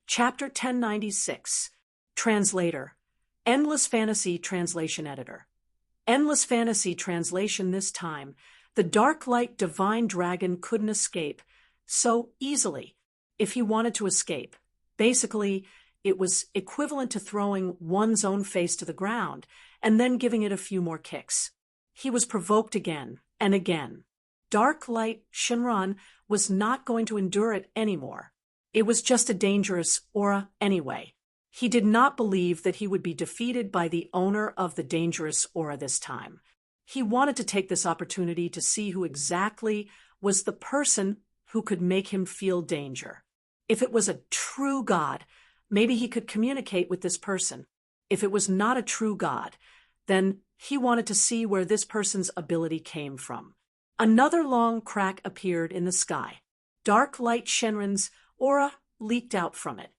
Chapter 1096. Translator. Endless Fantasy Translation Editor. Endless Fantasy Translation. This time, the dark light divine dragon couldn't escape so easily if he wanted to escape. Basically, it was equivalent to throwing one's own face to the ground and then giving it a few more kicks. He was provoked again and again. Dark light Shinran was not going to endure it anymore. It was just a dangerous aura anyway. He did not believe that he would be defeated by the owner of the dangerous aura this time. He wanted to take this opportunity to see who exactly was the person who could make him feel danger. If it was a true god, maybe he could communicate with this person. If it was not a true god, then he wanted to see where this person's ability came from. Another long crack appeared in the sky. Dark light Shinran's aura leaked out from it.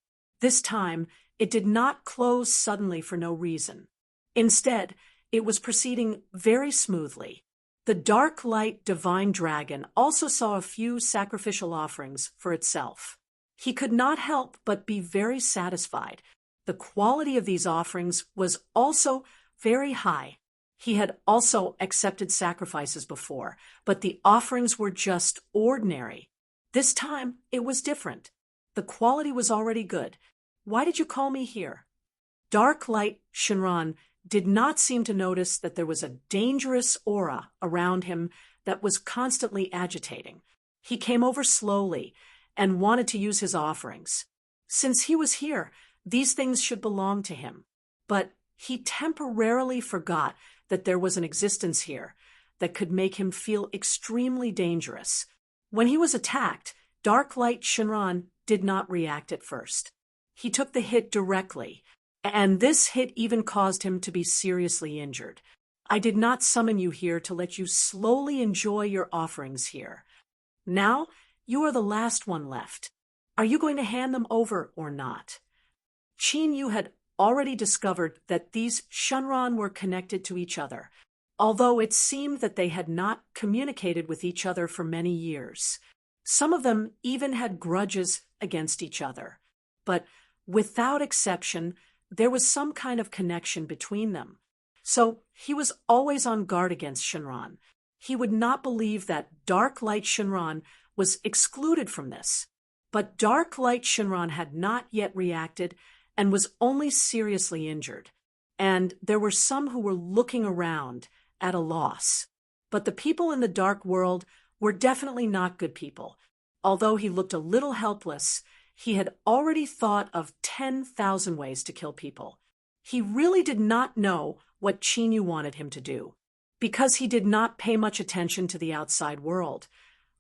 This time, it did not close suddenly for no reason. Instead, it was proceeding very smoothly. The dark light divine dragon also saw a few sacrificial offerings for itself. He could not help but be very satisfied. The quality of these offerings was also very high. He had also accepted sacrifices before, but the offerings were just ordinary. This time, it was different. The quality was already good. Why did you call me here? Dark light Shinran did not seem to notice that there was a dangerous aura around him that was constantly agitating. He came over slowly and wanted to use his offerings. Since he was here, these things should belong to him. But he temporarily forgot that there was an existence here that could make him feel extremely dangerous. When he was attacked, Dark Light Shinran did not react at first. He took the hit directly, and this hit even caused him to be seriously injured. I did not summon you here to let you slowly enjoy your offerings here. Now, you are the last one left. Are you going to hand them over or not? Qin Yu had already discovered that these Shinran were connected to each other, although it seemed that they had not communicated with each other for many years. Some of them even had grudges against each other, but without exception, there was some kind of connection between them. So he was always on guard against Shinran. He would not believe that Dark Light Shinran was excluded from this. But Dark Light Shinran had not yet reacted and was only seriously injured. And there were some who were looking around at a loss. But the people in the dark world were definitely not good people. Although he looked a little helpless, he had already thought of 10,000 ways to kill people. He really did not know what Qin Yu wanted him to do, because he did not pay much attention to the outside world,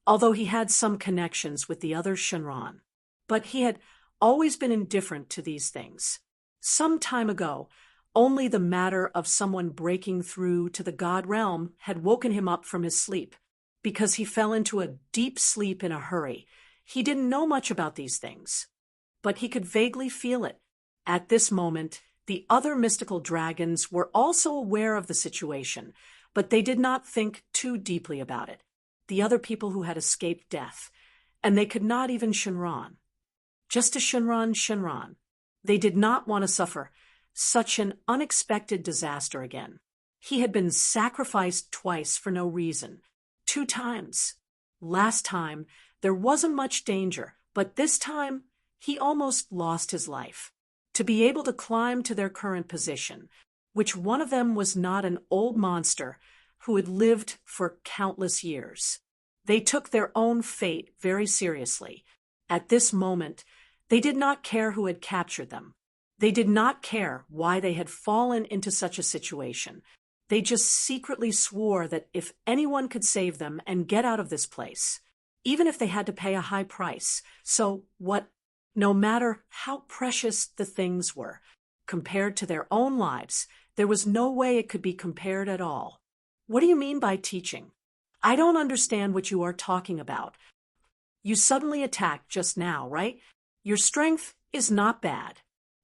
although he had some connections with the other Shinran. But he had always been indifferent to these things. Some time ago, only the matter of someone breaking through to the god realm had woken him up from his sleep, because he fell into a deep sleep in a hurry. He didn't know much about these things, but he could vaguely feel it. At this moment, the other mystical dragons were also aware of the situation, but they did not think too deeply about it. The other people who had escaped death, and they could not even Shinran. Just a Shinran. They did not want to suffer such an unexpected disaster again. He had been sacrificed twice for no reason. 2 times. Last time, there wasn't much danger, but this time, he almost lost his life. To be able to climb to their current position, which one of them was not an old monster who had lived for countless years. They took their own fate very seriously. At this moment, they did not care who had captured them. They did not care why they had fallen into such a situation. They just secretly swore that if anyone could save them and get out of this place, even if they had to pay a high price, so what? No matter how precious the things were, compared to their own lives, there was no way it could be compared at all. What do you mean by teaching? I don't understand what you are talking about. You suddenly attacked just now, right? Your strength is not bad.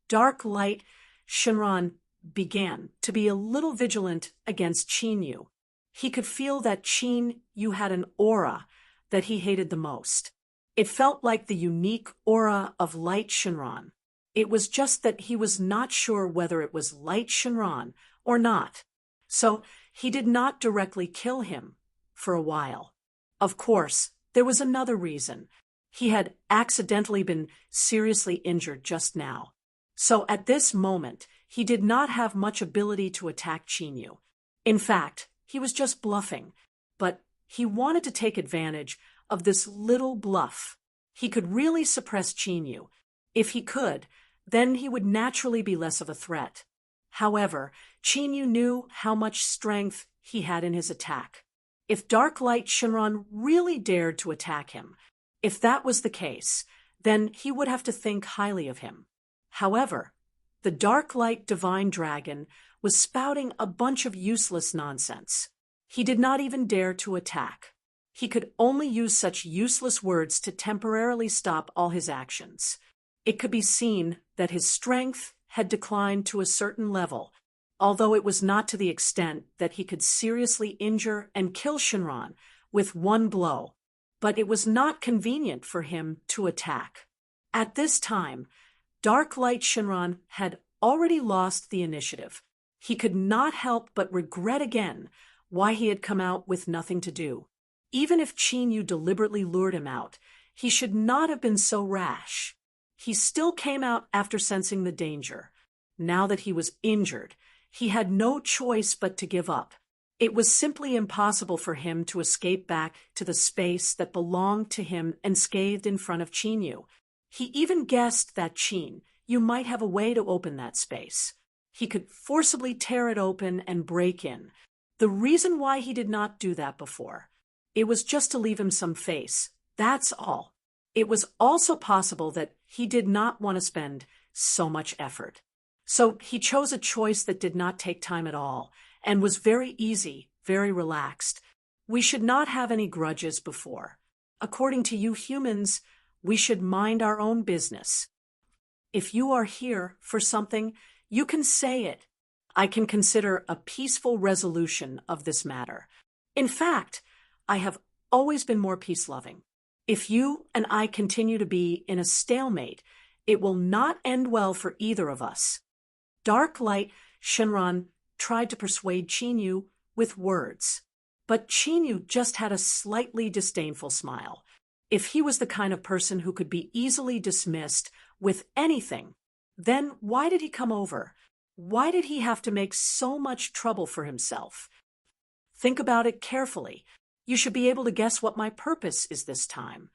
Dark Light Shinran began to be a little vigilant against Qin Yu. He could feel that Qin Yu had an aura that he hated the most. It felt like the unique aura of Light Shinran. It was just that he was not sure whether it was Light Shinran or not. So he did not directly kill him for a while. Of course, there was another reason. He had accidentally been seriously injured just now. So at this moment, he did not have much ability to attack Qinyu. In fact, he was just bluffing, but he wanted to take advantage of this little bluff. He could really suppress Qinyu. If he could, then he would naturally be less of a threat. However, Qinyu knew how much strength he had in his attack. If Dark Light Shinran really dared to attack him, if that was the case, then he would have to think highly of him. However, the Dark Light Divine Dragon was spouting a bunch of useless nonsense. He did not even dare to attack. He could only use such useless words to temporarily stop all his actions. It could be seen that his strength had declined to a certain level, although it was not to the extent that he could seriously injure and kill Shinran with one blow. But it was not convenient for him to attack. At this time, Dark Light Shinran had already lost the initiative. He could not help but regret again why he had come out with nothing to do. Even if Qinyu deliberately lured him out, he should not have been so rash. He still came out after sensing the danger. Now that he was injured, he had no choice but to give up. It was simply impossible for him to escape back to the space that belonged to him unscathed in front of Qinyu. He even guessed that Qinyu might have a way to open that space. He could forcibly tear it open and break in. The reason why he did not do that before, it was just to leave him some face. That's all. It was also possible that he did not want to spend so much effort. So he chose a choice that did not take time at all and was very easy, very relaxed. We should not have any grudges before. According to you humans, we should mind our own business. If you are here for something, you can say it. I can consider a peaceful resolution of this matter. In fact, I have always been more peace-loving. If you and I continue to be in a stalemate, it will not end well for either of us. Dark Light Shinran tried to persuade Qinyu with words, but Qinyu just had a slightly disdainful smile. If he was the kind of person who could be easily dismissed with anything, then why did he come over? Why did he have to make so much trouble for himself? Think about it carefully. You should be able to guess what my purpose is this time.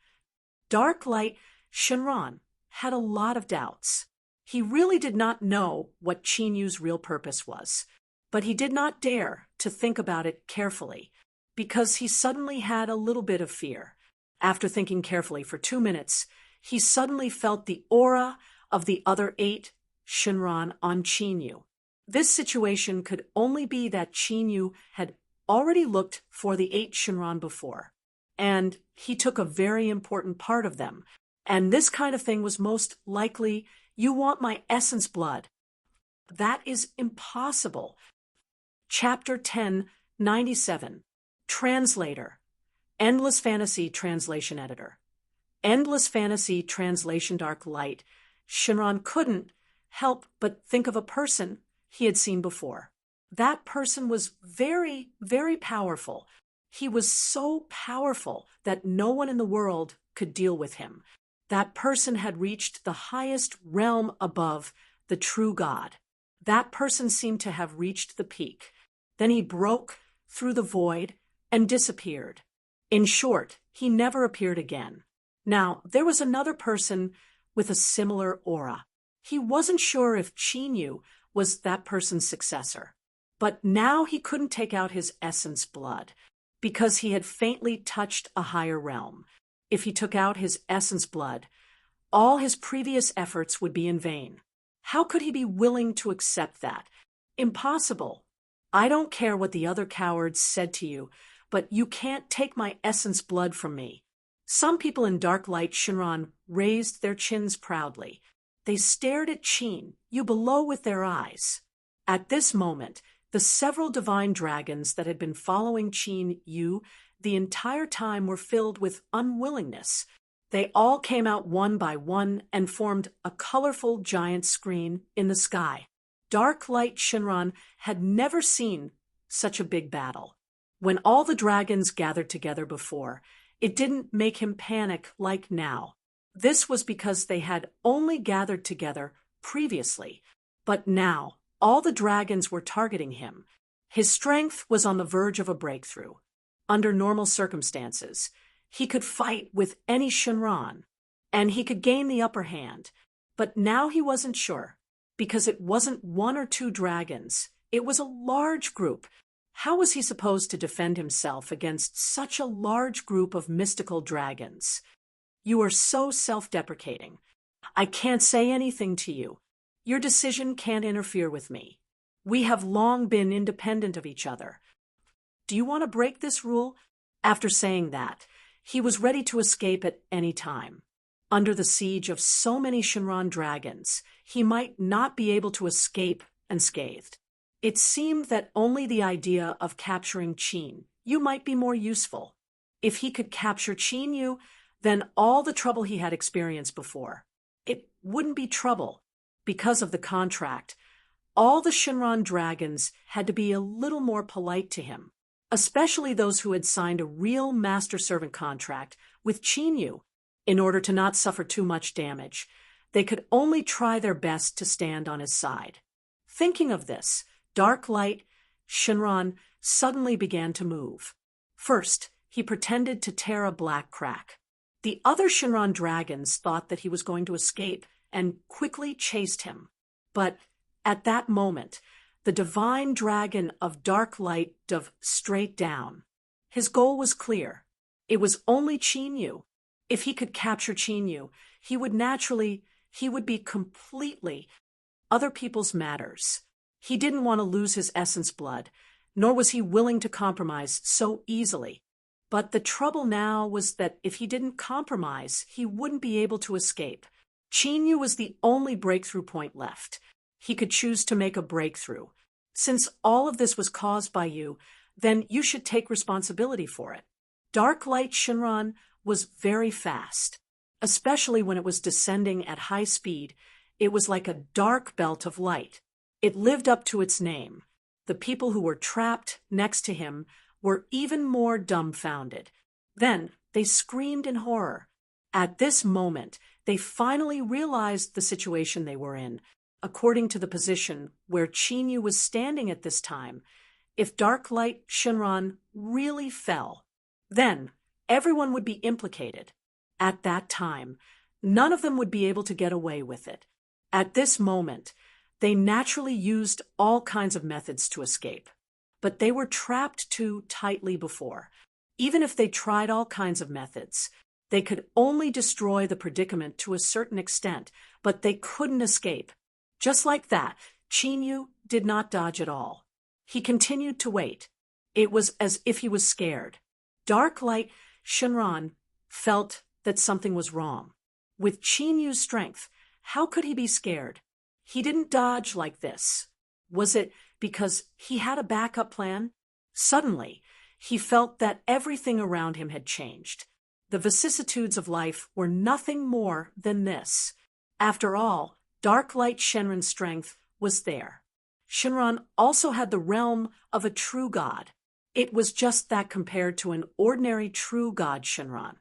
Dark Light Shinran had a lot of doubts. He really did not know what Qinyu's real purpose was, but he did not dare to think about it carefully, because he suddenly had a little bit of fear. After thinking carefully for 2 minutes, he suddenly felt the aura of the other 8 Shinran on Qinyu. This situation could only be that Qinyu had already looked for the 8 Shinran before, and he took a very important part of them, and this kind of thing was most likely, you want my essence blood. That is impossible. Chapter 1097. Translator. Endless Fantasy Translation Editor. Endless Fantasy Translation Dark Light. Shinran couldn't help but think of a person he had seen before. That person was very, very powerful. He was so powerful that no one in the world could deal with him. That person had reached the highest realm above the true God. That person seemed to have reached the peak. Then he broke through the void and disappeared. In short, he never appeared again. Now, there was another person with a similar aura. He wasn't sure if Qinyu was that person's successor. But now he couldn't take out his essence blood, because he had faintly touched a higher realm. If he took out his essence blood, all his previous efforts would be in vain. How could he be willing to accept that? Impossible. I don't care what the other cowards said to you, but you can't take my essence blood from me. Some people in Dark Light Shinran raised their chins proudly. They stared at Qinyu below with their eyes. At this moment, the several divine dragons that had been following Qinyu the entire time were filled with unwillingness. They all came out one by one and formed a colorful giant screen in the sky. Dark Light Shinran had never seen such a big battle. When all the dragons gathered together before, it didn't make him panic like now. This was because they had only gathered together previously, but now all the dragons were targeting him. His strength was on the verge of a breakthrough. Under normal circumstances, he could fight with any Shinran, and he could gain the upper hand. But now he wasn't sure, because it wasn't one or two dragons. It was a large group. How was he supposed to defend himself against such a large group of mystical dragons? You are so self-deprecating. I can't say anything to you. Your decision can't interfere with me. We have long been independent of each other. Do you want to break this rule? After saying that, he was ready to escape at any time. Under the siege of so many Shinran dragons, he might not be able to escape unscathed. It seemed that only the idea of capturing Qin Yu might be more useful. If he could capture Qin Yu, then all the trouble he had experienced before, it wouldn't be trouble. Because of the contract, all the Shinran dragons had to be a little more polite to him, especially those who had signed a real master-servant contract with Qin Yu. In order to not suffer too much damage, they could only try their best to stand on his side. Thinking of this, Dark Light Shinran suddenly began to move. First, he pretended to tear a black crack. The other Shinran dragons thought that he was going to escape and quickly chased him. But at that moment, the divine dragon of Dark Light dove straight down. His goal was clear. It was only Qin Yu. If he could capture Qin Yu, he would be completely other people's matters. He didn't want to lose his essence blood, nor was he willing to compromise so easily. But the trouble now was that if he didn't compromise, he wouldn't be able to escape. Qin Yu was the only breakthrough point left. He could choose to make a breakthrough. Since all of this was caused by you, then you should take responsibility for it. Dark Light Shinran was very fast, especially when it was descending at high speed. It was like a dark belt of light. It lived up to its name. The people who were trapped next to him were even more dumbfounded. Then they screamed in horror. At this moment, they finally realized the situation they were in. According to the position where Qin Yu was standing at this time, if Dark Light Shinran really fell, then everyone would be implicated. At that time, none of them would be able to get away with it. At this moment, they naturally used all kinds of methods to escape. But they were trapped too tightly before. Even if they tried all kinds of methods, they could only destroy the predicament to a certain extent, but they couldn't escape. Just like that, Qin Yu did not dodge at all. He continued to wait. It was as if he was scared. Dark Light Shinran felt that something was wrong. With Qin Yu's strength, how could he be scared? He didn't dodge like this. Was it because he had a backup plan? Suddenly, he felt that everything around him had changed. The vicissitudes of life were nothing more than this. After all, Dark Light Shinran's strength was there. Shinran also had the realm of a true god. It was just that compared to an ordinary true god Shinran.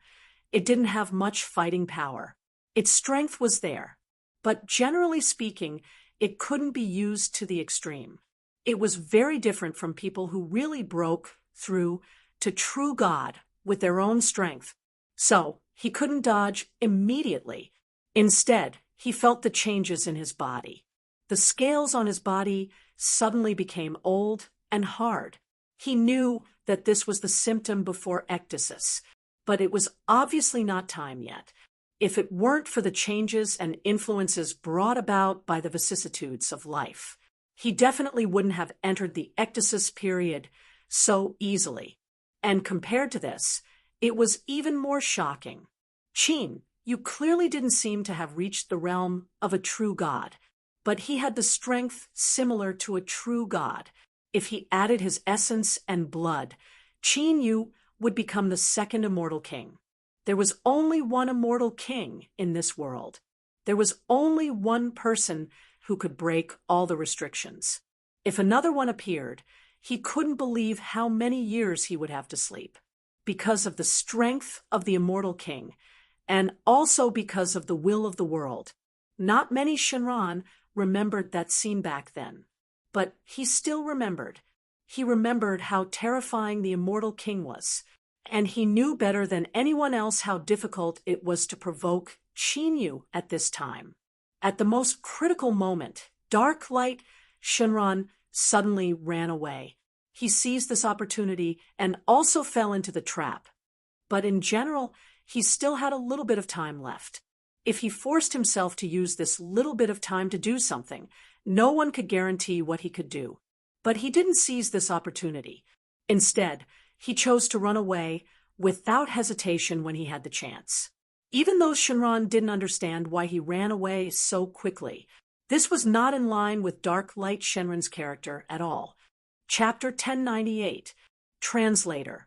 It didn't have much fighting power. Its strength was there, but generally speaking, it couldn't be used to the extreme. It was very different from people who really broke through to true God with their own strength. So he couldn't dodge immediately. Instead, he felt the changes in his body. The scales on his body suddenly became old and hard. He knew that this was the symptom before ectasis, but it was obviously not time yet. If it weren't for the changes and influences brought about by the vicissitudes of life, he definitely wouldn't have entered the ectasis period so easily. And compared to this, it was even more shocking. Qin, you clearly didn't seem to have reached the realm of a true god, but he had the strength similar to a true god. If he added his essence and blood, Qin Yu would become the second immortal king. There was only one immortal king in this world. There was only one person who could break all the restrictions. If another one appeared, he couldn't believe how many years he would have to sleep, because of the strength of the immortal king, and also because of the will of the world. Not many Shinran remembered that scene back then, but he still remembered. He remembered how terrifying the immortal king was, and he knew better than anyone else how difficult it was to provoke Qinyu at this time. At the most critical moment, Dark Light Shinran suddenly ran away. He seized this opportunity and also fell into the trap. But in general, he still had a little bit of time left. If he forced himself to use this little bit of time to do something, no one could guarantee what he could do. But he didn't seize this opportunity. Instead, he chose to run away without hesitation when he had the chance. Even though Shinran didn't understand why he ran away so quickly, this was not in line with Dark Light Shenron's character at all. Chapter 1098, Translator,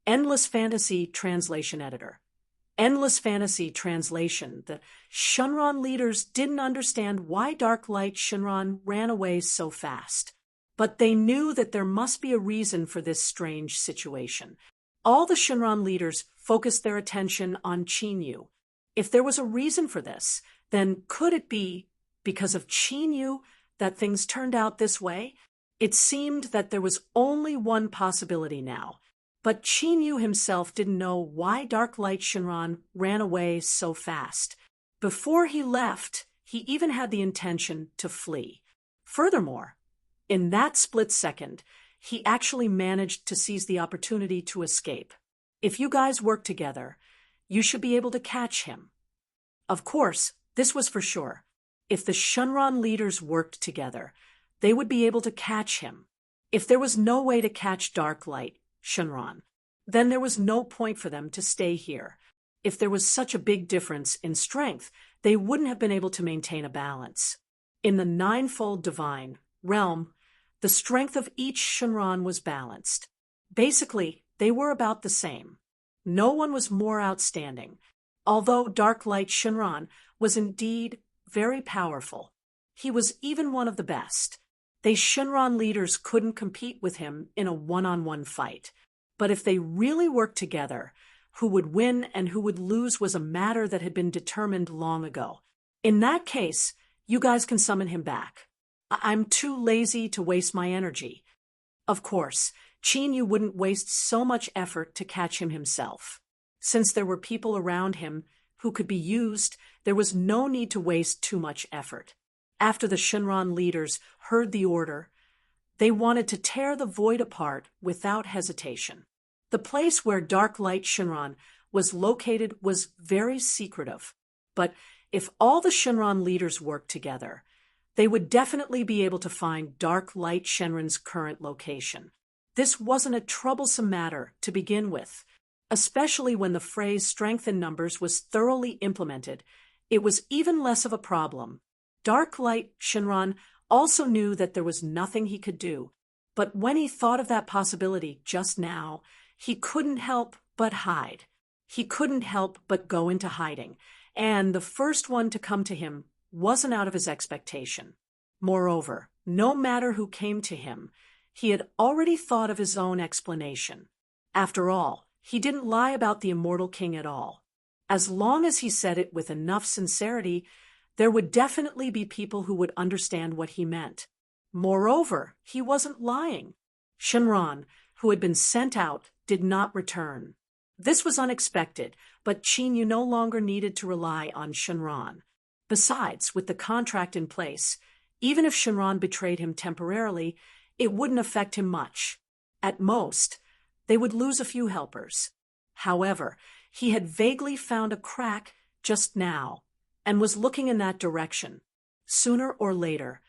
Endless Fantasy Translation Editor. Endless Fantasy Translation. The Shinran leaders didn't understand why Dark Light Shinran ran away so fast. But they knew that there must be a reason for this strange situation. All the Shinran leaders focused their attention on Qinyu. If there was a reason for this, then could it be because of Qinyu that things turned out this way? It seemed that there was only one possibility now. But Qinyu himself didn't know why Dark Light Shinran ran away so fast. Before he left, he even had the intention to flee. Furthermore, in that split second, he actually managed to seize the opportunity to escape. If you guys work together, you should be able to catch him. Of course, this was for sure. If the Shinran leaders worked together, they would be able to catch him. If there was no way to catch Dark Light Shinran, then there was no point for them to stay here. If there was such a big difference in strength, they wouldn't have been able to maintain a balance. In the ninefold divine realm, the strength of each Shinran was balanced. Basically, they were about the same. No one was more outstanding. Although Dark Light Shinran was indeed very powerful, he was even one of the best. They Shinran leaders couldn't compete with him in a one-on-one fight. But if they really worked together, who would win and who would lose was a matter that had been determined long ago. In that case, you guys can summon him back. I'm too lazy to waste my energy. Of course, Qinyu wouldn't waste so much effort to catch him himself. Since there were people around him who could be used, there was no need to waste too much effort. After the Shinran leaders heard the order, they wanted to tear the void apart without hesitation. The place where Dark Light Shinran was located was very secretive, but if all the Shinran leaders worked together, they would definitely be able to find Dark Light Shenron's current location. This wasn't a troublesome matter to begin with, especially when the phrase strength in numbers was thoroughly implemented. It was even less of a problem. Dark Light Shinran also knew that there was nothing he could do, but when he thought of that possibility just now, he couldn't help but hide. He couldn't help but go into hiding, and the first one to come to him wasn't out of his expectation. Moreover, no matter who came to him, he had already thought of his own explanation. After all, he didn't lie about the immortal king at all. As long as he said it with enough sincerity, there would definitely be people who would understand what he meant. Moreover, he wasn't lying. Shinran, who had been sent out, did not return. This was unexpected, but Qinyu no longer needed to rely on Shinran. Besides, with the contract in place, even if Shinran betrayed him temporarily, it wouldn't affect him much. At most, they would lose a few helpers. However, he had vaguely found a crack just now, and was looking in that direction. Sooner or later,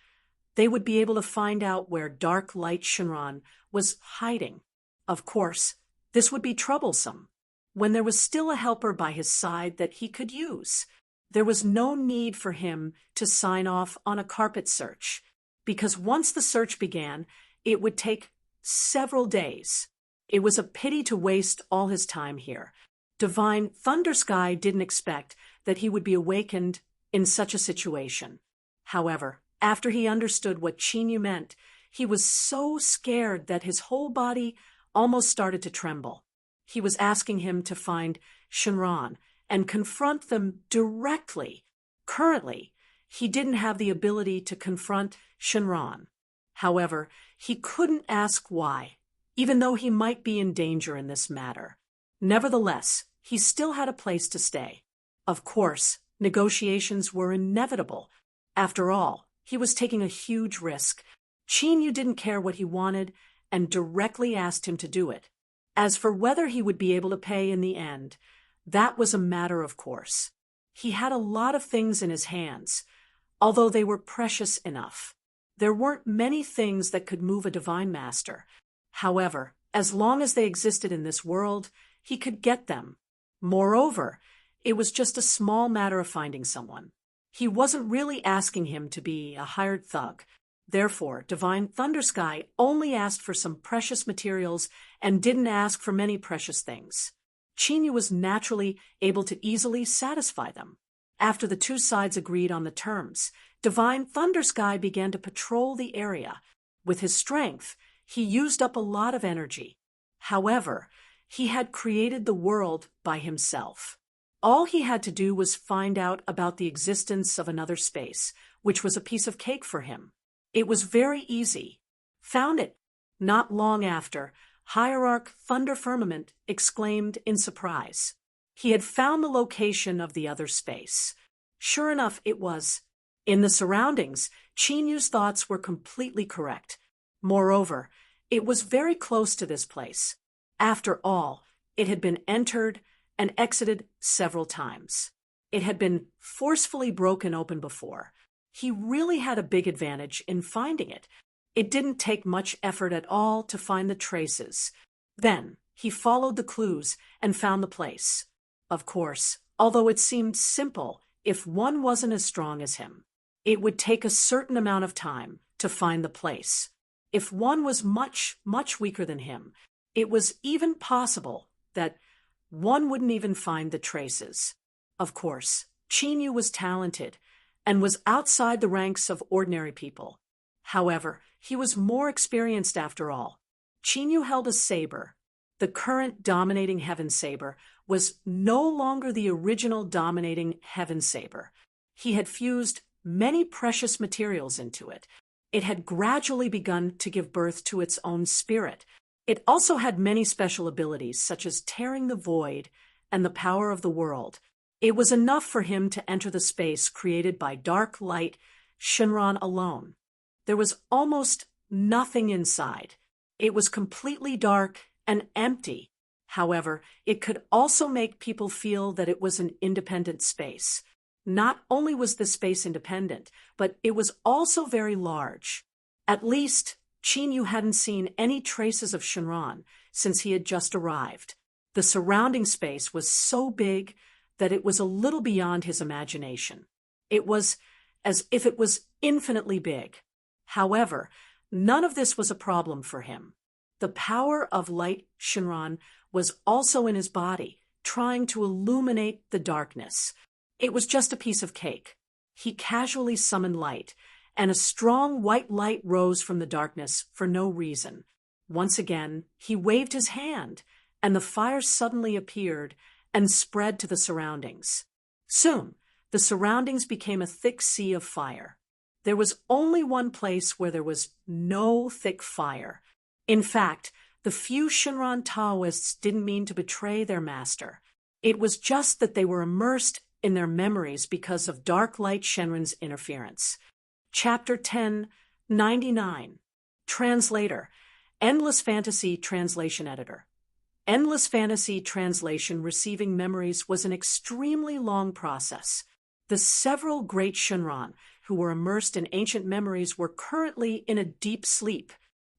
they would be able to find out where Dark Light Shinran was hiding. Of course, this would be troublesome. When there was still a helper by his side that he could use, there was no need for him to sign off on a carpet search, because once the search began, it would take several days. It was a pity to waste all his time here. Divine Thundersky didn't expect that he would be awakened in such a situation. However, after he understood what Chinyu meant, he was so scared that his whole body almost started to tremble. He was asking him to find Shenron and confront them directly. Currently, he didn't have the ability to confront Shenron. However, he couldn't ask why, even though he might be in danger in this matter. Nevertheless, he still had a place to stay. Of course, negotiations were inevitable. After all, he was taking a huge risk. Chinyu didn't care what he wanted and directly asked him to do it. As for whether he would be able to pay in the end, that was a matter of course. He had a lot of things in his hands, although they were precious enough. There weren't many things that could move a divine master. However, as long as they existed in this world, he could get them. Moreover, it was just a small matter of finding someone. He wasn't really asking him to be a hired thug. Therefore, Divine Thundersky only asked for some precious materials and didn't ask for many precious things. Chinyu was naturally able to easily satisfy them. After the two sides agreed on the terms, Divine Thundersky began to patrol the area. With his strength, he used up a lot of energy. However, he had created the world by himself. All he had to do was find out about the existence of another space, which was a piece of cake for him. It was very easy. Found it. Not long after, Hierarch Thunder Firmament exclaimed in surprise. He had found the location of the other space. Sure enough, it was. In the surroundings, Chinyu's thoughts were completely correct. Moreover, it was very close to this place. After all, it had been entered and exited several times. It had been forcefully broken open before. He really had a big advantage in finding it. It didn't take much effort at all to find the traces. Then, he followed the clues and found the place. Of course, although it seemed simple, if one wasn't as strong as him, it would take a certain amount of time to find the place. If one was much, much weaker than him, it was even possible that one wouldn't even find the traces. Of course, Chinyu was talented and was outside the ranks of ordinary people. However, he was more experienced after all. Chinyu held a saber. The current dominating heaven saber was no longer the original dominating heaven saber. He had fused many precious materials into it. It had gradually begun to give birth to its own spirit. It also had many special abilities, such as tearing the void and the power of the world. It was enough for him to enter the space created by dark light Shenron alone. There was almost nothing inside. It was completely dark and empty. However, it could also make people feel that it was an independent space. Not only was this space independent, but it was also very large. At least, Chinyu hadn't seen any traces of Shenron since he had just arrived. The surrounding space was so big that it was a little beyond his imagination. It was as if it was infinitely big. However, none of this was a problem for him. The power of light Shenron was also in his body, trying to illuminate the darkness. It was just a piece of cake. He casually summoned light, and a strong white light rose from the darkness for no reason. Once again, he waved his hand, and the fire suddenly appeared and spread to the surroundings. Soon, the surroundings became a thick sea of fire. There was only one place where there was no thick fire. In fact, the few Shinran Taoists didn't mean to betray their master. It was just that they were immersed in their memories because of Dark Light Shenron's interference. Chapter 1099. Translator. Endless Fantasy Translation Editor. Endless Fantasy Translation receiving memories was an extremely long process. The several great Shinran who were immersed in ancient memories were currently in a deep sleep.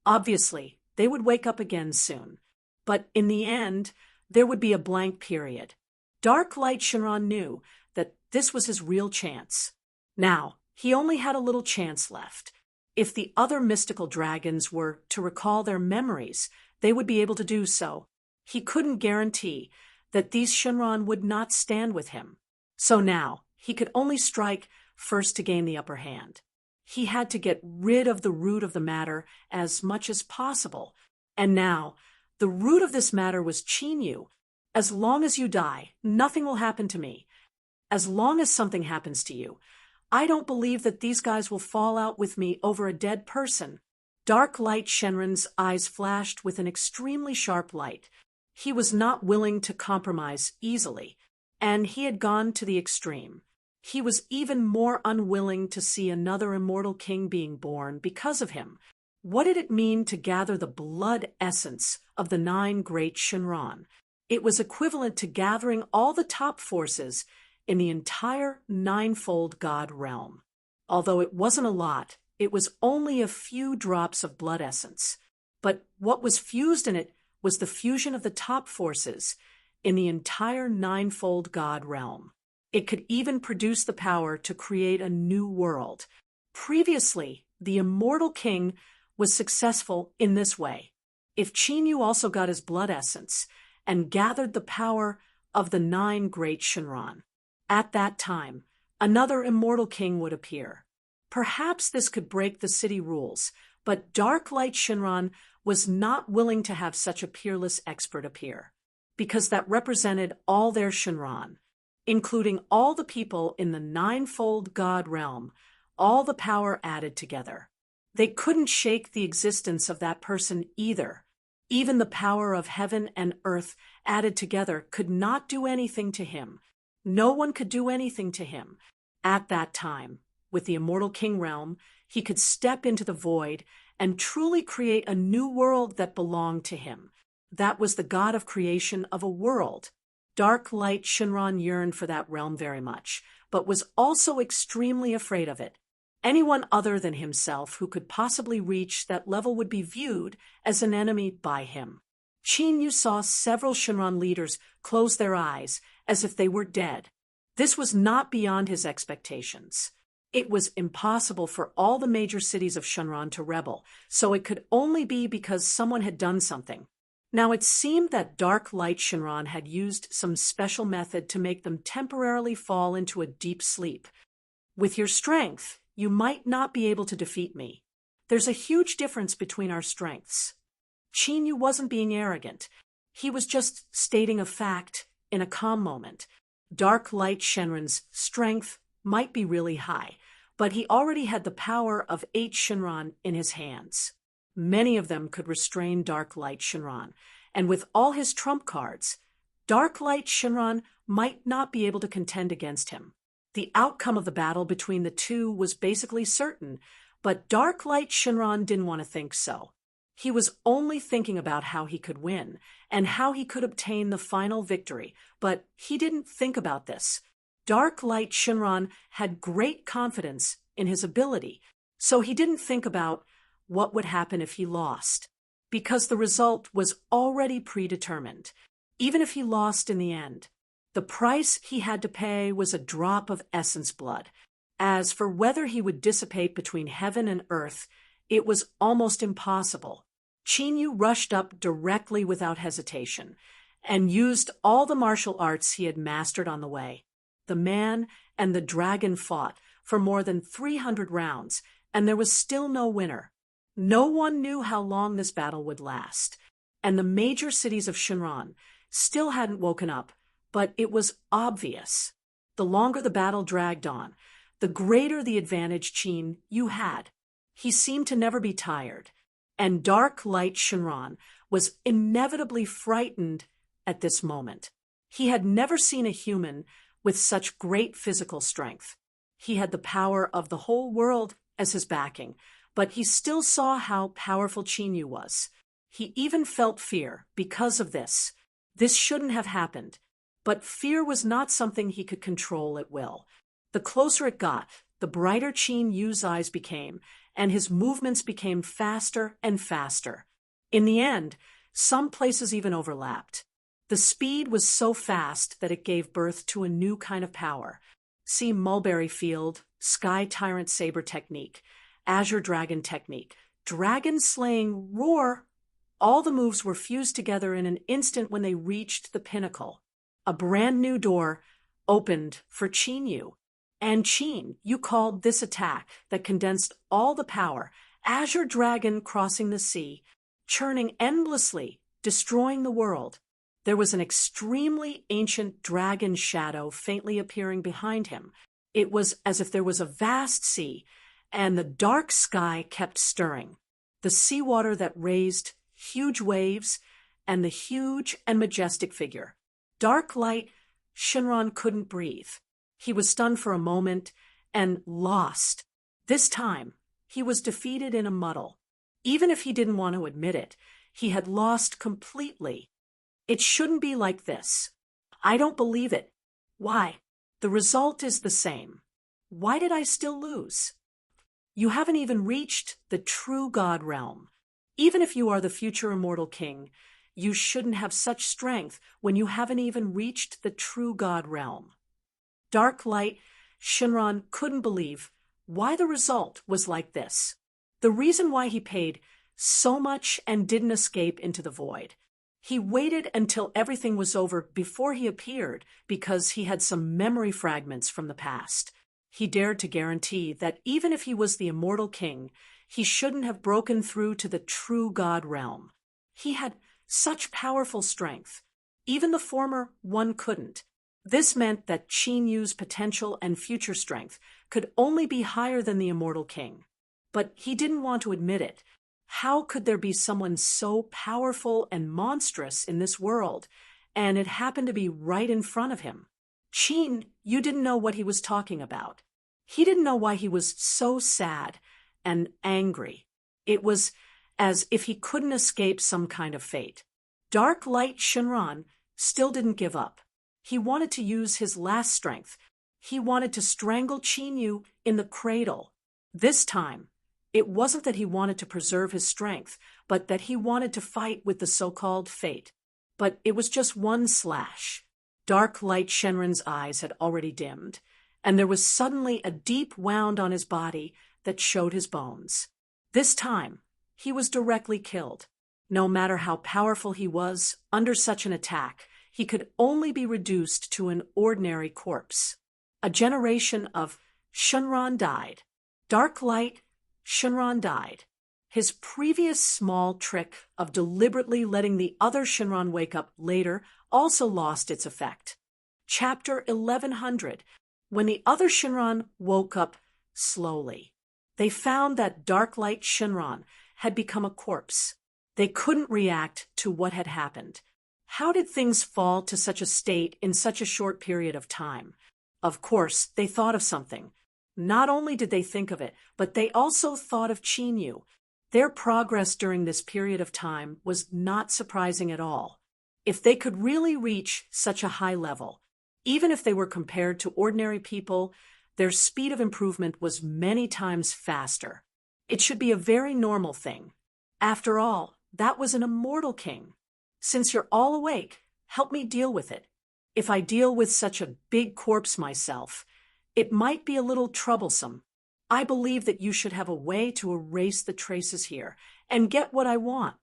Obviously, they would wake up again soon. But in the end, there would be a blank period. Dark Light Shinran knew that this was his real chance. Now, he only had a little chance left. If the other mystical dragons were to recall their memories, they would be able to do so. He couldn't guarantee that these Shinran would not stand with him. So now, he could only strike first to gain the upper hand. He had to get rid of the root of the matter as much as possible. And now, the root of this matter was Qin Yu. As long as you die, nothing will happen to me. As long as something happens to you, I don't believe that these guys will fall out with me over a dead person. Dark Light Shenron's eyes flashed with an extremely sharp light. He was not willing to compromise easily, and he had gone to the extreme. He was even more unwilling to see another immortal king being born because of him. What did it mean to gather the blood essence of the 9 great Shinran? It was equivalent to gathering all the top forces in the entire 9-fold God realm. Although it wasn't a lot, it was only a few drops of blood essence. But what was fused in it was the fusion of the top forces in the entire 9-fold God realm. It could even produce the power to create a new world. Previously, the immortal king was successful in this way. If Qin Yu also got his blood essence and gathered the power of the 9 great Shinran, at that time, another immortal king would appear. Perhaps this could break the city rules, but Dark Light Shinran was not willing to have such a peerless expert appear, because that represented all their Shinran, including all the people in the 9-fold God realm, all the power added together. They couldn't shake the existence of that person either. Even the power of heaven and earth added together could not do anything to him. No one could do anything to him. At that time, with the immortal king realm, he could step into the void and truly create a new world that belonged to him. That was the god of creation of a world. Dark Light Shinran yearned for that realm very much, but was also extremely afraid of it. Anyone other than himself who could possibly reach that level would be viewed as an enemy by him. Qin Yu saw several Shinran leaders close their eyes as if they were dead. This was not beyond his expectations. It was impossible for all the major cities of Shinran to rebel, so it could only be because someone had done something. Now it seemed that Dark Light Shinran had used some special method to make them temporarily fall into a deep sleep. With your strength, you might not be able to defeat me. There's a huge difference between our strengths. Qin Yu wasn't being arrogant. He was just stating a fact in a calm moment. Dark Light Shenron's strength might be really high, but he already had the power of 8 Shinran in his hands. Many of them could restrain Dark Light Shinran, and with all his trump cards, Dark Light Shinran might not be able to contend against him. The outcome of the battle between the two was basically certain, but Dark Light Shinran didn't want to think so. He was only thinking about how he could win and how he could obtain the final victory, but he didn't think about this. Dark Light Shinran had great confidence in his ability, so he didn't think about what would happen if he lost, because the result was already predetermined. Even if he lost in the end, the price he had to pay was a drop of essence blood. As for whether he would dissipate between heaven and earth, it was almost impossible. Qin Yu rushed up directly without hesitation and used all the martial arts he had mastered on the way. The man and the dragon fought for more than 300 rounds, and there was still no winner. No one knew how long this battle would last, and the major cities of Shinran still hadn't woken up, but it was obvious. The longer the battle dragged on, the greater the advantage Qin Yu had. He seemed to never be tired, and Dark Light Shinran was inevitably frightened at this moment. He had never seen a human with such great physical strength. He had the power of the whole world as his backing, but he still saw how powerful Qin Yu was. He even felt fear because of this. This shouldn't have happened, but fear was not something he could control at will. The closer it got, the brighter Qin Yu's eyes became, and his movements became faster and faster. In the end, some places even overlapped. The speed was so fast that it gave birth to a new kind of power. See Mulberry Field, Sky Tyrant Saber technique, Azure Dragon technique, Dragon Slaying Roar. All the moves were fused together in an instant when they reached the pinnacle. A brand new door opened for Qin Yu. And Qin, you called this attack that condensed all the power, Azure Dragon crossing the sea, churning endlessly, destroying the world. There was an extremely ancient dragon shadow faintly appearing behind him. It was as if there was a vast sea, and the dark sky kept stirring. The seawater that raised huge waves, and the huge and majestic figure. Dark light, Shinran couldn't breathe. He was stunned for a moment and lost. This time, he was defeated in a muddle. Even if he didn't want to admit it, he had lost completely. It shouldn't be like this. I don't believe it. Why? The result is the same. Why did I still lose? You haven't even reached the true God realm. Even if you are the future immortal king, you shouldn't have such strength when you haven't even reached the true God realm. Dark light, Shinran couldn't believe why the result was like this. The reason why he paid so much and didn't escape into the void. He waited until everything was over before he appeared because he had some memory fragments from the past. He dared to guarantee that even if he was the immortal king, he shouldn't have broken through to the true God realm. He had such powerful strength. Even the former one couldn't. This meant that Qin Yu's potential and future strength could only be higher than the immortal king. But he didn't want to admit it. How could there be someone so powerful and monstrous in this world, and it happened to be right in front of him? Qin, you didn't know what he was talking about. He didn't know why he was so sad and angry. It was as if he couldn't escape some kind of fate. Dark light Shinran still didn't give up. He wanted to use his last strength. He wanted to strangle Qin Yu in the cradle. This time, it wasn't that he wanted to preserve his strength, but that he wanted to fight with the so-called fate. But it was just one slash. Dark light Shenron's eyes had already dimmed, and there was suddenly a deep wound on his body that showed his bones. This time, he was directly killed. No matter how powerful he was, under such an attack, he could only be reduced to an ordinary corpse. A generation of Shinran died. Dark light Shinran died. His previous small trick of deliberately letting the other Shinran wake up later also lost its effect. Chapter 1100. When the other Shinran woke up slowly, they found that Dark Light Shinran had become a corpse. They couldn't react to what had happened. How did things fall to such a state in such a short period of time? Of course, they thought of something. Not only did they think of it, but they also thought of Qin Yu. Their progress during this period of time was not surprising at all. If they could really reach such a high level, even if they were compared to ordinary people, their speed of improvement was many times faster. It should be a very normal thing. After all, that was an immortal king. Since you're all awake, help me deal with it. If I deal with such a big corpse myself, it might be a little troublesome. I believe that you should have a way to erase the traces here and get what I want.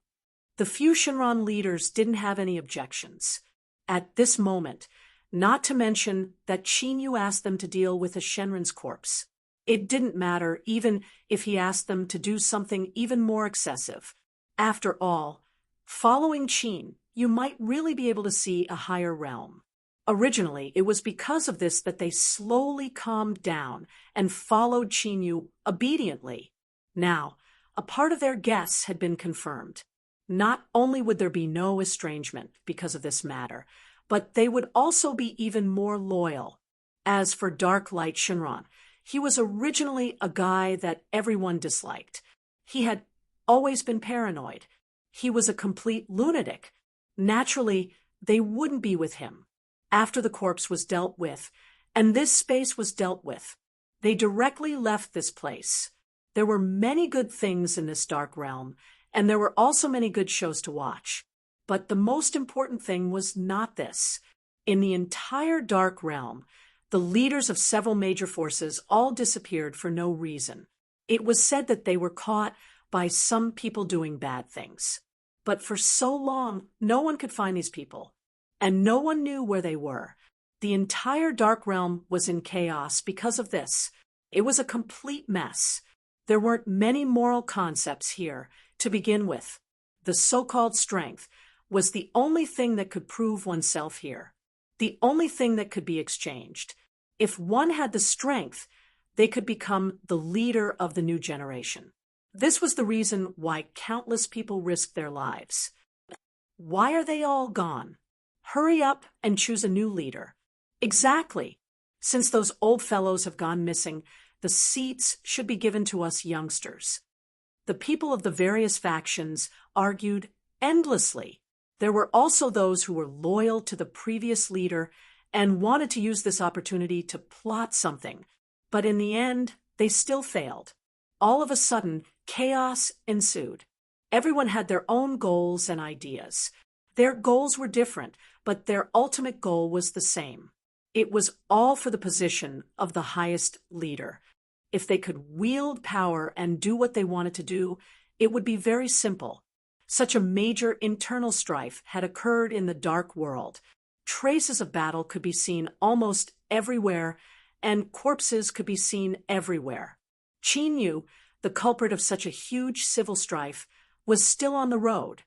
The few Shinran leaders didn't have any objections. At this moment, not to mention that Qin Yu asked them to deal with a Shenron's corpse. It didn't matter even if he asked them to do something even more excessive. After all, following Qin, you might really be able to see a higher realm. Originally, it was because of this that they slowly calmed down and followed Qin Yu obediently. Now, a part of their guess had been confirmed. Not only would there be no estrangement because of this matter, but they would also be even more loyal. As for Dark Light Shinran, he was originally a guy that everyone disliked. He had always been paranoid. He was a complete lunatic. Naturally, they wouldn't be with him. After the corpse was dealt with, and this space was dealt with, they directly left this place. There were many good things in this dark realm, and there were also many good shows to watch. But the most important thing was not this. In the entire dark realm, the leaders of several major forces all disappeared for no reason. It was said that they were caught by some people doing bad things. But for so long, no one could find these people. and no one knew where they were. The entire Dark Realm was in chaos because of this. It was a complete mess. There weren't many moral concepts here to begin with. The so-called strength was the only thing that could prove oneself here, the only thing that could be exchanged. If one had the strength, they could become the leader of the new generation. This was the reason why countless people risked their lives. Why are they all gone? Hurry up and choose a new leader. Exactly. Since those old fellows have gone missing, the seats should be given to us youngsters. The people of the various factions argued endlessly. There were also those who were loyal to the previous leader and wanted to use this opportunity to plot something, but in the end, they still failed. All of a sudden, chaos ensued. Everyone had their own goals and ideas. Their goals were different, but their ultimate goal was the same. It was all for the position of the highest leader. If they could wield power and do what they wanted to do, it would be very simple. Such a major internal strife had occurred in the dark world. Traces of battle could be seen almost everywhere, and corpses could be seen everywhere. Qin Yu, the culprit of such a huge civil strife, was still on the road.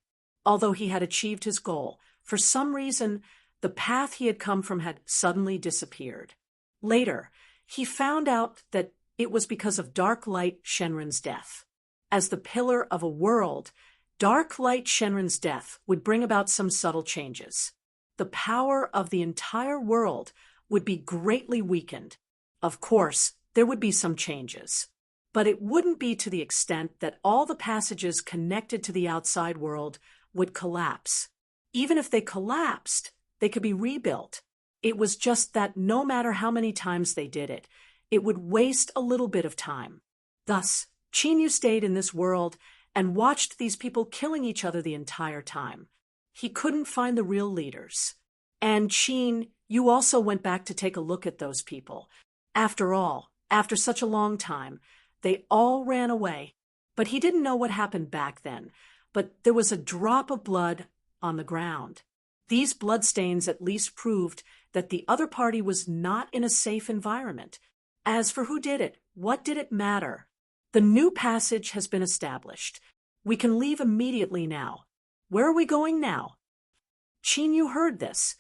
Although he had achieved his goal, for some reason, the path he had come from had suddenly disappeared. Later, he found out that it was because of Dark Light Shenren's death. As the pillar of a world, Dark Light Shenren's death would bring about some subtle changes. The power of the entire world would be greatly weakened. Of course, there would be some changes. But it wouldn't be to the extent that all the passages connected to the outside world would collapse. Even if they collapsed, they could be rebuilt. It was just that no matter how many times they did it, it would waste a little bit of time. Thus, Qin Yu stayed in this world and watched these people killing each other the entire time. He couldn't find the real leaders. And Qin Yu also went back to take a look at those people. After all, after such a long time, they all ran away. But he didn't know what happened back then. But there was a drop of blood on the ground. These bloodstains at least proved that the other party was not in a safe environment. As for who did it, what did it matter? The new passage has been established. We can leave immediately now. Where are we going now? Qin Yu heard this,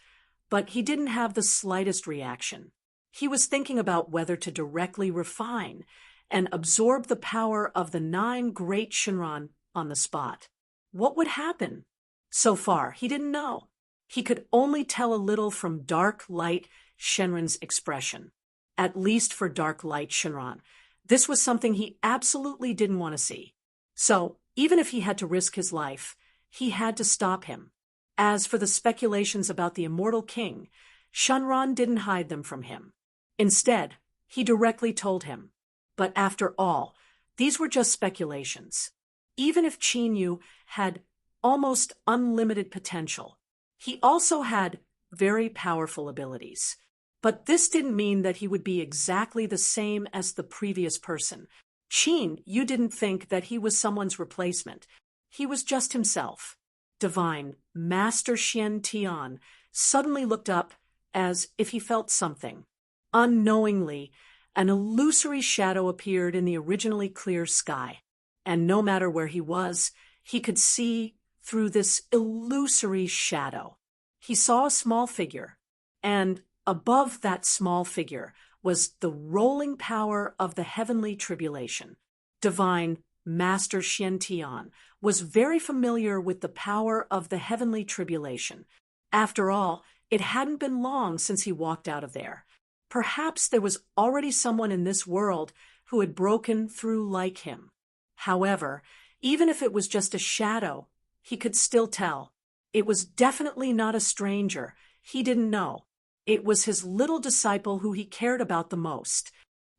but he didn't have the slightest reaction. He was thinking about whether to directly refine and absorb the power of the 9 great Shenron on the spot. What would happen? So far, he didn't know. He could only tell a little from Dark Light Shenron's expression. At least for Dark Light Shenron, this was something he absolutely didn't want to see. So, even if he had to risk his life, he had to stop him. As for the speculations about the immortal king, Shenron didn't hide them from him. Instead, he directly told him. But after all, these were just speculations. Even if Qin Yu had almost unlimited potential, he also had very powerful abilities. But this didn't mean that he would be exactly the same as the previous person. Qin Yu didn't think that he was someone's replacement. He was just himself. Divine Master Xian Tian suddenly looked up as if he felt something. Unknowingly, an illusory shadow appeared in the originally clear sky. And no matter where he was, he could see through this illusory shadow. He saw a small figure, and above that small figure was the rolling power of the heavenly tribulation. Divine Master Xian Tian was very familiar with the power of the heavenly tribulation. After all, it hadn't been long since he walked out of there. Perhaps there was already someone in this world who had broken through like him. However, even if it was just a shadow, he could still tell. It was definitely not a stranger. He didn't know. It was his little disciple who he cared about the most.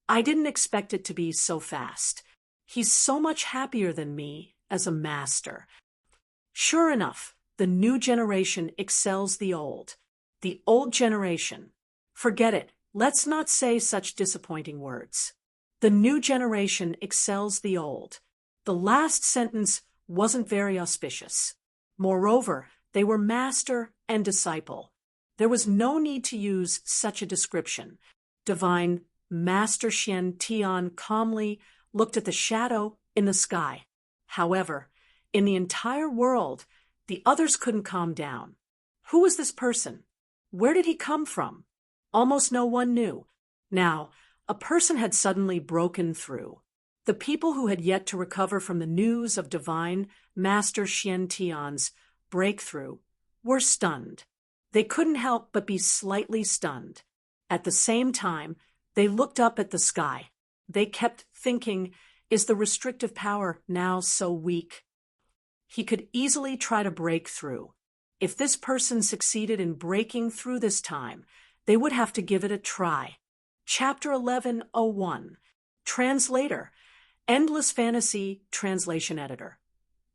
I didn't expect it to be so fast. He's so much happier than me as a master. Sure enough, the new generation excels the old. The old generation. Forget it. Let's not say such disappointing words. The new generation excels the old. The last sentence wasn't very auspicious. Moreover, they were master and disciple. There was no need to use such a description. Divine Master Shen Tian calmly looked at the shadow in the sky. However, in the entire world, the others couldn't calm down. Who was this person? Where did he come from? Almost no one knew. Now, a person had suddenly broken through. The people who had yet to recover from the news of Divine Master Shen Tian's breakthrough were stunned. They couldn't help but be slightly stunned. At the same time, they looked up at the sky. They kept thinking, is the restrictive power now so weak? He could easily try to break through. If this person succeeded in breaking through this time, they would have to give it a try. Chapter 11:01. Translator. Endless Fantasy Translation Editor.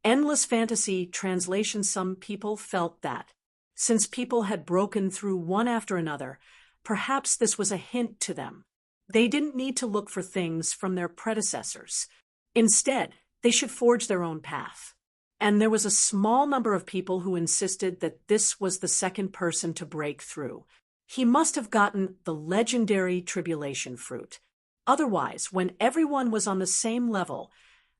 Endless Fantasy Translation. Some people felt that, since people had broken through one after another, perhaps this was a hint to them. They didn't need to look for things from their predecessors. Instead, they should forge their own path. And there was a small number of people who insisted that this was the second person to break through. He must have gotten the legendary tribulation fruit. Otherwise, when everyone was on the same level,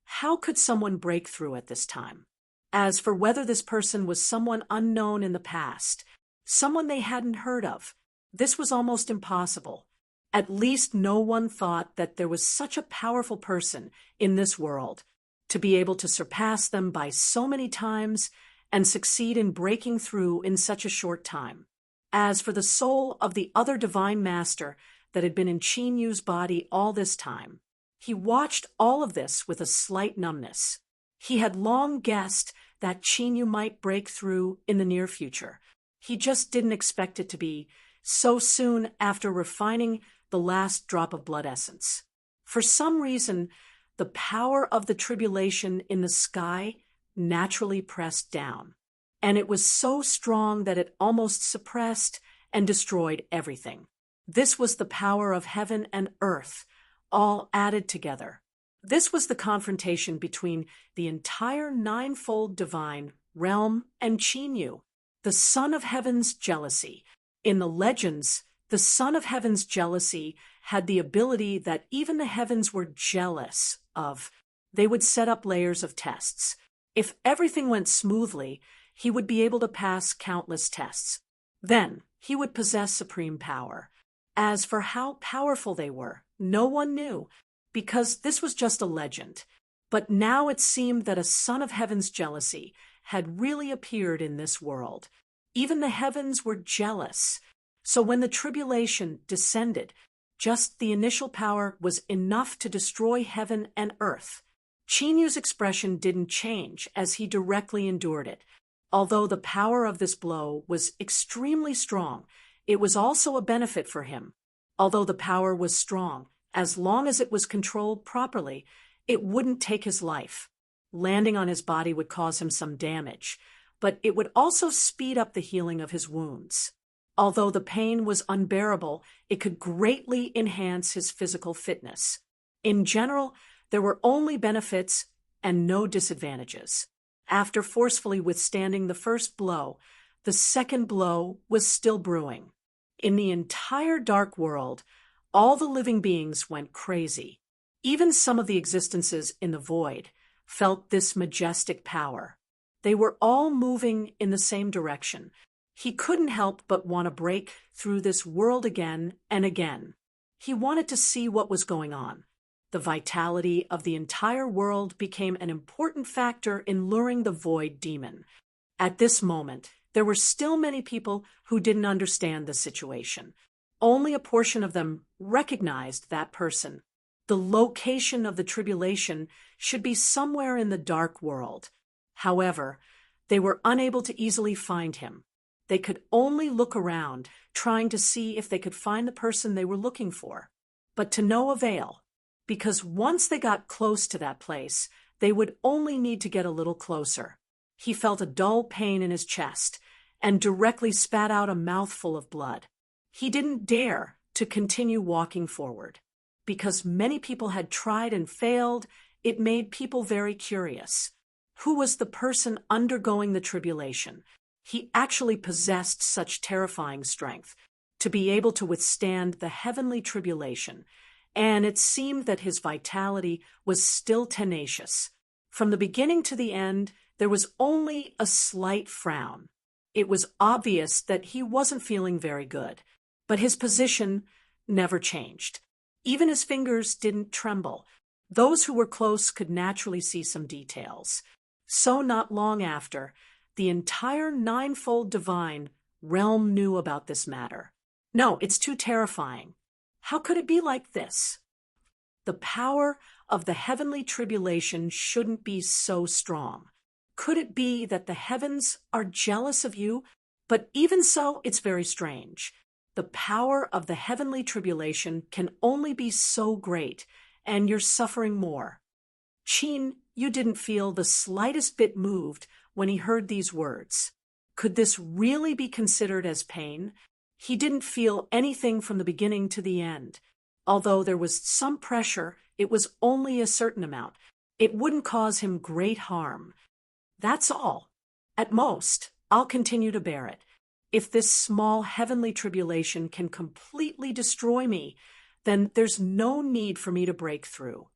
how could someone break through at this time? As for whether this person was someone unknown in the past, someone they hadn't heard of, this was almost impossible. At least no one thought that there was such a powerful person in this world to be able to surpass them by so many times and succeed in breaking through in such a short time. As for the soul of the other divine master that had been in Qin Yu's body all this time, he watched all of this with a slight numbness. He had long guessed that Qin Yu might break through in the near future. He just didn't expect it to be so soon after refining the last drop of blood essence. For some reason, the power of the tribulation in the sky naturally pressed down, and it was so strong that it almost suppressed and destroyed everything. This was the power of heaven and earth, all added together. This was the confrontation between the entire ninefold divine realm and Qin Yu, the son of heaven's jealousy. In the legends, the son of heaven's jealousy had the ability that even the heavens were jealous of. They would set up layers of tests. If everything went smoothly, he would be able to pass countless tests. Then he would possess supreme power. As for how powerful they were, no one knew, because this was just a legend. But now it seemed that a son of heaven's jealousy had really appeared in this world. Even the heavens were jealous. So when the tribulation descended, just the initial power was enough to destroy heaven and earth. Qin Yu's expression didn't change as he directly endured it. Although the power of this blow was extremely strong, it was also a benefit for him. Although the power was strong, as long as it was controlled properly, it wouldn't take his life. Landing on his body would cause him some damage, but it would also speed up the healing of his wounds. Although the pain was unbearable, it could greatly enhance his physical fitness. In general, there were only benefits and no disadvantages. After forcefully withstanding the first blow, the second blow was still brewing. In the entire dark world, all the living beings went crazy. Even some of the existences in the void felt this majestic power. They were all moving in the same direction. He couldn't help but want to break through this world again and again. He wanted to see what was going on. The vitality of the entire world became an important factor in luring the void demon. At this moment, there were still many people who didn't understand the situation. Only a portion of them recognized that person. The location of the tribulation should be somewhere in the dark world. However, they were unable to easily find him. They could only look around, trying to see if they could find the person they were looking for. But to no avail, because once they got close to that place, they would only need to get a little closer. He felt a dull pain in his chest and directly spat out a mouthful of blood. He didn't dare to continue walking forward. Because many people had tried and failed, it made people very curious. Who was the person undergoing the tribulation? He actually possessed such terrifying strength to be able to withstand the heavenly tribulation, and it seemed that his vitality was still tenacious. From the beginning to the end, there was only a slight frown. It was obvious that he wasn't feeling very good, but his position never changed. Even his fingers didn't tremble. Those who were close could naturally see some details. So not long after, the entire ninefold divine realm knew about this matter. No, it's too terrifying. How could it be like this? The power of the heavenly tribulation shouldn't be so strong. Could it be that the heavens are jealous of you? But even so, it's very strange. The power of the heavenly tribulation can only be so great, and you're suffering more. Qin, you didn't feel the slightest bit moved when he heard these words. Could this really be considered as pain? He didn't feel anything from the beginning to the end. Although there was some pressure, it was only a certain amount. It wouldn't cause him great harm. That's all. At most, I'll continue to bear it. If this small heavenly tribulation can completely destroy me, then there's no need for me to break through.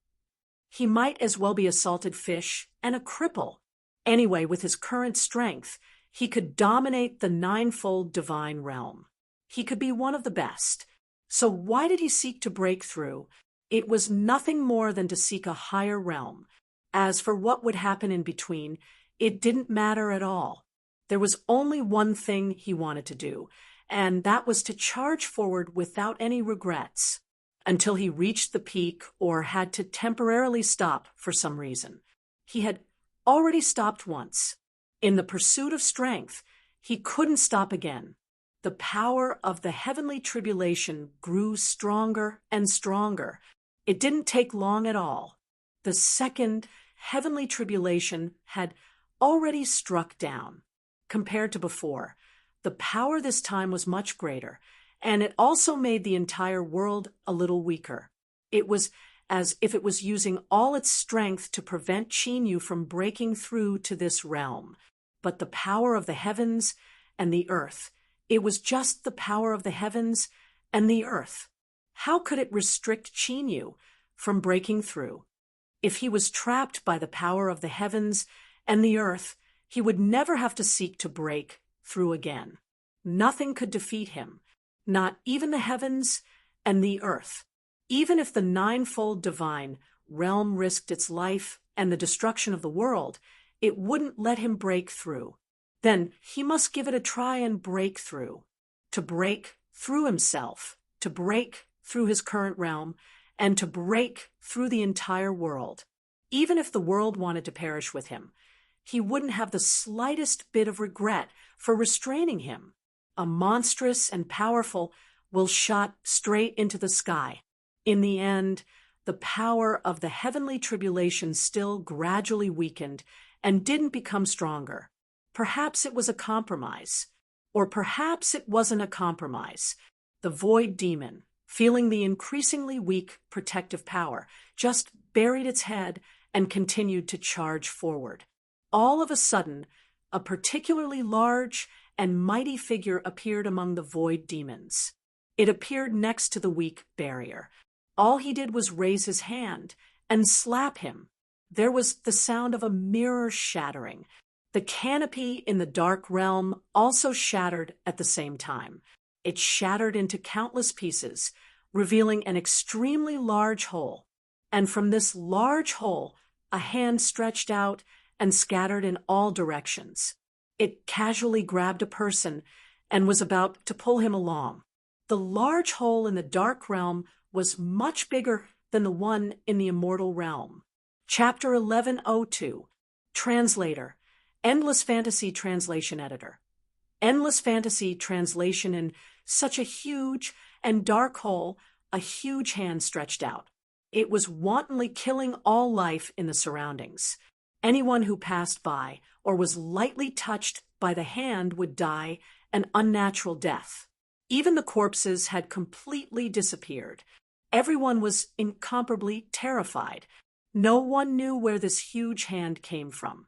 He might as well be a salted fish and a cripple. Anyway, with his current strength, he could dominate the ninefold divine realm. He could be one of the best. So why did he seek to break through? It was nothing more than to seek a higher realm. As for what would happen in between, it didn't matter at all. There was only one thing he wanted to do, and that was to charge forward without any regrets, until he reached the peak or had to temporarily stop for some reason. He had already stopped once. In the pursuit of strength, he couldn't stop again. The power of the heavenly tribulation grew stronger and stronger. It didn't take long at all. The second heavenly tribulation had already struck down. Compared to before, the power this time was much greater, and it also made the entire world a little weaker. It was as if it was using all its strength to prevent Qin from breaking through to this realm. But the power of the heavens and the earth, it was just the power of the heavens and the earth. How could it restrict Qin from breaking through? If he was trapped by the power of the heavens and the earth, he would never have to seek to break through again. Nothing could defeat him, not even the heavens and the earth. Even if the ninefold divine realm risked its life and the destruction of the world, it wouldn't let him break through. Then he must give it a try and break through. To break through himself, to break through his current realm, and to break through the entire world. Even if the world wanted to perish with him, he wouldn't have the slightest bit of regret for restraining him. A monstrous and powerful will shot straight into the sky. In the end, the power of the heavenly tribulation still gradually weakened and didn't become stronger. Perhaps it was a compromise. Or perhaps it wasn't a compromise. The void demon, feeling the increasingly weak protective power, just buried its head and continued to charge forward. All of a sudden, a particularly large and mighty figure appeared among the void demons. It appeared next to the weak barrier. All he did was raise his hand and slap him. There was the sound of a mirror shattering. The canopy in the dark realm also shattered at the same time. It shattered into countless pieces, revealing an extremely large hole. And from this large hole, a hand stretched out and scattered in all directions. It casually grabbed a person and was about to pull him along. The large hole in the dark realm was much bigger than the one in the immortal realm. Chapter 1102. Translator. Endless Fantasy Translation Editor. Endless Fantasy Translation. In such a huge and dark hole, a huge hand stretched out. It was wantonly killing all life in the surroundings. Anyone who passed by or was lightly touched by the hand would die an unnatural death. Even the corpses had completely disappeared. Everyone was incomparably terrified. No one knew where this huge hand came from.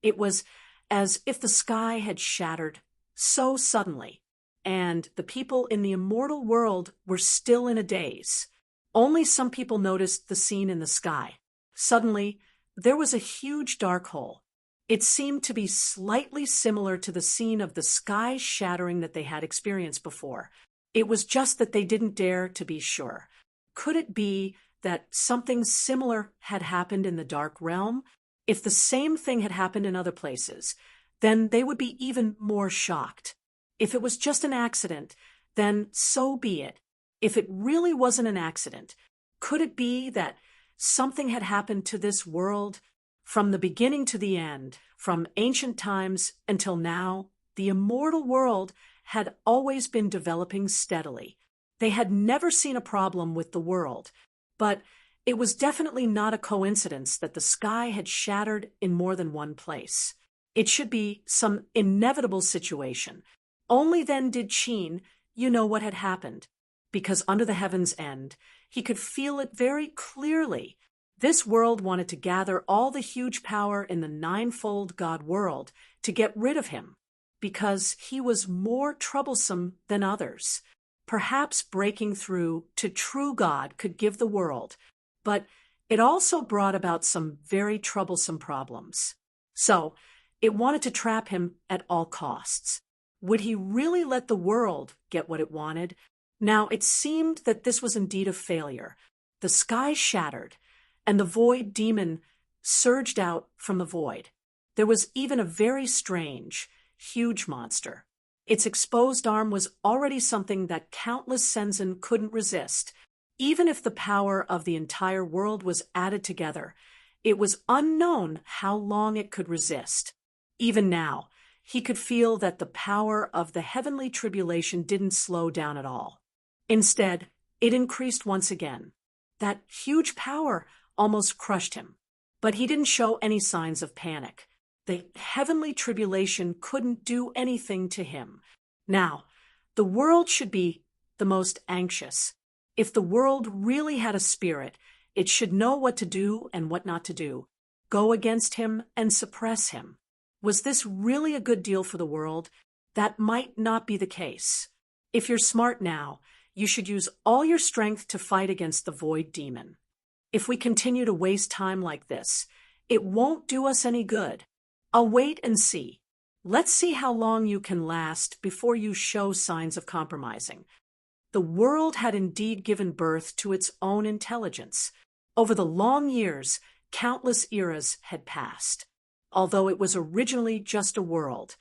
It was as if the sky had shattered so suddenly, and the people in the immortal world were still in a daze. Only some people noticed the scene in the sky. Suddenly, there was a huge dark hole. It seemed to be slightly similar to the scene of the sky shattering that they had experienced before. It was just that they didn't dare to be sure. Could it be that something similar had happened in the dark realm? If the same thing had happened in other places, then they would be even more shocked. If it was just an accident, then so be it. If it really wasn't an accident, could it be that something had happened to this world from the beginning to the end, from ancient times until now? The immortal world had always been developing steadily. They had never seen a problem with the world, but it was definitely not a coincidence that the sky had shattered in more than one place. It should be some inevitable situation. Only then did Qin know what had happened, because under the heaven's end, he could feel it very clearly. This world wanted to gather all the huge power in the ninefold God world to get rid of him, because he was more troublesome than others. Perhaps breaking through to true God could give the world, but it also brought about some very troublesome problems. So, it wanted to trap him at all costs. Would he really let the world get what it wanted? Now, it seemed that this was indeed a failure. The sky shattered, and the void demon surged out from the void. There was even a very strange, huge monster. Its exposed arm was already something that countless Senzen couldn't resist. Even if the power of the entire world was added together, it was unknown how long it could resist. Even now, he could feel that the power of the heavenly tribulation didn't slow down at all. Instead, it increased once again. That huge power almost crushed him, but he didn't show any signs of panic. The heavenly tribulation couldn't do anything to him. Now, the world should be the most anxious. If the world really had a spirit, it should know what to do and what not to do, go against him and suppress him. Was this really a good deal for the world? That might not be the case. If you're smart now, you should use all your strength to fight against the void demon. If we continue to waste time like this, it won't do us any good. I'll wait and see. Let's see how long you can last before you show signs of compromising. The world had indeed given birth to its own intelligence. Over the long years, countless eras had passed. Although it was originally just a world,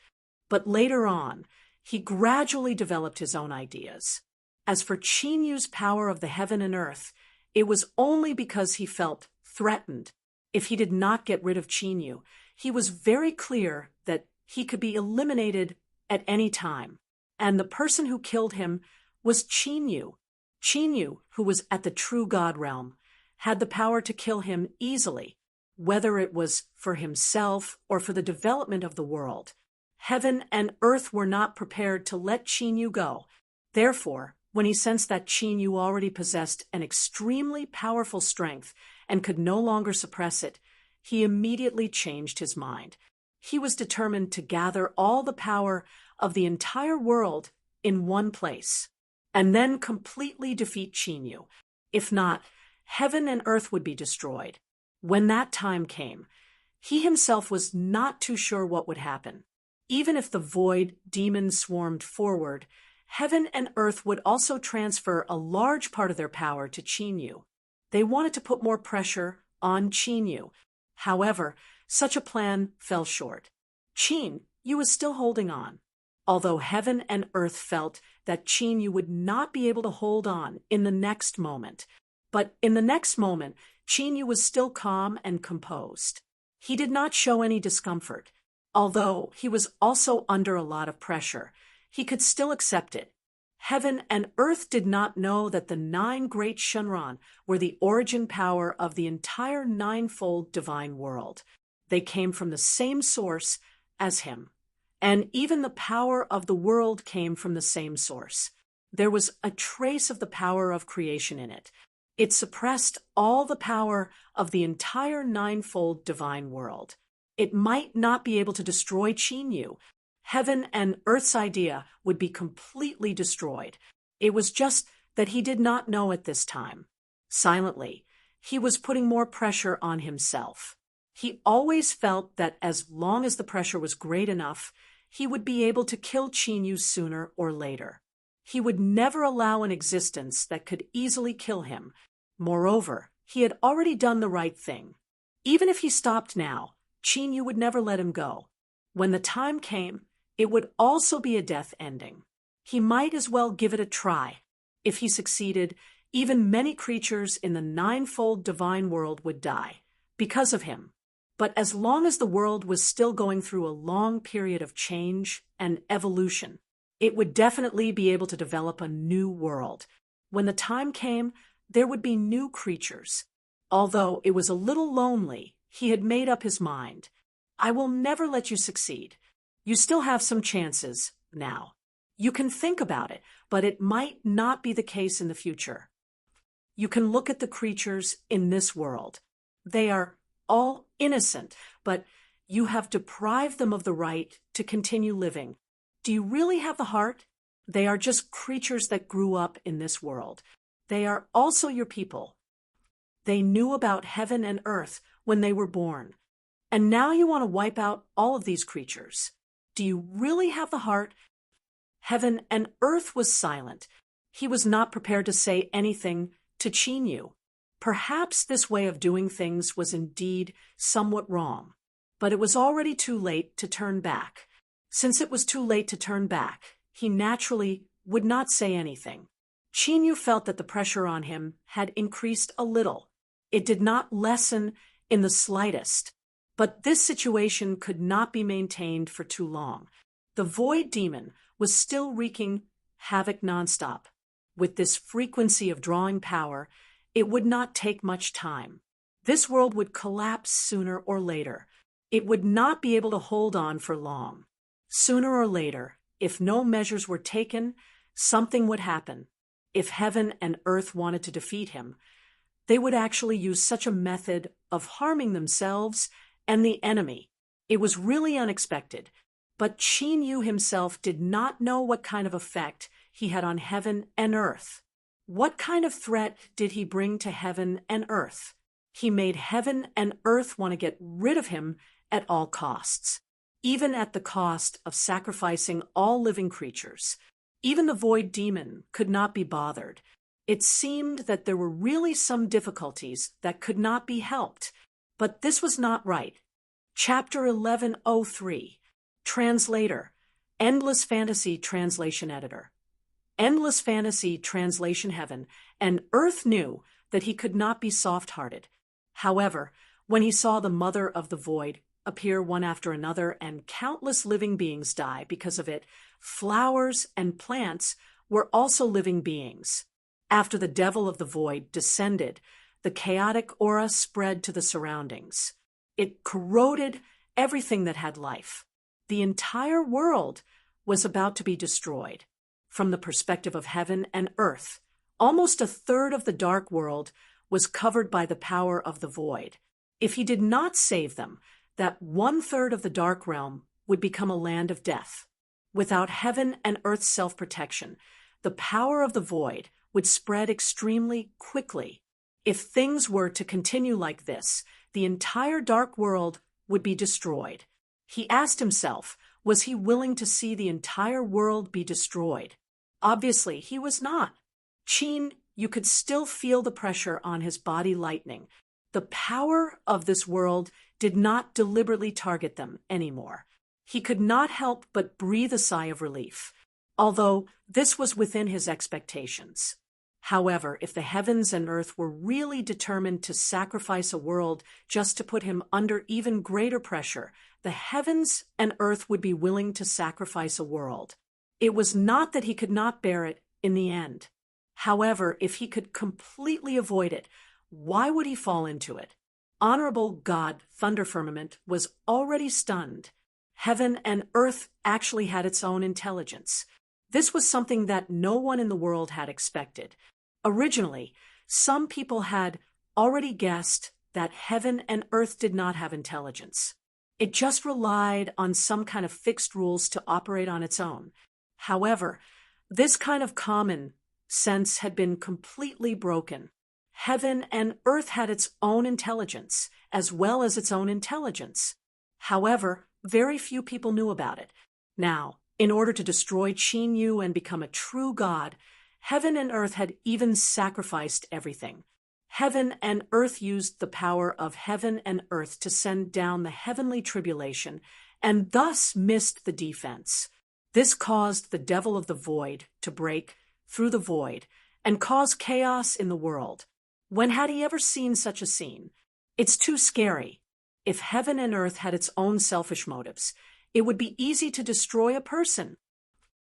but later on, he gradually developed his own ideas. As for Qinyu's power of the heaven and earth, it was only because he felt threatened. If he did not get rid of Qinyu, he was very clear that he could be eliminated at any time. And the person who killed him was Qinyu. Qinyu, who was at the true God realm, had the power to kill him easily, whether it was for himself or for the development of the world. Heaven and earth were not prepared to let Qinyu go. Therefore, when he sensed that Qinyu already possessed an extremely powerful strength and could no longer suppress it, he immediately changed his mind. He was determined to gather all the power of the entire world in one place, and then completely defeat Qinyu. If not, heaven and earth would be destroyed. When that time came, he himself was not too sure what would happen. Even if the void demon swarmed forward, heaven and earth would also transfer a large part of their power to Qinyu. They wanted to put more pressure on Qinyu. However, such a plan fell short. Qinyu was still holding on. Although heaven and earth felt that Qinyu would not be able to hold on in the next moment. But in the next moment, Qinyu was still calm and composed. He did not show any discomfort. Although he was also under a lot of pressure, he could still accept it. Heaven and earth did not know that the 9 great Shenron were the origin power of the entire ninefold divine world. They came from the same source as him. And even the power of the world came from the same source. There was a trace of the power of creation in it. It suppressed all the power of the entire ninefold divine world. It might not be able to destroy Qinyu. Heaven and earth's idea would be completely destroyed. It was just that he did not know at this time. Silently, he was putting more pressure on himself. He always felt that as long as the pressure was great enough, he would be able to kill Chinyu sooner or later. He would never allow an existence that could easily kill him. Moreover, he had already done the right thing. Even if he stopped now, Chinyu would never let him go. When the time came, it would also be a death ending. He might as well give it a try. If he succeeded, even many creatures in the ninefold divine world would die because of him. But as long as the world was still going through a long period of change and evolution, it would definitely be able to develop a new world. When the time came, there would be new creatures. Although it was a little lonely, he had made up his mind. I will never let you succeed. You still have some chances now. You can think about it, but it might not be the case in the future. You can look at the creatures in this world. They are all innocent, but you have deprived them of the right to continue living. Do you really have the heart? They are just creatures that grew up in this world. They are also your people. They knew about heaven and earth when they were born. And now you want to wipe out all of these creatures. Do you really have the heart? Heaven and earth was silent. He was not prepared to say anything to Chinyu. Perhaps this way of doing things was indeed somewhat wrong, but it was already too late to turn back. Since it was too late to turn back, he naturally would not say anything. Chinyu felt that the pressure on him had increased a little. It did not lessen in the slightest. But this situation could not be maintained for too long. The Void Demon was still wreaking havoc nonstop. With this frequency of drawing power, it would not take much time. This world would collapse sooner or later. It would not be able to hold on for long. Sooner or later, if no measures were taken, something would happen. If heaven and earth wanted to defeat him, they would actually use such a method of harming themselves and the enemy. It was really unexpected, but Chinyu himself did not know what kind of effect he had on heaven and earth. What kind of threat did he bring to heaven and earth? He made heaven and earth want to get rid of him at all costs, even at the cost of sacrificing all living creatures. Even the Void Demon could not be bothered. It seemed that there were really some difficulties that could not be helped. But this was not right. Chapter 1103. Translator. Endless Fantasy Translation Editor. Endless Fantasy Translation Heaven and Earth knew that he could not be soft-hearted. However, when he saw the Mother of the Void appear one after another and countless living beings die because of it, flowers and plants were also living beings. After the Devil of the Void descended, the chaotic aura spread to the surroundings. It corroded everything that had life. The entire world was about to be destroyed. From the perspective of heaven and earth, almost a third of the dark world was covered by the power of the void. If he did not save them, that 1/3 of the dark realm would become a land of death. Without heaven and earth's self-protection, the power of the void would spread extremely quickly. If things were to continue like this, the entire dark world would be destroyed. He asked himself, was he willing to see the entire world be destroyed? Obviously, he was not. You could still feel the pressure on his body lightening. The power of this world did not deliberately target them anymore. He could not help but breathe a sigh of relief, although this was within his expectations. However, if the heavens and earth were really determined to sacrifice a world just to put him under even greater pressure, the heavens and earth would be willing to sacrifice a world. It was not that he could not bear it in the end. However, if he could completely avoid it, why would he fall into it? Honorable God Thunder Firmament was already stunned. Heaven and earth actually had its own intelligence. This was something that no one in the world had expected. Originally, some people had already guessed that heaven and earth did not have intelligence. It just relied on some kind of fixed rules to operate on its own. However, this kind of common sense had been completely broken. Heaven and earth had its own intelligence, as well as its own intelligence. However, very few people knew about it. Now, in order to destroy Qin Yu and become a true god, heaven and earth had even sacrificed everything. Heaven and earth used the power of heaven and earth to send down the heavenly tribulation, and thus missed the defense. This caused the devil of the void to break through the void and cause chaos in the world. When had he ever seen such a scene? It's too scary. If heaven and earth had its own selfish motives, it would be easy to destroy a person.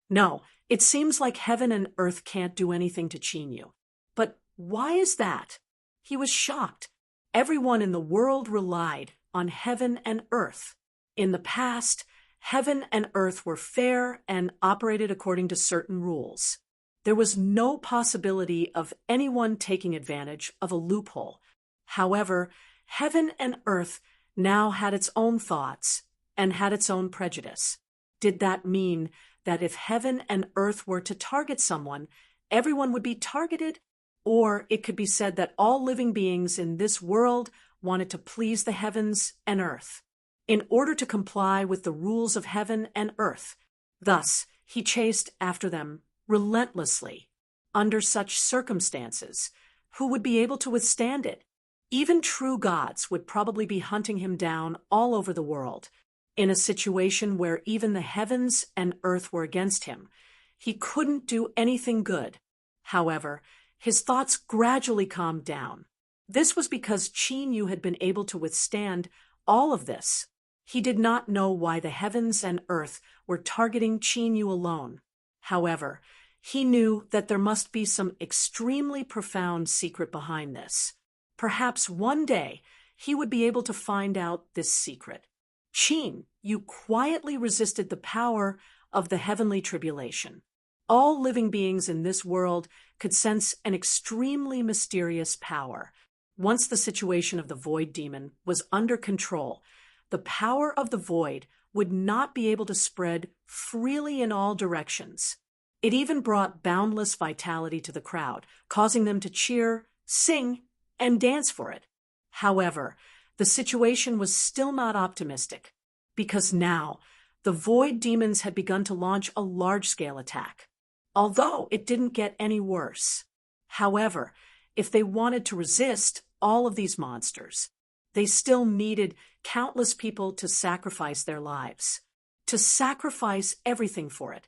No, it seems like heaven and earth can't do anything to Qin Yu. But why is that? He was shocked. Everyone in the world relied on heaven and earth. In the past, heaven and earth were fair and operated according to certain rules. There was no possibility of anyone taking advantage of a loophole. However, heaven and earth now had its own thoughts and had its own prejudice. Did that mean that if heaven and earth were to target someone, everyone would be targeted? Or it could be said that all living beings in this world wanted to please the heavens and earth, in order to comply with the rules of heaven and earth. Thus, he chased after them relentlessly. Under such circumstances, who would be able to withstand it? Even true gods would probably be hunting him down all over the world. In a situation where even the heavens and earth were against him, he couldn't do anything good. However, his thoughts gradually calmed down. This was because Qin Yu had been able to withstand all of this. He did not know why the heavens and earth were targeting Qin Yu alone. However, he knew that there must be some extremely profound secret behind this. Perhaps one day he would be able to find out this secret. Qin Yu quietly resisted the power of the heavenly tribulation. All living beings in this world could sense an extremely mysterious power. Once the situation of the void demon was under control, the power of the void would not be able to spread freely in all directions. It even brought boundless vitality to the crowd, causing them to cheer, sing, and dance for it. However, the situation was still not optimistic, because now the void demons had begun to launch a large-scale attack, although it didn't get any worse. However, if they wanted to resist all of these monsters, they still needed countless people to sacrifice their lives, to sacrifice everything for it.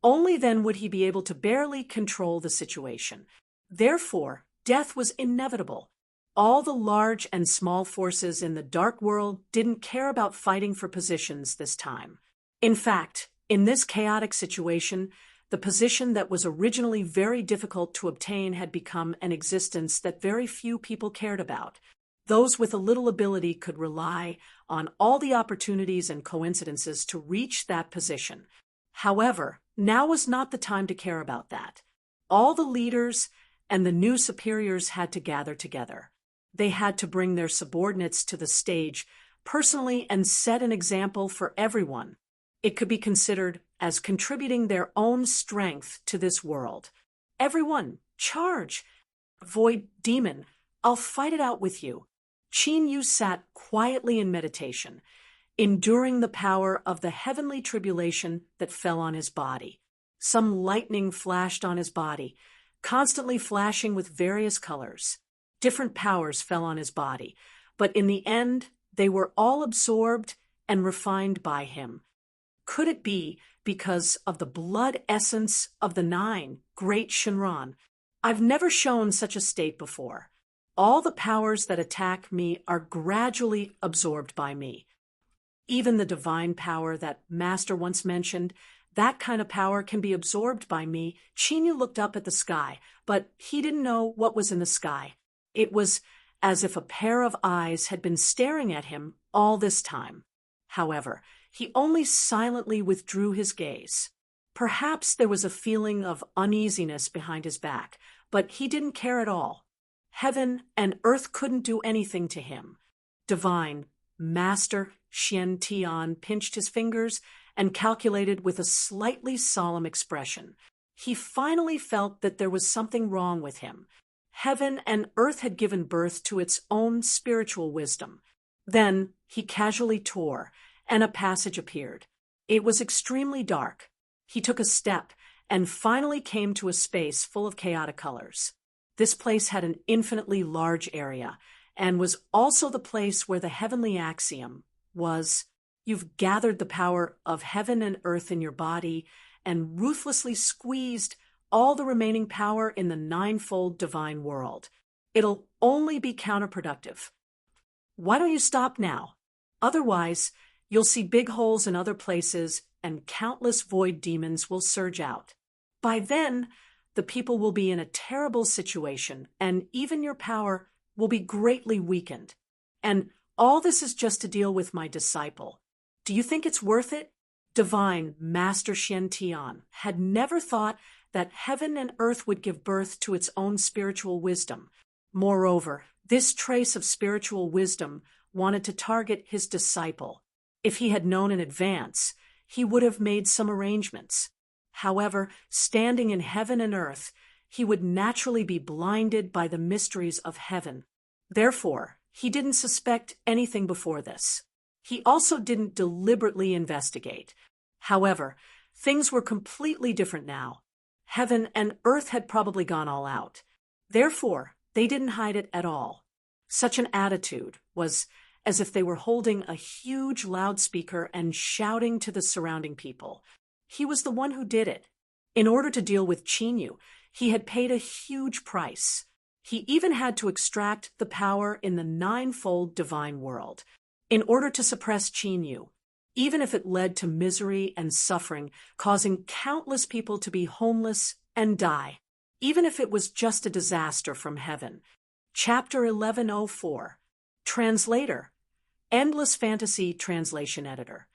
Only then would he be able to barely control the situation. Therefore, death was inevitable. All the large and small forces in the dark world didn't care about fighting for positions this time. In fact, in this chaotic situation, the position that was originally very difficult to obtain had become an existence that very few people cared about. Those with a little ability could rely on all the opportunities and coincidences to reach that position. However, now was not the time to care about that. All the leaders and the new superiors had to gather together. They had to bring their subordinates to the stage personally and set an example for everyone. It could be considered as contributing their own strength to this world. Everyone, charge! Void demon, I'll fight it out with you. Qin Yu sat quietly in meditation, enduring the power of the heavenly tribulation that fell on his body. Some lightning flashed on his body, constantly flashing with various colors. Different powers fell on his body, but in the end, they were all absorbed and refined by him. Could it be because of the blood essence of the 9 great Shinran? I've never shown such a state before. All the powers that attack me are gradually absorbed by me. Even the divine power that Master once mentioned, that kind of power can be absorbed by me. Qin Yu looked up at the sky, but he didn't know what was in the sky. It was as if a pair of eyes had been staring at him all this time. However, he only silently withdrew his gaze. Perhaps there was a feeling of uneasiness behind his back, but he didn't care at all. Heaven and earth couldn't do anything to him. Divine Master Xian Tian pinched his fingers and calculated with a slightly solemn expression. He finally felt that there was something wrong with him. Heaven and earth had given birth to its own spiritual wisdom. Then he casually tore, and a passage appeared. It was extremely dark. He took a step and finally came to a space full of chaotic colors. This place had an infinitely large area, and was also the place where the heavenly axiom was, "You've gathered the power of heaven and earth in your body and ruthlessly squeezed all the remaining power in the ninefold divine world. It'll only be counterproductive. Why don't you stop now? Otherwise, you'll see big holes in other places and countless void demons will surge out. By then, the people will be in a terrible situation, and even your power will be greatly weakened. And all this is just to deal with my disciple. Do you think it's worth it?" Divine Master Xian Tian had never thought that heaven and earth would give birth to its own spiritual wisdom. Moreover, this trace of spiritual wisdom wanted to target his disciple. If he had known in advance, he would have made some arrangements. However, standing in heaven and earth, he would naturally be blinded by the mysteries of heaven. Therefore, he didn't suspect anything before this. He also didn't deliberately investigate. However, things were completely different now. Heaven and earth had probably gone all out. Therefore, they didn't hide it at all. Such an attitude was as if they were holding a huge loudspeaker and shouting to the surrounding people. He was the one who did it. In order to deal with Qinyu, he had paid a huge price. He even had to extract the power in the ninefold divine world. In order to suppress Qinyu, even if it led to misery and suffering, causing countless people to be homeless and die, even if it was just a disaster from heaven. Chapter 1104. Translator. Endless Fantasy Translation Editor.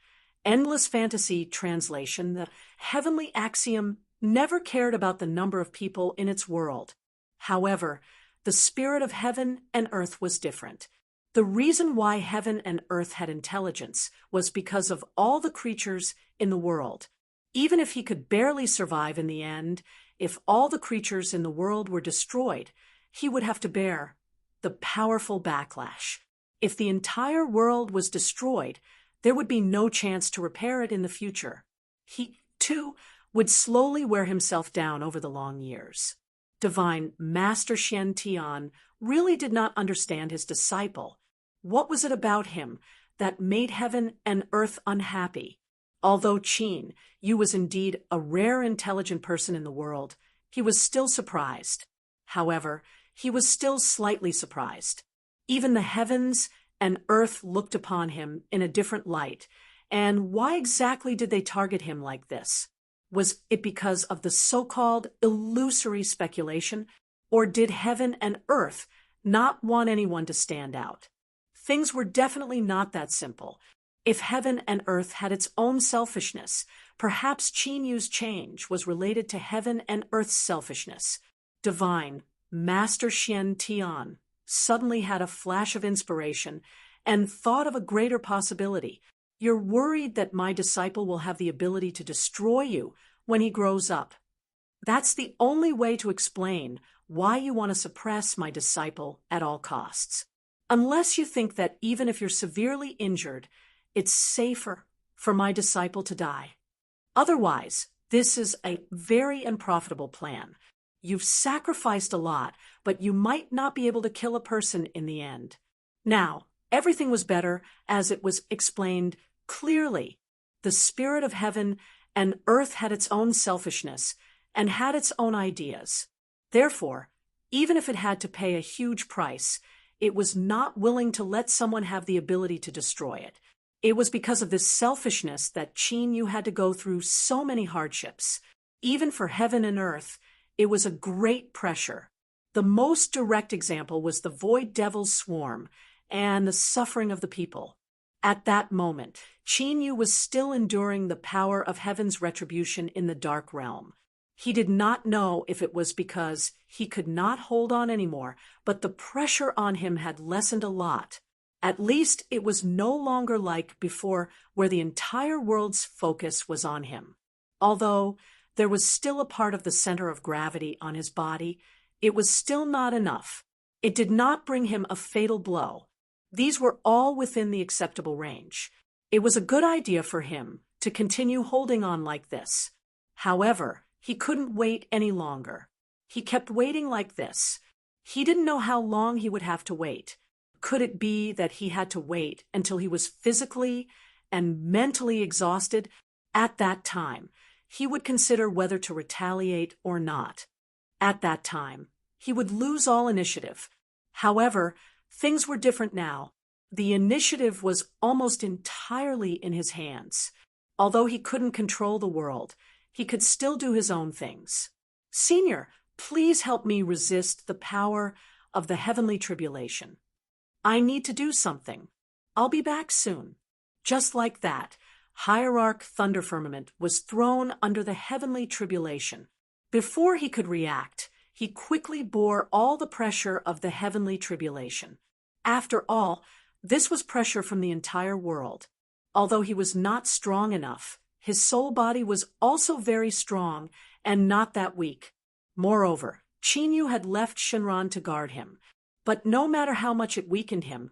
Endless Fantasy Translation. The heavenly axiom never cared about the number of people in its world. However, the spirit of heaven and earth was different. The reason why heaven and earth had intelligence was because of all the creatures in the world. Even if he could barely survive in the end, if all the creatures in the world were destroyed, he would have to bear the powerful backlash. If the entire world was destroyed, there would be no chance to repair it in the future. He, too, would slowly wear himself down over the long years. Divine Master Xian Tian really did not understand his disciple. What was it about him that made heaven and earth unhappy? Although Qin Yu was indeed a rare intelligent person in the world, he was still surprised. However, he was still slightly surprised. Even the heavens and earth looked upon him in a different light. And why exactly did they target him like this? Was it because of the so-called illusory speculation, or did heaven and earth not want anyone to stand out? Things were definitely not that simple. If heaven and earth had its own selfishness, perhaps Qin Yu's change was related to heaven and earth's selfishness. Divine Master Xian Tian suddenly had a flash of inspiration and thought of a greater possibility. You're worried that my disciple will have the ability to destroy you when he grows up. That's the only way to explain why you want to suppress my disciple at all costs. Unless you think that even if you're severely injured, it's safer for my disciple to die. Otherwise, this is a very unprofitable plan. You've sacrificed a lot, but you might not be able to kill a person in the end. Now, everything was better as it was explained clearly. The spirit of heaven and earth had its own selfishness and had its own ideas. Therefore, even if it had to pay a huge price, it was not willing to let someone have the ability to destroy it. It was because of this selfishness that Qin Yu had to go through so many hardships. Even for heaven and earth, it was a great pressure. The most direct example was the void devil's swarm and the suffering of the people. At that moment, Qin Yu was still enduring the power of heaven's retribution in the dark realm. He did not know if it was because he could not hold on anymore, but the pressure on him had lessened a lot. At least it was no longer like before, where the entire world's focus was on him. Although there was still a part of the center of gravity on his body, it was still not enough. It did not bring him a fatal blow. These were all within the acceptable range. It was a good idea for him to continue holding on like this. However, he couldn't wait any longer. He kept waiting like this. He didn't know how long he would have to wait. Could it be that he had to wait until he was physically and mentally exhausted? At that time, he would consider whether to retaliate or not. At that time, he would lose all initiative. However, things were different now. The initiative was almost entirely in his hands. Although he couldn't control the world, he could still do his own things. Senior, please help me resist the power of the heavenly tribulation. I need to do something. I'll be back soon. Just like that, Hierarch Thunder Firmament was thrown under the heavenly tribulation. Before he could react, he quickly bore all the pressure of the heavenly tribulation. After all, this was pressure from the entire world. Although he was not strong enough, his soul body was also very strong and not that weak. Moreover, Chinyu had left Shinran to guard him. But no matter how much it weakened him,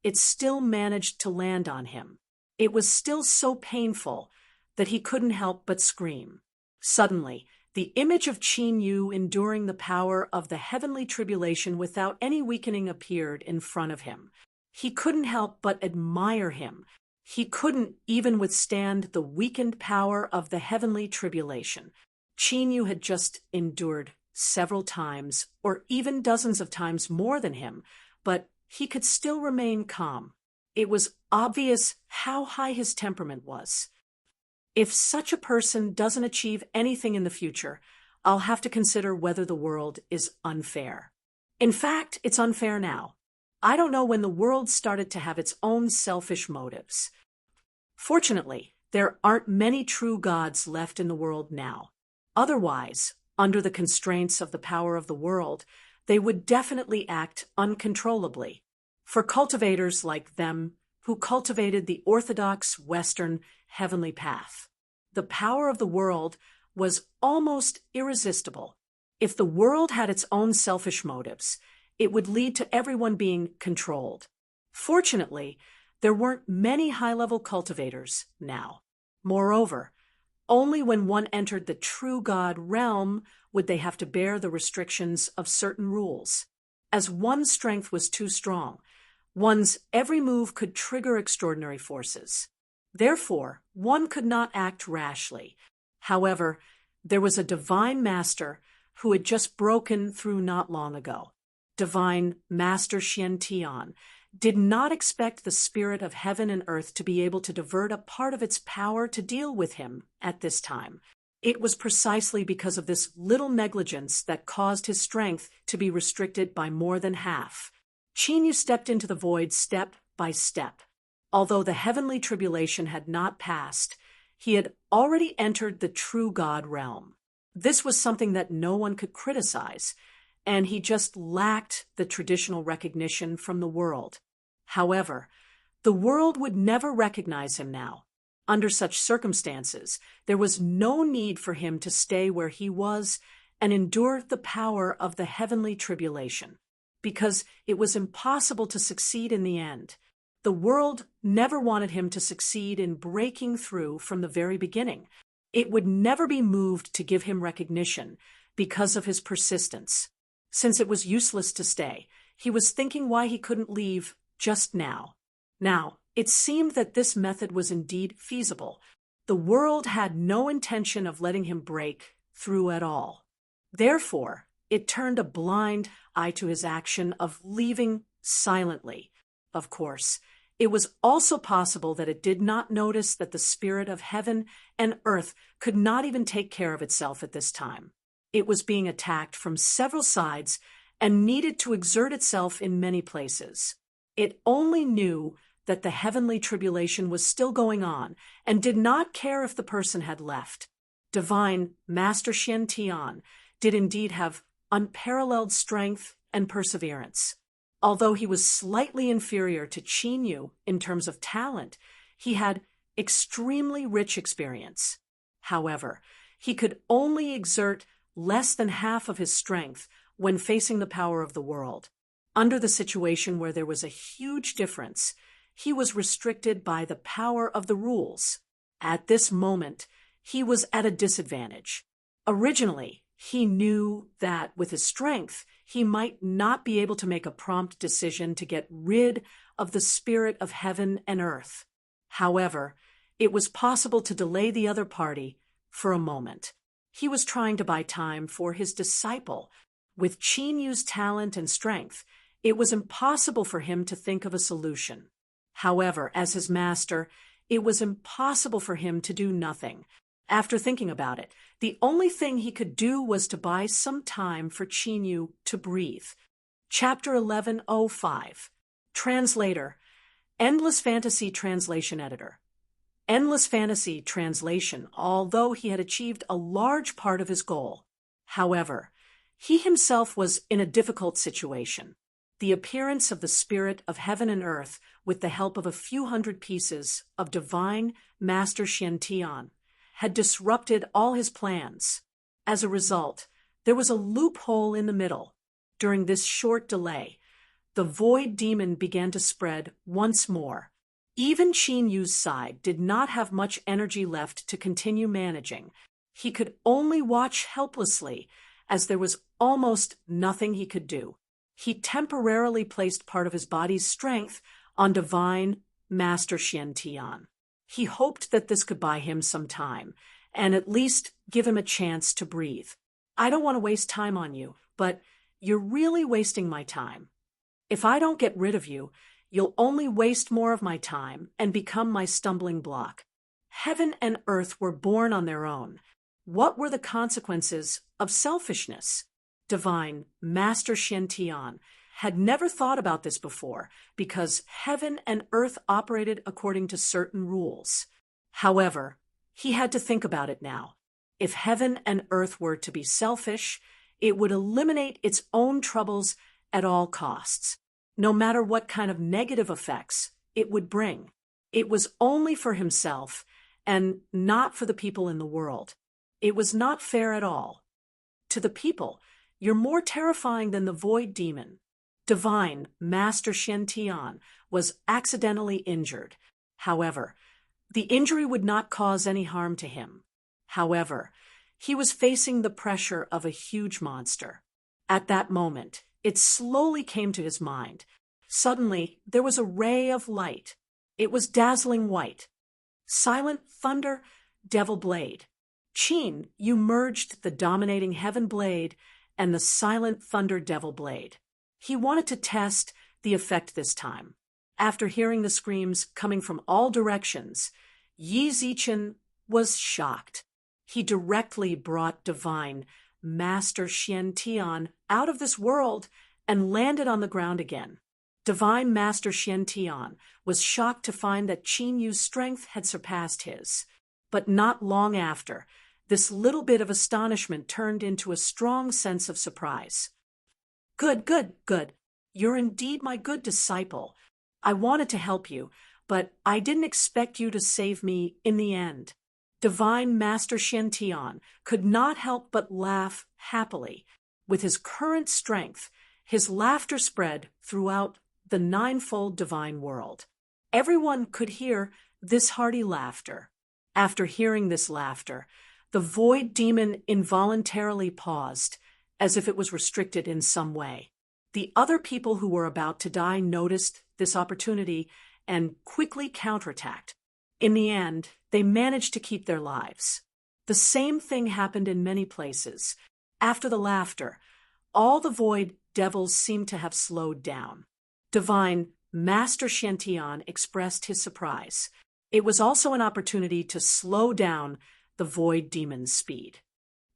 it still managed to land on him. It was still so painful that he couldn't help but scream. Suddenly, the image of Chinyu enduring the power of the heavenly tribulation without any weakening appeared in front of him. He couldn't help but admire him. He couldn't even withstand the weakened power of the heavenly tribulation. Chinyu had just endured several times, or even dozens of times more than him, but he could still remain calm. It was obvious how high his temperament was. If such a person doesn't achieve anything in the future, I'll have to consider whether the world is unfair. In fact, it's unfair now. I don't know when the world started to have its own selfish motives. Fortunately, there aren't many true gods left in the world now. Otherwise, under the constraints of the power of the world, they would definitely act uncontrollably. For cultivators like them, who cultivated the orthodox Western heavenly path, the power of the world was almost irresistible. If the world had its own selfish motives, it would lead to everyone being controlled. Fortunately, there weren't many high-level cultivators now. Moreover, only when one entered the true God realm would they have to bear the restrictions of certain rules. As one's strength was too strong, one's every move could trigger extraordinary forces. Therefore, one could not act rashly. However, there was a divine master who had just broken through not long ago. Divine Master Xian Tian did not expect the spirit of heaven and earth to be able to divert a part of its power to deal with him at this time. It was precisely because of this little negligence that caused his strength to be restricted by more than half. Chinyu stepped into the void step by step. Although the heavenly tribulation had not passed, he had already entered the true God realm. This was something that no one could criticize, and he just lacked the traditional recognition from the world. However, the world would never recognize him now. Under such circumstances, there was no need for him to stay where he was and endure the power of the heavenly tribulation, because it was impossible to succeed in the end. The world never wanted him to succeed in breaking through from the very beginning. It would never be moved to give him recognition because of his persistence. Since it was useless to stay, he was thinking why he couldn't leave just now. Now, it seemed that this method was indeed feasible. The world had no intention of letting him break through at all. Therefore, it turned a blind eye to his action of leaving silently. Of course, it was also possible that it did not notice that the spirit of heaven and earth could not even take care of itself at this time. It was being attacked from several sides and needed to exert itself in many places. It only knew that the heavenly tribulation was still going on and did not care if the person had left. Divine Master Xian Tian did indeed have unparalleled strength and perseverance. Although he was slightly inferior to Qin Yu in terms of talent, he had extremely rich experience. However, he could only exert less than half of his strength when facing the power of the world. Under the situation where there was a huge difference, he was restricted by the power of the rules. At this moment, he was at a disadvantage. Originally, he knew that with his strength, he might not be able to make a prompt decision to get rid of the spirit of heaven and earth. However, it was possible to delay the other party for a moment. He was trying to buy time for his disciple. With Qin Yu's talent and strength, it was impossible for him to think of a solution. However, as his master, it was impossible for him to do nothing. After thinking about it, the only thing he could do was to buy some time for Qin Yu to breathe. Chapter 1105. Translator. Endless Fantasy Translation Editor. Endless Fantasy Translation, although he had achieved a large part of his goal. However, he himself was in a difficult situation. The appearance of the spirit of heaven and earth, with the help of a few hundred pieces of divine Master Xiantian, had disrupted all his plans. As a result, there was a loophole in the middle. During this short delay, the void demon began to spread once more. Even Qin Yu's side did not have much energy left to continue managing. He could only watch helplessly, as there was almost nothing he could do. He temporarily placed part of his body's strength on divine Master Xiantian. He hoped that this could buy him some time, and at least give him a chance to breathe. I don't want to waste time on you, but you're really wasting my time. If I don't get rid of you, you'll only waste more of my time and become my stumbling block. Heaven and earth were born on their own. What were the consequences of selfishness? Divine Master Xiantian had never thought about this before because heaven and earth operated according to certain rules. However, he had to think about it now. If heaven and earth were to be selfish, it would eliminate its own troubles at all costs, no matter what kind of negative effects it would bring. It was only for himself and not for the people in the world. It was not fair at all. To the people, you're more terrifying than the void demon. Divine Master Xiantian was accidentally injured. However, the injury would not cause any harm to him. However, he was facing the pressure of a huge monster. At that moment, it slowly came to his mind. Suddenly, there was a ray of light. It was dazzling white. Silent thunder, devil blade. Qin Yu merged the dominating heaven blade and the silent thunder devil blade. He wanted to test the effect this time. After hearing the screams coming from all directions, Yi Zichen was shocked. He directly brought divine Master Xiantian out of this world and landed on the ground again. Divine Master Xiantian was shocked to find that Qin Yu's strength had surpassed his. But not long after, this little bit of astonishment turned into a strong sense of surprise. Good. You're indeed my good disciple. I wanted to help you, but I didn't expect you to save me in the end. Divine Master Xiantian could not help but laugh happily. With his current strength, his laughter spread throughout the ninefold divine world. Everyone could hear this hearty laughter. After hearing this laughter, the void demon involuntarily paused, as if it was restricted in some way. The other people who were about to die noticed this opportunity and quickly counterattacked. In the end, they managed to keep their lives. The same thing happened in many places. After the laughter, all the void devils seemed to have slowed down. Divine Master Xiantian expressed his surprise. It was also an opportunity to slow down the void demon's speed.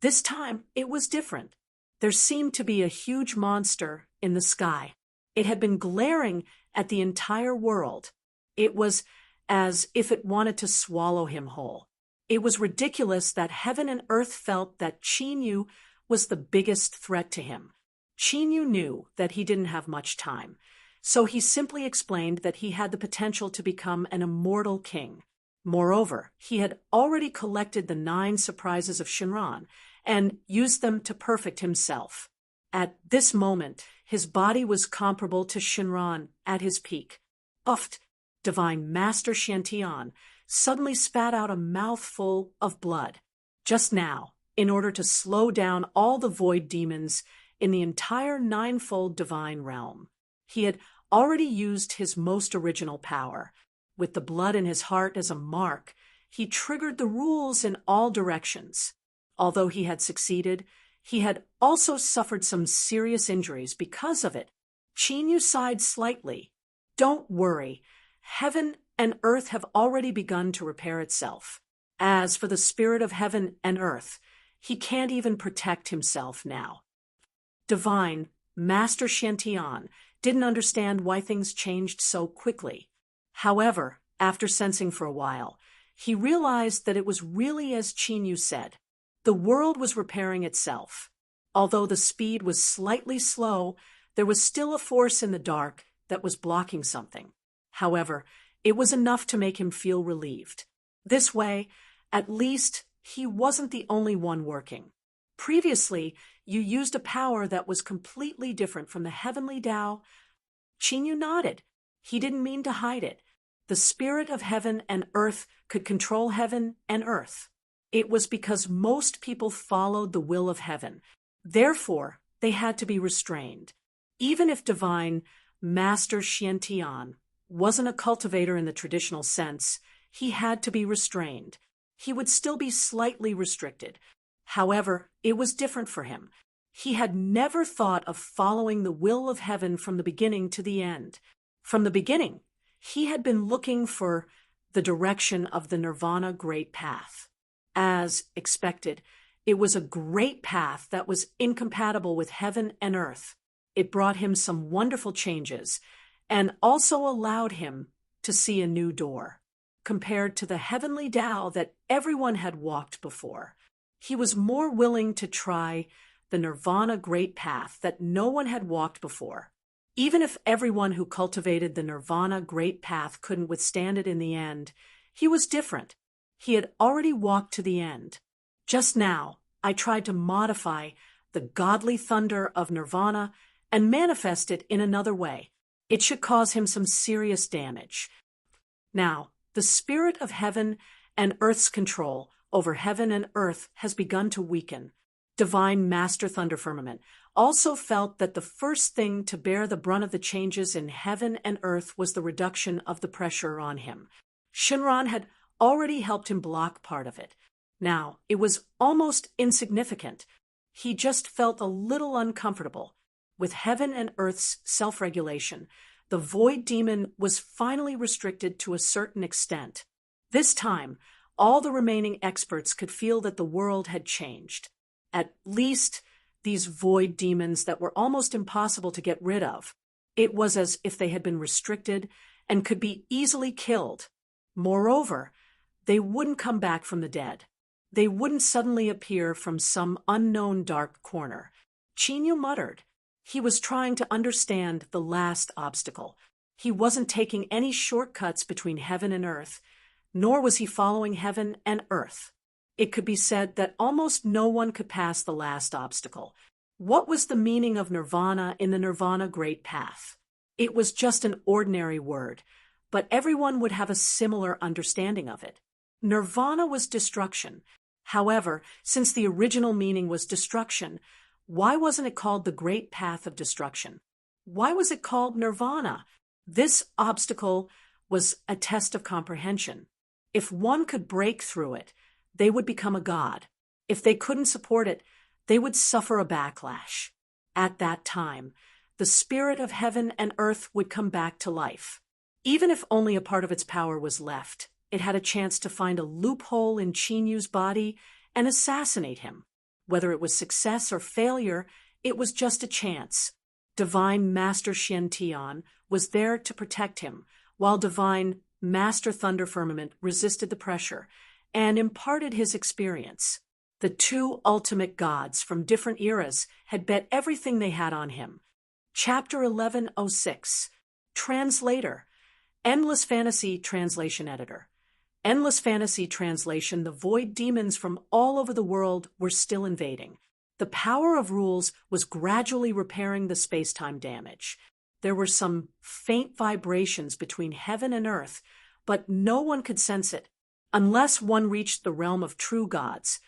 This time, it was different. There seemed to be a huge monster in the sky. It had been glaring at the entire world. It was as if it wanted to swallow him whole. It was ridiculous that heaven and earth felt that Qin Yu was the biggest threat to him. Qin Yu knew that he didn't have much time. so he simply explained that he had the potential to become an immortal king. Moreover, he had already collected the 9 surprises of Shinran and used them to perfect himself. At this moment, his body was comparable to Shinran at his peak. Uft! Divine Master Xiantian suddenly spat out a mouthful of blood. Just now, in order to slow down all the void demons in the entire 9-fold divine realm. He had already used his most original power. With the blood in his heart as a mark, he triggered the rules in all directions. Although he had succeeded, he had also suffered some serious injuries because of it. Qinyu sighed slightly. Don't worry. Heaven and earth have already begun to repair itself. As for the spirit of heaven and earth, he can't even protect himself now. Divine Master Xiantian didn't understand why things changed so quickly. However, after sensing for a while, he realized that it was really as Qinyu said. The world was repairing itself. Although the speed was slightly slow, there was still a force in the dark that was blocking something. However, it was enough to make him feel relieved. This way, at least, he wasn't the only one working. Previously, you used a power that was completely different from the heavenly Tao. Qinyu nodded. He didn't mean to hide it. The spirit of heaven and earth could control heaven and earth. It was because most people followed the will of heaven. Therefore, they had to be restrained. Even if Divine Master Xiantian wasn't a cultivator in the traditional sense, he had to be restrained. He would still be slightly restricted. However, it was different for him. He had never thought of following the will of heaven from the beginning to the end. From the beginning, he had been looking for the direction of the Nirvana Great Path. As expected, it was a great path that was incompatible with heaven and earth. It brought him some wonderful changes and also allowed him to see a new door. Compared to the heavenly Tao that everyone had walked before, he was more willing to try the Nirvana Great Path that no one had walked before. Even if everyone who cultivated the Nirvana Great Path couldn't withstand it in the end, he was different. He had already walked to the end. Just now, I tried to modify the godly thunder of Nirvana and manifest it in another way. It should cause him some serious damage. Now, the spirit of heaven and earth's control over heaven and earth has begun to weaken. Divine Master Thunder Firmament also felt that the first thing to bear the brunt of the changes in heaven and earth was the reduction of the pressure on him. Shinran had already helped him block part of it. Now, it was almost insignificant. He just felt a little uncomfortable. With heaven and earth's self-regulation, the void demon was finally restricted to a certain extent. This time, all the remaining experts could feel that the world had changed. At least, these void demons that were almost impossible to get rid of. It was as if they had been restricted and could be easily killed. Moreover, they wouldn't come back from the dead. They wouldn't suddenly appear from some unknown dark corner. Qinyu muttered. He was trying to understand the last obstacle. He wasn't taking any shortcuts between heaven and earth, nor was he following heaven and earth. It could be said that almost no one could pass the last obstacle. What was the meaning of nirvana in the Nirvana Great Path? It was just an ordinary word, but everyone would have a similar understanding of it. Nirvana was destruction. However, since the original meaning was destruction, why wasn't it called the Great Path of Destruction? Why was it called nirvana? This obstacle was a test of comprehension. If one could break through it, they would become a god. If they couldn't support it, they would suffer a backlash. At that time, the spirit of heaven and earth would come back to life. Even if only a part of its power was left, it had a chance to find a loophole in Qinyu's body and assassinate him. Whether it was success or failure, it was just a chance. Divine Master Xiantian was there to protect him, while Divine Master Thunder Firmament resisted the pressure and imparted his experience. The two ultimate gods from different eras had bet everything they had on him. Chapter 1106. Translator. Endless Fantasy Translation Editor. Endless Fantasy Translation. The void demons from all over the world were still invading. The power of rules was gradually repairing the space-time damage. There were some faint vibrations between heaven and earth, but no one could sense it. Unless one reached the realm of true gods,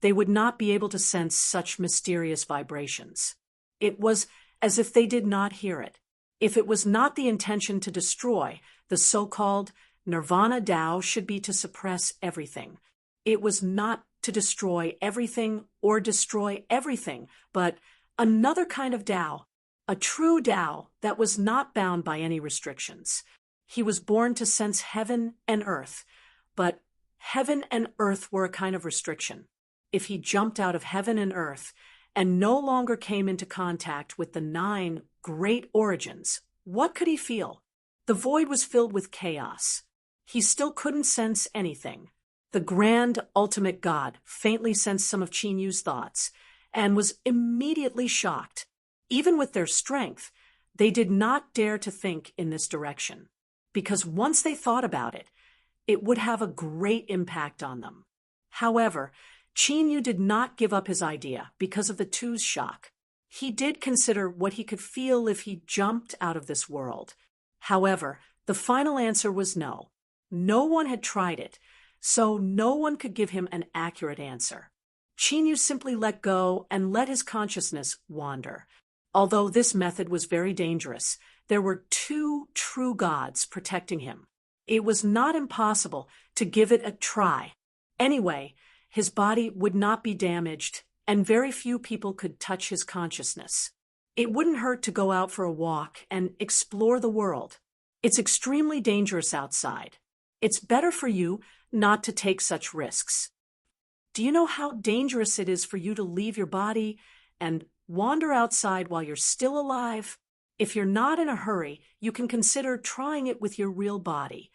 they would not be able to sense such mysterious vibrations. It was as if they did not hear it. If it was not the intention to destroy, the so-called Nirvana Tao should be to suppress everything. It was not to destroy everything or destroy everything, but another kind of Tao, a true Tao that was not bound by any restrictions. He was born to sense heaven and earth, but heaven and earth were a kind of restriction. If he jumped out of heaven and earth and no longer came into contact with the 9 great origins, what could he feel? The void was filled with chaos. He still couldn't sense anything. The grand ultimate god faintly sensed some of Qinyu's thoughts and was immediately shocked. Even with their strength, they did not dare to think in this direction, because once they thought about it, it would have a great impact on them. However, Qinyu did not give up his idea because of the two's shock. He did consider what he could feel if he jumped out of this world. However, the final answer was no. No one had tried it, so no one could give him an accurate answer. Qinyu simply let go and let his consciousness wander. Although this method was very dangerous, there were 2 true gods protecting him. It was not impossible to give it a try. Anyway, his body would not be damaged, and very few people could touch his consciousness. It wouldn't hurt to go out for a walk and explore the world. It's extremely dangerous outside. It's better for you not to take such risks. Do you know how dangerous it is for you to leave your body and wander outside while you're still alive? If you're not in a hurry, you can consider trying it with your real body.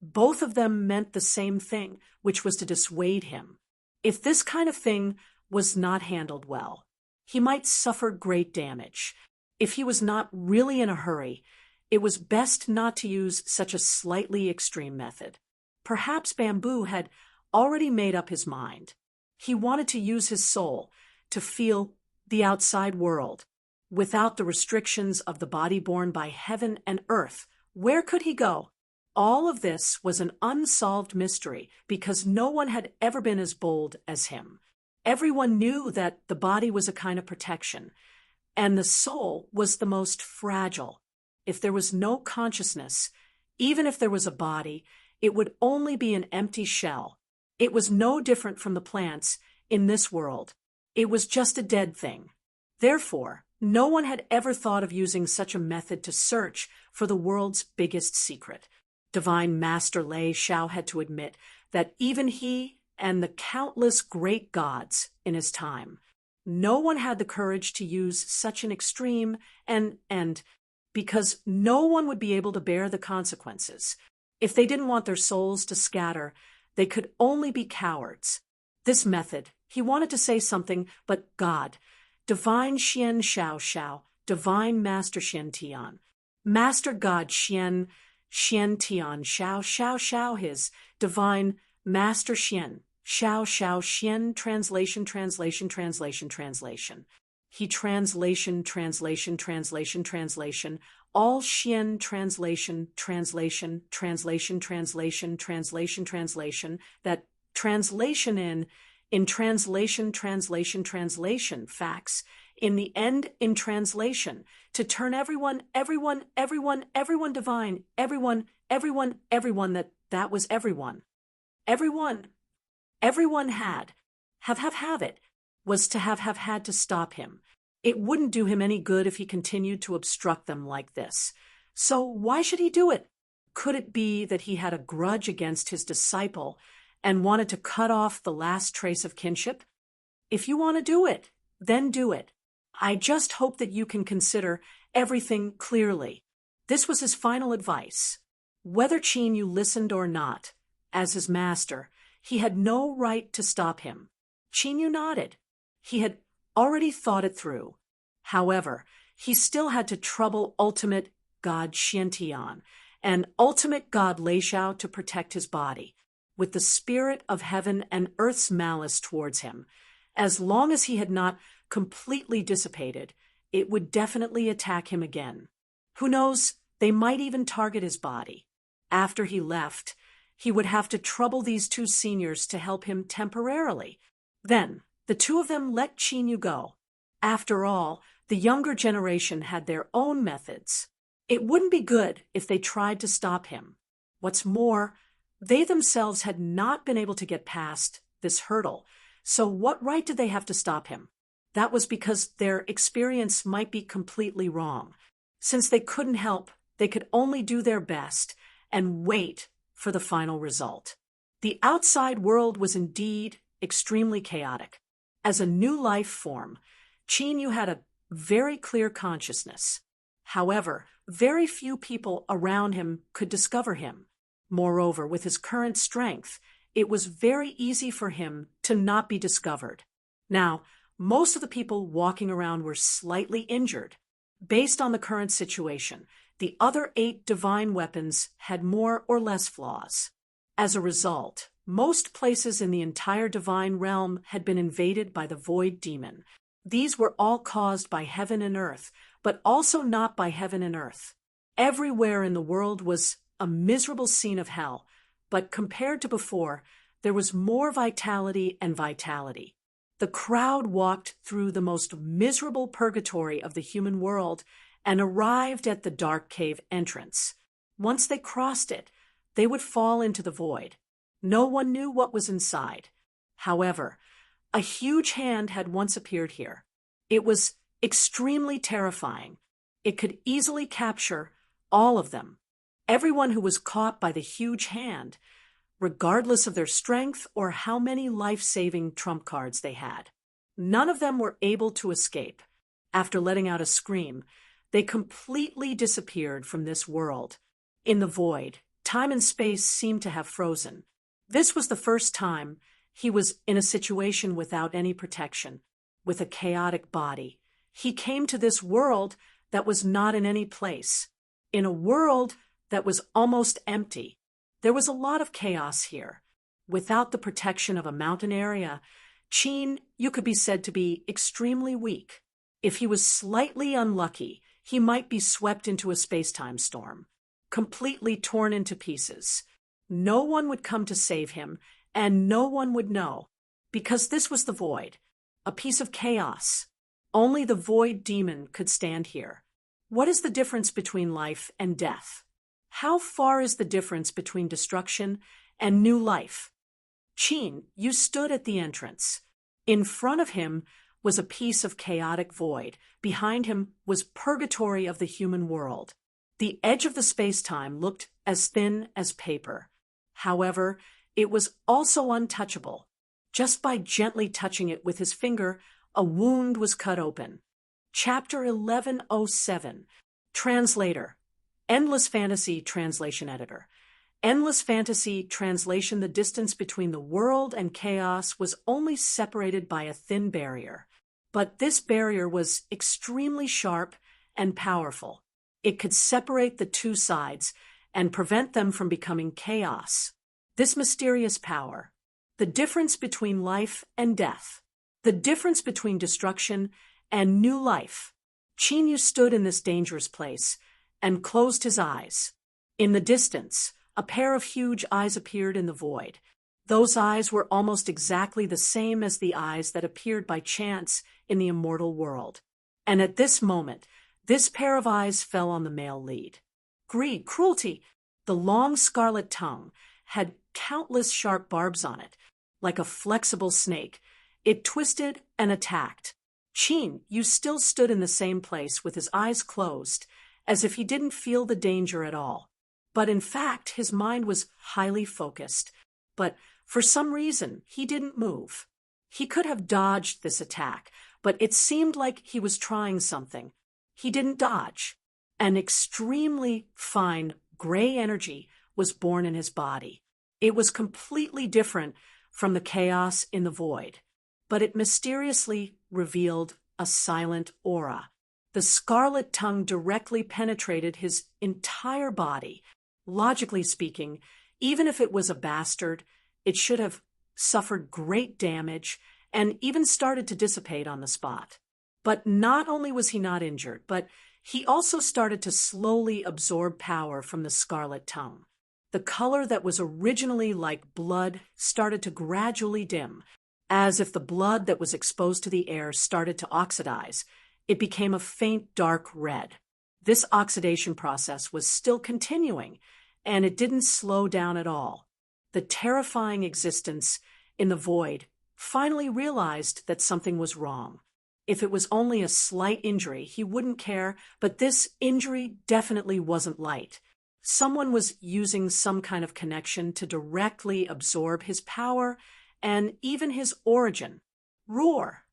Both of them meant the same thing, which was to dissuade him. If this kind of thing was not handled well, he might suffer great damage. If he was not really in a hurry, it was best not to use such a slightly extreme method. Perhaps Bamboo had already made up his mind. He wanted to use his soul to feel the outside world, without the restrictions of the body born by heaven and earth. Where could he go? All of this was an unsolved mystery because no one had ever been as bold as him. Everyone knew that the body was a kind of protection, and the soul was the most fragile. If there was no consciousness, even if there was a body, it would only be an empty shell. It was no different from the plants in this world. It was just a dead thing. Therefore, no one had ever thought of using such a method to search for the world's biggest secret. Divine Master Lei Xiao had to admit that even he and the countless great gods in his time, no one had the courage to use such an extreme and because no one would be able to bear the consequences. If they didn't want their souls to scatter, they could only be cowards. This method, he wanted to say something, but God, Divine Xian Xiao Xiao, Divine Master Xian Tian, Master God Xian Tian Xiao Xiao Xiao, his Divine Master Xian Xiao Xiao Xian, translation. He translation, all Xian translation, that translation in translation, facts, in the end in translation, to turn everyone divine, everyone, that was everyone. Everyone had it, was to have had to stop him. It wouldn't do him any good if he continued to obstruct them like this. So why should he do it? Could it be that he had a grudge against his disciple and wanted to cut off the last trace of kinship? If you want to do it, then do it. I just hope that you can consider everything clearly. This was his final advice. Whether Qinyu listened or not, as his master, he had no right to stop him. Qinyu nodded. He had already thought it through. However, he still had to trouble ultimate god Xiantian, and ultimate god Leishao to protect his body, with the spirit of heaven and earth's malice towards him. As long as he had not completely dissipated, it would definitely attack him again. Who knows, they might even target his body. After he left, he would have to trouble these two seniors to help him temporarily. Then, the two of them let Qinyu go. After all, the younger generation had their own methods. It wouldn't be good if they tried to stop him. What's more, they themselves had not been able to get past this hurdle, so what right did they have to stop him? That was because their experience might be completely wrong. Since they couldn't help, they could only do their best and wait for the final result. The outside world was indeed extremely chaotic. As a new life form, Qinyu had a very clear consciousness. However, very few people around him could discover him. Moreover, with his current strength, it was very easy for him to not be discovered. Now, most of the people walking around were slightly injured. Based on the current situation, the other 8 divine weapons had more or less flaws. As a result, most places in the entire divine realm had been invaded by the void demon. These were all caused by heaven and earth, but also not by heaven and earth. Everywhere in the world was a miserable scene of hell, but compared to before, there was more vitality and vitality. The crowd walked through the most miserable purgatory of the human world and arrived at the dark cave entrance. Once they crossed it, they would fall into the void. No one knew what was inside. However, a huge hand had once appeared here. It was extremely terrifying. It could easily capture all of them. Everyone who was caught by the huge hand, regardless of their strength or how many life-saving trump cards they had. None of them were able to escape. After letting out a scream, they completely disappeared from this world. In the void, time and space seemed to have frozen. This was the first time he was in a situation without any protection, with a chaotic body. He came to this world that was not in any place, in a world that was almost empty. There was a lot of chaos here. Without the protection of a mountain area, Qinyu could be said to be extremely weak. If he was slightly unlucky, he might be swept into a space-time storm, completely torn into pieces. No one would come to save him, and no one would know, because this was the void, a piece of chaos. Only the void demon could stand here. What is the difference between life and death? How far is the difference between destruction and new life? Qinyu stood at the entrance. In front of him was a piece of chaotic void. Behind him was purgatory of the human world. The edge of the space-time looked as thin as paper. However, it was also untouchable. Just by gently touching it with his finger, a wound was cut open. Chapter 1107. Translator. Endless Fantasy Translation Editor. Endless Fantasy Translation. The distance between the world and chaos was only separated by a thin barrier. But this barrier was extremely sharp and powerful. It could separate the two sides and prevent them from becoming chaos. This mysterious power, the difference between life and death, the difference between destruction and new life. Qinyu stood in this dangerous place and closed his eyes. In the distance, a pair of huge eyes appeared in the void. Those eyes were almost exactly the same as the eyes that appeared by chance in the immortal world. And at this moment, this pair of eyes fell on the male lead. Greed, cruelty. The long scarlet tongue had countless sharp barbs on it. Like a flexible snake, it twisted and attacked. Qinyu still stood in the same place with his eyes closed, as if he didn't feel the danger at all. But in fact, his mind was highly focused. But for some reason, he didn't move. He could have dodged this attack, but it seemed like he was trying something. He didn't dodge. An extremely fine gray energy was born in his body. It was completely different from the chaos in the void, but it mysteriously revealed a silent aura. The scarlet tongue directly penetrated his entire body. Logically speaking, even if it was a bastard, it should have suffered great damage and even started to dissipate on the spot. But not only was he not injured, but he also started to slowly absorb power from the scarlet tongue. The color that was originally like blood started to gradually dim, as if the blood that was exposed to the air started to oxidize. It became a faint dark red. This oxidation process was still continuing, and it didn't slow down at all. The terrifying existence in the void finally realized that something was wrong. If it was only a slight injury, he wouldn't care, but this injury definitely wasn't light. Someone was using some kind of connection to directly absorb his power and even his origin. Roar!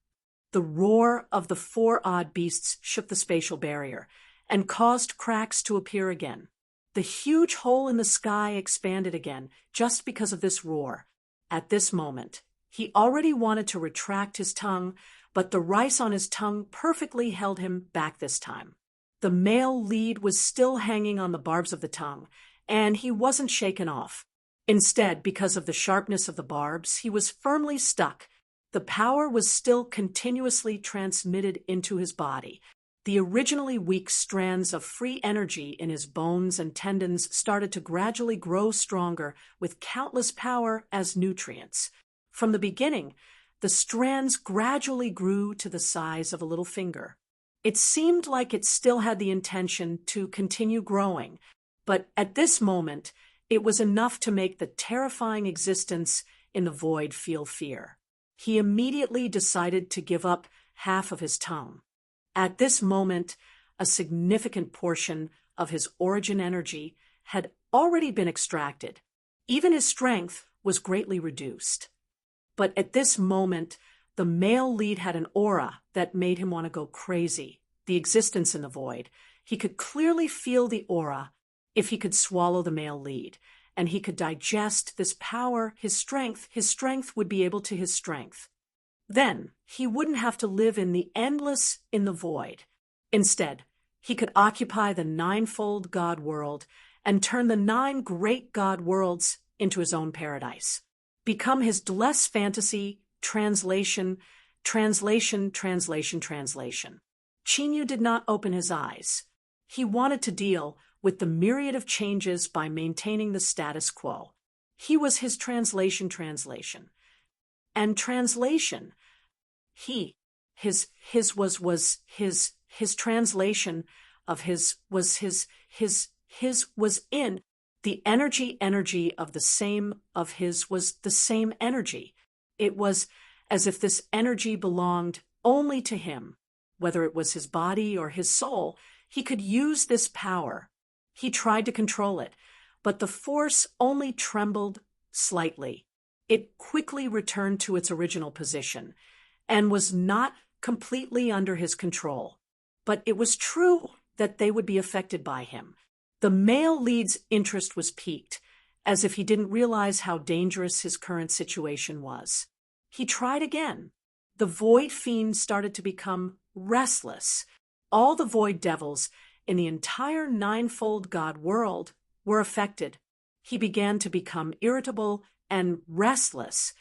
The roar of the four odd beasts shook the spatial barrier and caused cracks to appear again. The huge hole in the sky expanded again just because of this roar. At this moment, he already wanted to retract his tongue, but the rice on his tongue perfectly held him back this time. The male lead was still hanging on the barbs of the tongue, and he wasn't shaken off. Instead, because of the sharpness of the barbs, he was firmly stuck. The power was still continuously transmitted into his body. The originally weak strands of free energy in his bones and tendons started to gradually grow stronger with countless power as nutrients. From the beginning, the strands gradually grew to the size of a little finger. It seemed like it still had the intention to continue growing, but at this moment, it was enough to make the terrifying existence in the void feel fear. He immediately decided to give up half of his tongue. At this moment, a significant portion of his origin energy had already been extracted. Even his strength was greatly reduced. But at this moment, the male lead had an aura that made him want to go crazy. The existence in the void. He could clearly feel the aura if he could swallow the male lead, and he could digest this power, his strength would be able to his strength. Then he wouldn't have to live in the endless in the void. Instead, he could occupy the ninefold God world and turn the 9 great God worlds into his own paradise. Become his less fantasy, translation. Chinyu did not open his eyes. He wanted to deal with the myriad of changes by maintaining the status quo. He was his translation. And translation, his translation of his was in the energy of the same of his was the same energy. It was as if this energy belonged only to him. Whether it was his body or his soul, he could use this power. He tried to control it, but the force only trembled slightly. It quickly returned to its original position and was not completely under his control. But it was true that they would be affected by him. The male lead's interest was piqued, as if he didn't realize how dangerous his current situation was. He tried again. The void fiend started to become restless. All the void devils in the entire ninefold God world were affected. He began to become irritable and restless,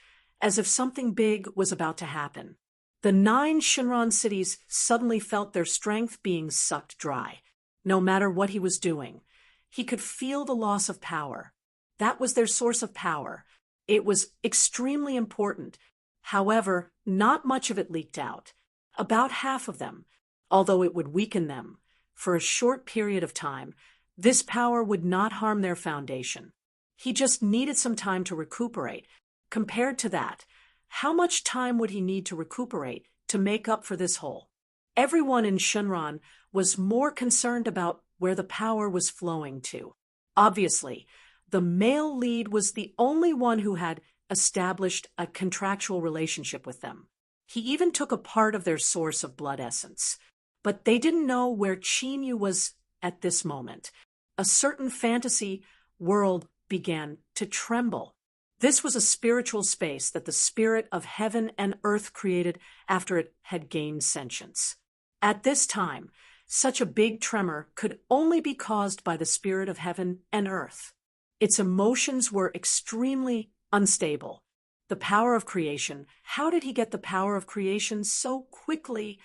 as if something big was about to happen. The 9 Shinran cities suddenly felt their strength being sucked dry. No matter what he was doing, he could feel the loss of power. That was their source of power. It was extremely important. However, not much of it leaked out. About half of them, although it would weaken them. For a short period of time, this power would not harm their foundation. He just needed some time to recuperate. Compared to that, how much time would he need to recuperate to make up for this hole? Everyone in Shinran was more concerned about where the power was flowing to. Obviously, the male lead was the only one who had established a contractual relationship with them. He even took a part of their source of blood essence. But they didn't know where Chinyu was at this moment. A certain fantasy world began to tremble. This was a spiritual space that the spirit of heaven and earth created after it had gained sentience. At this time, Such a big tremor could only be caused by the spirit of heaven and earth. Its emotions were extremely unstable. The power of creation. How did he get the power of creation so quickly?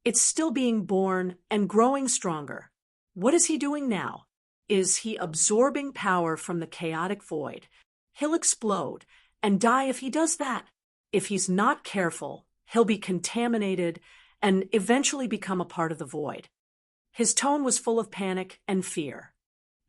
It's still being born and growing stronger. What is he doing now? Is he absorbing power from the chaotic void? He'll explode and die if he does that. If he's not careful, he'll be contaminated and eventually become a part of the void. His tone was full of panic and fear.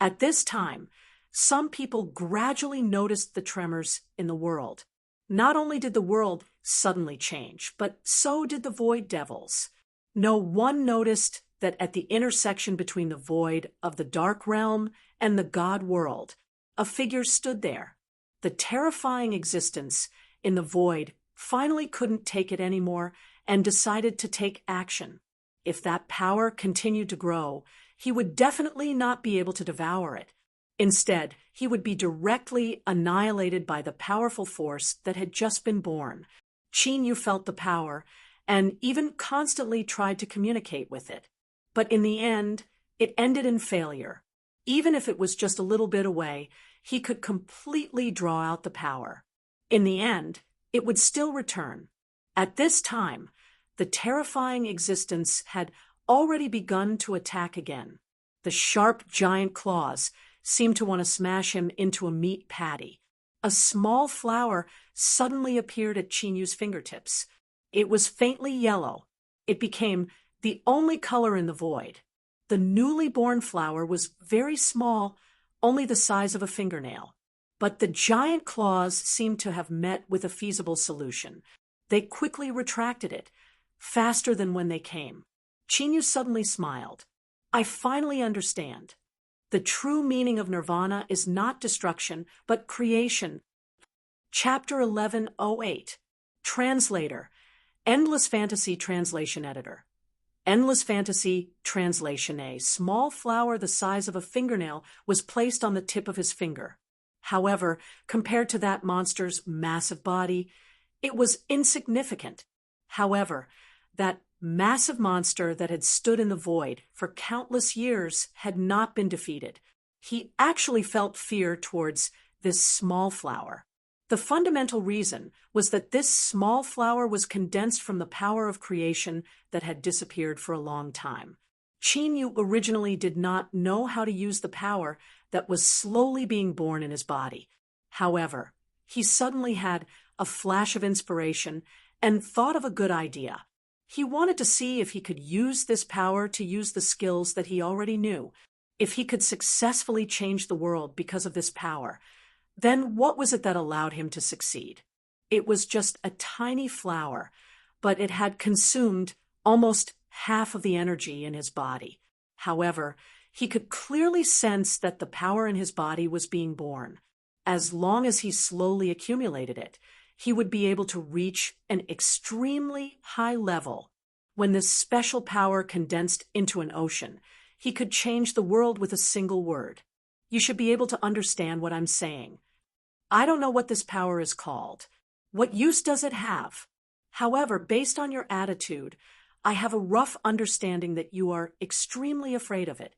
At this time, some people gradually noticed the tremors in the world. Not only did the world suddenly change, but so did the void devils. No one noticed that at the intersection between the void of the dark realm and the God world, a figure stood there. The terrifying existence in the void finally couldn't take it anymore and decided to take action. If that power continued to grow, he would definitely not be able to devour it. Instead, he would be directly annihilated by the powerful force that had just been born. Qin Yu felt the power and even constantly tried to communicate with it. But in the end, it ended in failure. Even if it was just a little bit away, he could completely draw out the power. In the end, it would still return. At this time, the terrifying existence had already begun to attack again. The sharp giant claws seemed to want to smash him into a meat patty. A small flower suddenly appeared at Qin Yu's fingertips. It was faintly yellow. It became the only color in the void. The newly born flower was very small, only the size of a fingernail. But the giant claws seemed to have met with a feasible solution. They quickly retracted it, faster than when they came. Qin Yu suddenly smiled. I finally understand. The true meaning of nirvana is not destruction, but creation. Chapter 1108. Translator. Endless Fantasy Translation Editor. Endless Fantasy Translation. A small flower the size of a fingernail was placed on the tip of his finger. However, compared to that monster's massive body, it was insignificant. However, that massive monster that had stood in the void for countless years had not been defeated. He actually felt fear towards this small flower. The fundamental reason was that this small flower was condensed from the power of creation that had disappeared for a long time. Qin Yu originally did not know how to use the power that was slowly being born in his body. However, he suddenly had a flash of inspiration and thought of a good idea. He wanted to see if he could use this power to use the skills that he already knew. If he could successfully change the world because of this power, then what was it that allowed him to succeed? It was just a tiny flower, but it had consumed almost half of the energy in his body. However, he could clearly sense that the power in his body was being born. As long as he slowly accumulated it, he would be able to reach an extremely high level. When this special power condensed into an ocean, he could change the world with a single word. You should be able to understand what I'm saying. I don't know what this power is called. What use does it have? However, based on your attitude, I have a rough understanding that you are extremely afraid of it.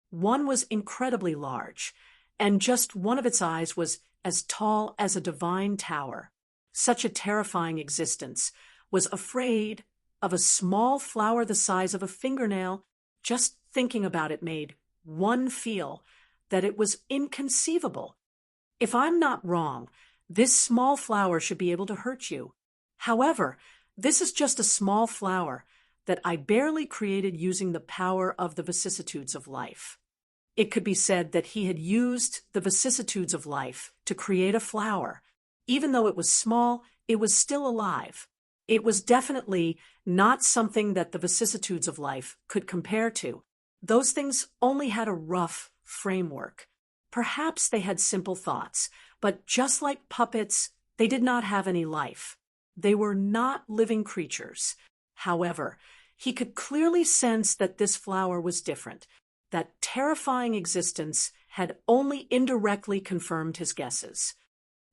One was incredibly large, and just one of its eyes was as tall as a divine tower. Such a terrifying existence was afraid of a small flower the size of a fingernail. Just thinking about it made one feel that it was inconceivable. If I'm not wrong, this small flower should be able to hurt you. However, this is just a small flower that I barely created using the power of the vicissitudes of life. It could be said that he had used the vicissitudes of life to create a flower. Even though it was small, it was still alive. It was definitely not something that the vicissitudes of life could compare to. Those things only had a rough framework. Perhaps they had simple thoughts, but just like puppets, they did not have any life. They were not living creatures. However, he could clearly sense that this flower was different. That terrifying existence had only indirectly confirmed his guesses.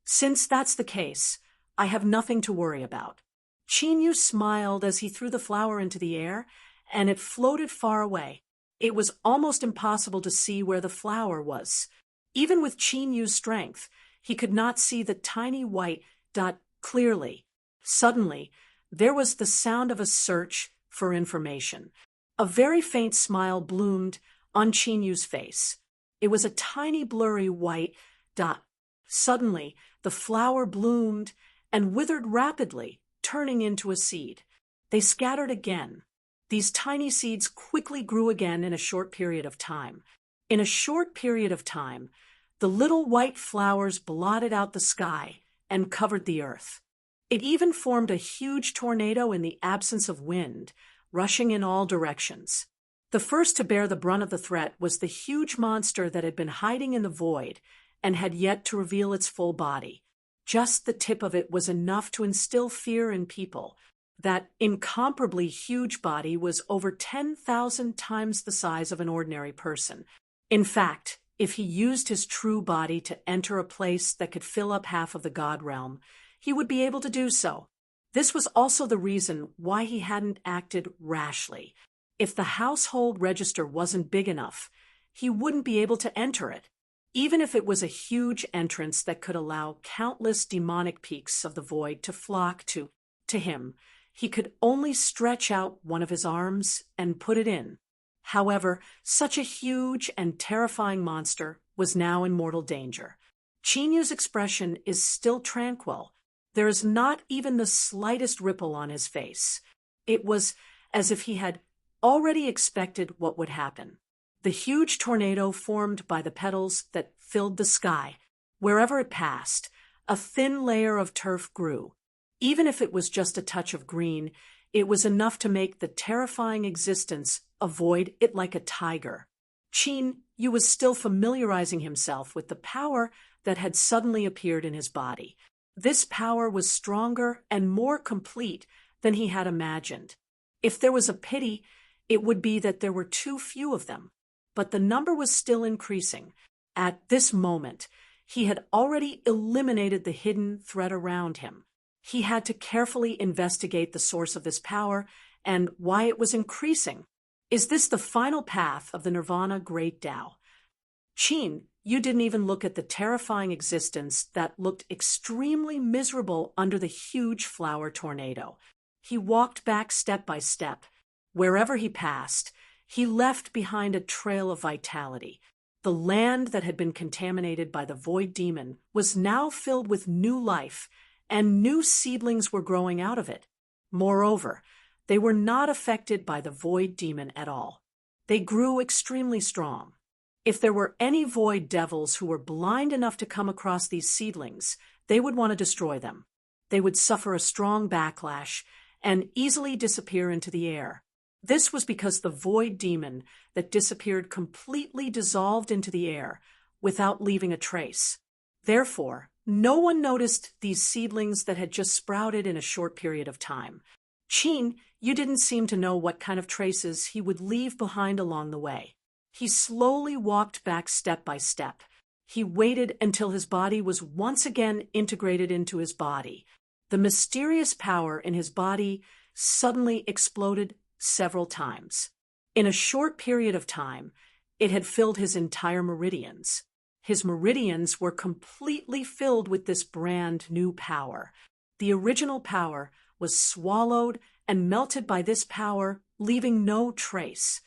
Since that's the case, I have nothing to worry about. Qin Yu smiled as he threw the flower into the air, and it floated far away. It was almost impossible to see where the flower was. Even with Qin Yu's strength, he could not see the tiny white dot clearly. Suddenly, there was the sound of a search for information. A very faint smile bloomed on Qin Yu's face. It was a tiny blurry white dot. Suddenly, the flower bloomed and withered rapidly, turning into a seed. They scattered again. These tiny seeds quickly grew again in a short period of time. In a short period of time, the little white flowers blotted out the sky and covered the earth. It even formed a huge tornado in the absence of wind, rushing in all directions. The first to bear the brunt of the threat was the huge monster that had been hiding in the void and had yet to reveal its full body. Just the tip of it was enough to instill fear in people. That incomparably huge body was over 10,000 times the size of an ordinary person. In fact, if he used his true body to enter a place that could fill up half of the god realm, he would be able to do so. This was also the reason why he hadn't acted rashly. If the household register wasn't big enough, he wouldn't be able to enter it. Even if it was a huge entrance that could allow countless demonic peaks of the void to flock to him, he could only stretch out one of his arms and put it in. However, such a huge and terrifying monster was now in mortal danger. Qin Yu's expression is still tranquil. There is not even the slightest ripple on his face. It was as if he had already expected what would happen. The huge tornado formed by the petals that filled the sky. Wherever it passed, a thin layer of turf grew. Even if it was just a touch of green, it was enough to make the terrifying existence avoid it like a tiger. Qin Yu was still familiarizing himself with the power that had suddenly appeared in his body. This power was stronger and more complete than he had imagined. If there was a pity, it would be that there were too few of them. But the number was still increasing. At this moment, he had already eliminated the hidden threat around him. He had to carefully investigate the source of this power and why it was increasing. Is this the final path of the Nirvana Great Tao? Qin Yu didn't even look at the terrifying existence that looked extremely miserable under the huge flower tornado. He walked back step by step. Wherever he passed, he left behind a trail of vitality. The land that had been contaminated by the void demon was now filled with new life, and new seedlings were growing out of it. Moreover, they were not affected by the void demon at all. They grew extremely strong. If there were any void devils who were blind enough to come across these seedlings, they would want to destroy them. They would suffer a strong backlash and easily disappear into the air. This was because the void demon that disappeared completely dissolved into the air without leaving a trace. Therefore, no one noticed these seedlings that had just sprouted in a short period of time. Qin Yu didn't seem to know what kind of traces he would leave behind along the way. He slowly walked back step by step. He waited until his body was once again integrated into his body. The mysterious power in his body suddenly exploded several times. In a short period of time, it had filled his entire meridians. His meridians were completely filled with this brand new power. The original power was swallowed and melted by this power, leaving no trace.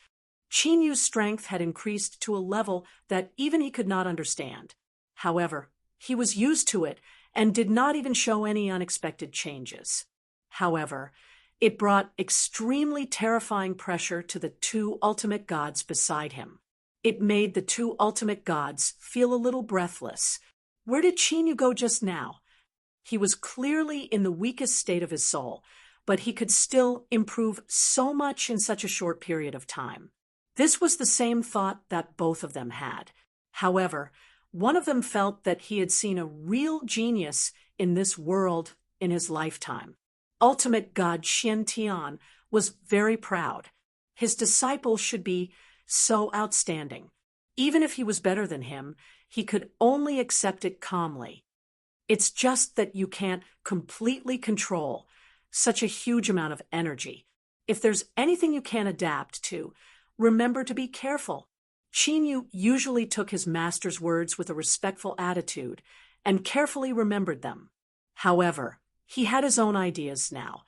Qin Yu's strength had increased to a level that even he could not understand. However, he was used to it and did not even show any unexpected changes. However, it brought extremely terrifying pressure to the two ultimate gods beside him. It made the two ultimate gods feel a little breathless. Where did Qin Yu go just now? He was clearly in the weakest state of his soul, but he could still improve so much in such a short period of time. This was the same thought that both of them had. However, one of them felt that he had seen a real genius in this world in his lifetime. Ultimate God Xian Tian was very proud. His disciple should be so outstanding. Even if he was better than him, he could only accept it calmly. It's just that you can't completely control such a huge amount of energy. If there's anything you can't adapt to, remember to be careful. Chinyu usually took his master's words with a respectful attitude and carefully remembered them. However, he had his own ideas now.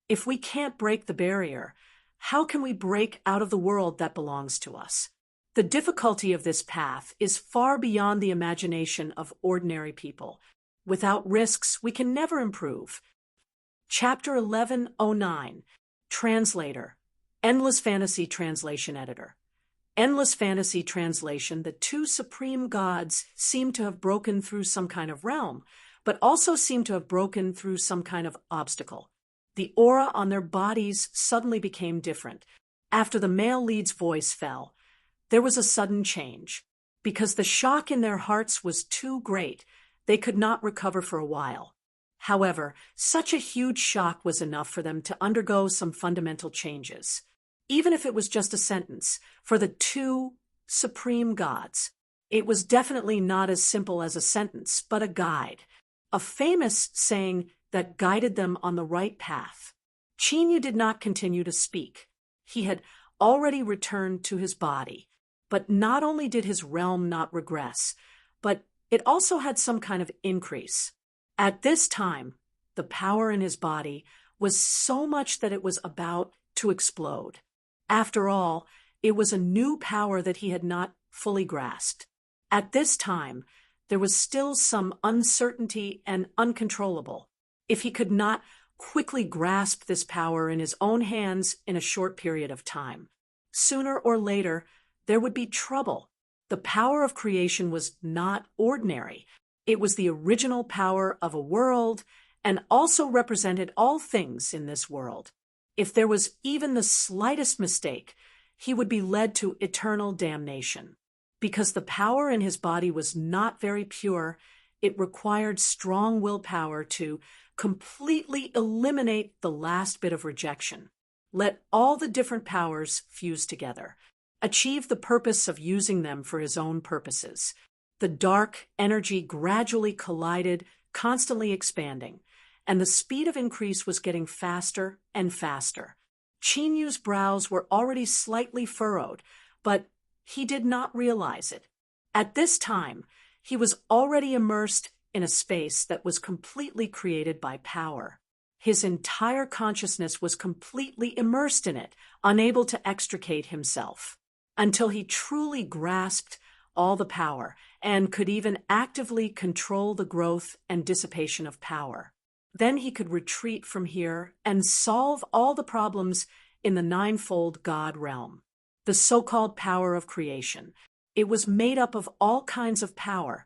If we can't break the barrier, how can we break out of the world that belongs to us? The difficulty of this path is far beyond the imagination of ordinary people. Without risks, we can never improve. Chapter 1109, Translator, Endless Fantasy Translation Editor. Endless Fantasy Translation. The two supreme gods seem to have broken through some kind of realm, but also seem to have broken through some kind of obstacle. The aura on their bodies suddenly became different. After the male lead's voice fell, there was a sudden change. Because the shock in their hearts was too great, they could not recover for a while. However, such a huge shock was enough for them to undergo some fundamental changes. Even if it was just a sentence, for the two supreme gods, it was definitely not as simple as a sentence, but a guide. A famous saying that guided them on the right path. Chinyu did not continue to speak. He had already returned to his body. But not only did his realm not regress, but it also had some kind of increase. At this time, the power in his body was so much that it was about to explode. After all, it was a new power that he had not fully grasped. At this time, there was still some uncertainty and uncontrollable. If he could not quickly grasp this power in his own hands in a short period of time, sooner or later, there would be trouble. The power of creation was not ordinary. It was the original power of a world and also represented all things in this world. If there was even the slightest mistake, he would be led to eternal damnation. Because the power in his body was not very pure, it required strong willpower to completely eliminate the last bit of rejection. Let all the different powers fuse together. Achieve the purpose of using them for his own purposes. The dark energy gradually collided, constantly expanding, and the speed of increase was getting faster and faster. Chinyu's brows were already slightly furrowed, but he did not realize it. At this time, he was already immersed in a space that was completely created by power. His entire consciousness was completely immersed in it, unable to extricate himself, until he truly grasped all the power and could even actively control the growth and dissipation of power. Then he could retreat from here and solve all the problems in the ninefold God realm. The so-called power of creation. It was made up of all kinds of power,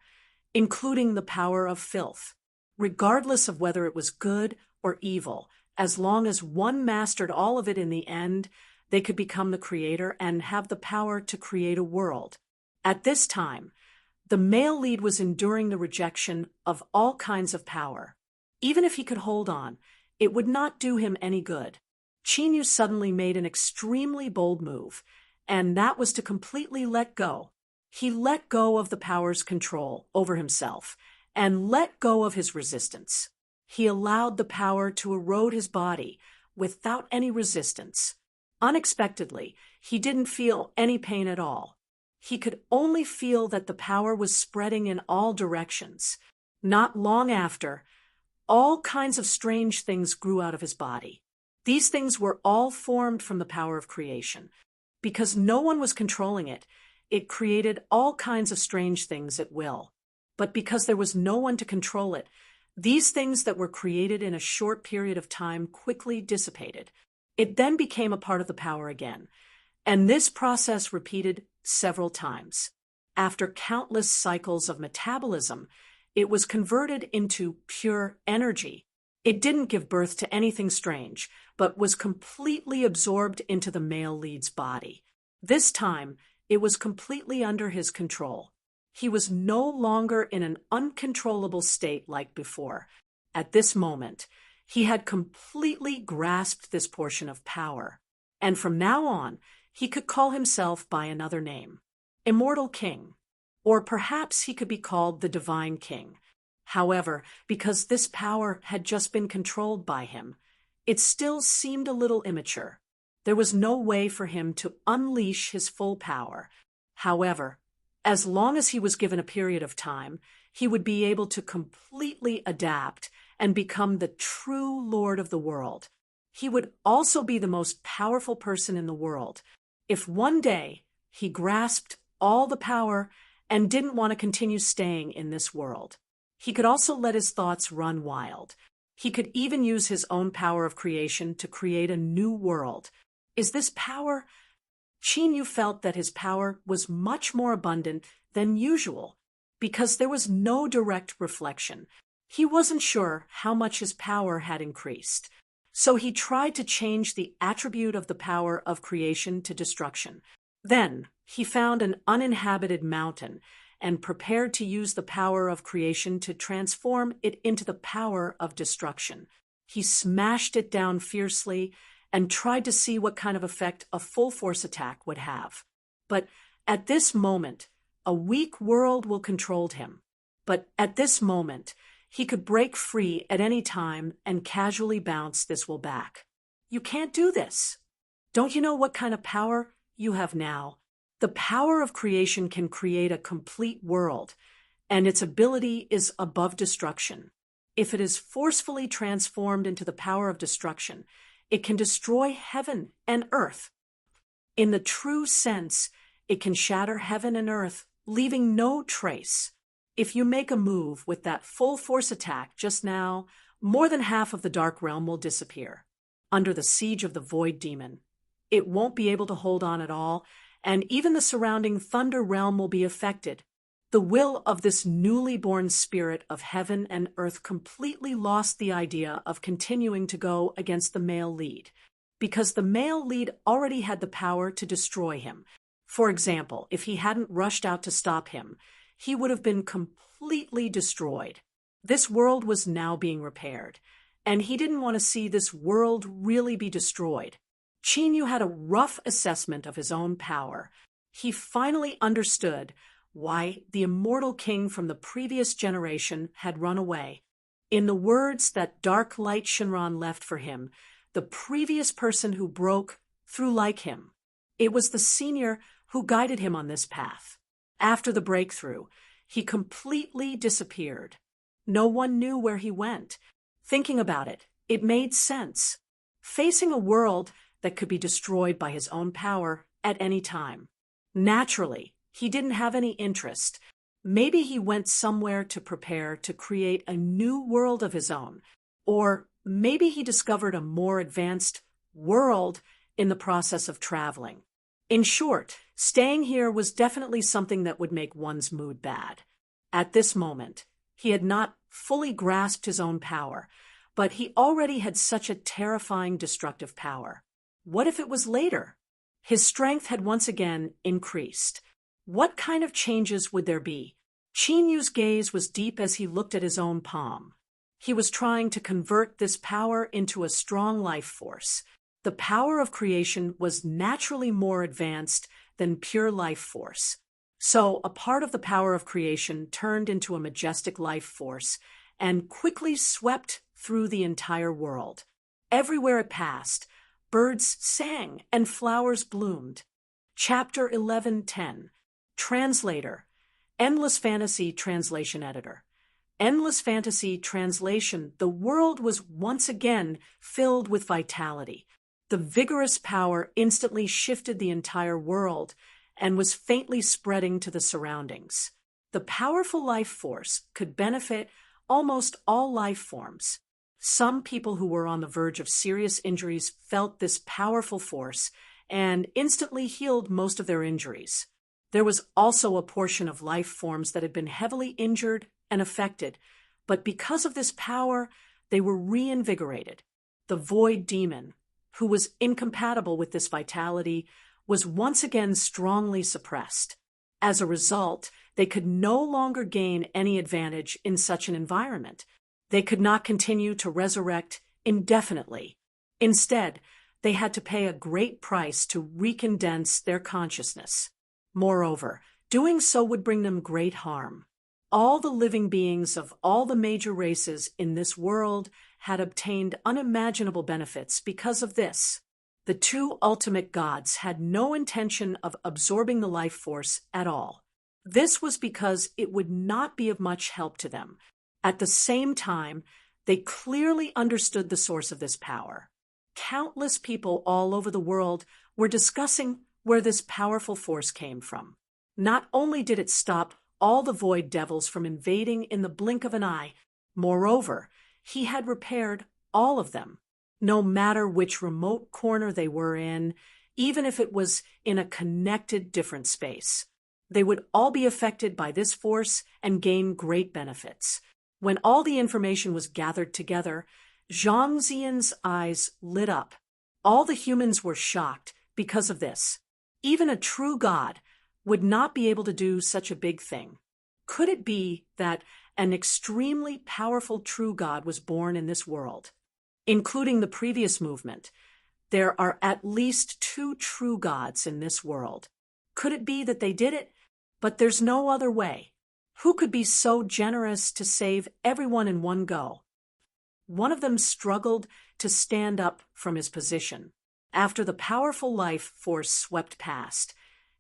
including the power of filth. Regardless of whether it was good or evil, as long as one mastered all of it in the end, they could become the creator and have the power to create a world. At this time, the male lead was enduring the rejection of all kinds of power. Even if he could hold on, it would not do him any good. Chinyu suddenly made an extremely bold move, and that was to completely let go. He let go of the power's control over himself and let go of his resistance. He allowed the power to erode his body without any resistance. Unexpectedly, he didn't feel any pain at all. He could only feel that the power was spreading in all directions. Not long after, all kinds of strange things grew out of his body. These things were all formed from the power of creation. Because no one was controlling it, it created all kinds of strange things at will. But because there was no one to control it, these things that were created in a short period of time quickly dissipated. It then became a part of the power again, and this process repeated several times. After countless cycles of metabolism, it was converted into pure energy. It didn't give birth to anything strange, but was completely absorbed into the male lead's body. This time, it was completely under his control. He was no longer in an uncontrollable state like before. At this moment, he had completely grasped this portion of power, and from now on, he could call himself by another name, Immortal King, or perhaps he could be called the Divine King. However, because this power had just been controlled by him, it still seemed a little immature. There was no way for him to unleash his full power. However, as long as he was given a period of time, he would be able to completely adapt and become the true lord of the world. He would also be the most powerful person in the world. If one day he grasped all the power and didn't want to continue staying in this world, he could also let his thoughts run wild. He could even use his own power of creation to create a new world. Is this power? Qin Yu felt that his power was much more abundant than usual because there was no direct reflection. He wasn't sure how much his power had increased. So he tried to change the attribute of the power of creation to destruction. Then he found an uninhabited mountain and prepared to use the power of creation to transform it into the power of destruction. He smashed it down fiercely and tried to see what kind of effect a full force attack would have. But at this moment, a weak world will control him. But at this moment, he could break free at any time and casually bounce this will back. You can't do this. Don't you know what kind of power you have now? The power of creation can create a complete world, and its ability is above destruction. If it is forcefully transformed into the power of destruction, it can destroy heaven and earth. In the true sense, it can shatter heaven and earth, leaving no trace. If you make a move with that full force attack just now, more than half of the Dark Realm will disappear. Under the siege of the Void Demon, it won't be able to hold on at all, and even the surrounding Thunder Realm will be affected. The will of this newly born spirit of heaven and earth completely lost the idea of continuing to go against the male lead, because the male lead already had the power to destroy him. For example, if he hadn't rushed out to stop him, he would have been completely destroyed. This world was now being repaired, and he didn't want to see this world really be destroyed. Qin Yu had a rough assessment of his own power. He finally understood why the immortal king from the previous generation had run away. In the words that Dark Light Shinran left for him, the previous person who broke through like him. It was the senior who guided him on this path. After the breakthrough, he completely disappeared. No one knew where he went. Thinking about it, it made sense. Facing a world that could be destroyed by his own power at any time. Naturally, he didn't have any interest. Maybe he went somewhere to prepare to create a new world of his own. Or maybe he discovered a more advanced world in the process of traveling. In short, staying here was definitely something that would make one's mood bad. At this moment, he had not fully grasped his own power, but he already had such a terrifying destructive power. What if it was later? His strength had once again increased. What kind of changes would there be? Qin Yu's gaze was deep as he looked at his own palm. He was trying to convert this power into a strong life force. The power of creation was naturally more advanced than pure life force. So a part of the power of creation turned into a majestic life force and quickly swept through the entire world. Everywhere it passed, birds sang and flowers bloomed. Chapter 11:10. Translator. Endless Fantasy Translation Editor. Endless Fantasy Translation. The world was once again filled with vitality. The vigorous power instantly shifted the entire world and was faintly spreading to the surroundings. The powerful life force could benefit almost all life forms. Some people who were on the verge of serious injuries felt this powerful force and instantly healed most of their injuries. There was also a portion of life forms that had been heavily injured and affected, but because of this power, they were reinvigorated. The Void Demon, who was incompatible with this vitality, was once again strongly suppressed. As a result, they could no longer gain any advantage in such an environment. They could not continue to resurrect indefinitely. Instead, they had to pay a great price to recondense their consciousness. Moreover, doing so would bring them great harm. All the living beings of all the major races in this world had obtained unimaginable benefits because of this. The two ultimate gods had no intention of absorbing the life force at all. This was because it would not be of much help to them. At the same time, they clearly understood the source of this power. Countless people all over the world were discussing where this powerful force came from. Not only did it stop all the void devils from invading in the blink of an eye, moreover, he had repaired all of them, no matter which remote corner they were in, even if it was in a connected different space. They would all be affected by this force and gain great benefits. When all the information was gathered together, Zhang Ziyan's eyes lit up. All the humans were shocked because of this. Even a true god would not be able to do such a big thing. Could it be that an extremely powerful true god was born in this world? Including the previous movement, there are at least 2 true gods in this world. Could it be that they did it? But there's no other way. Who could be so generous to save everyone in one go? One of them struggled to stand up from his position. After the powerful life force swept past,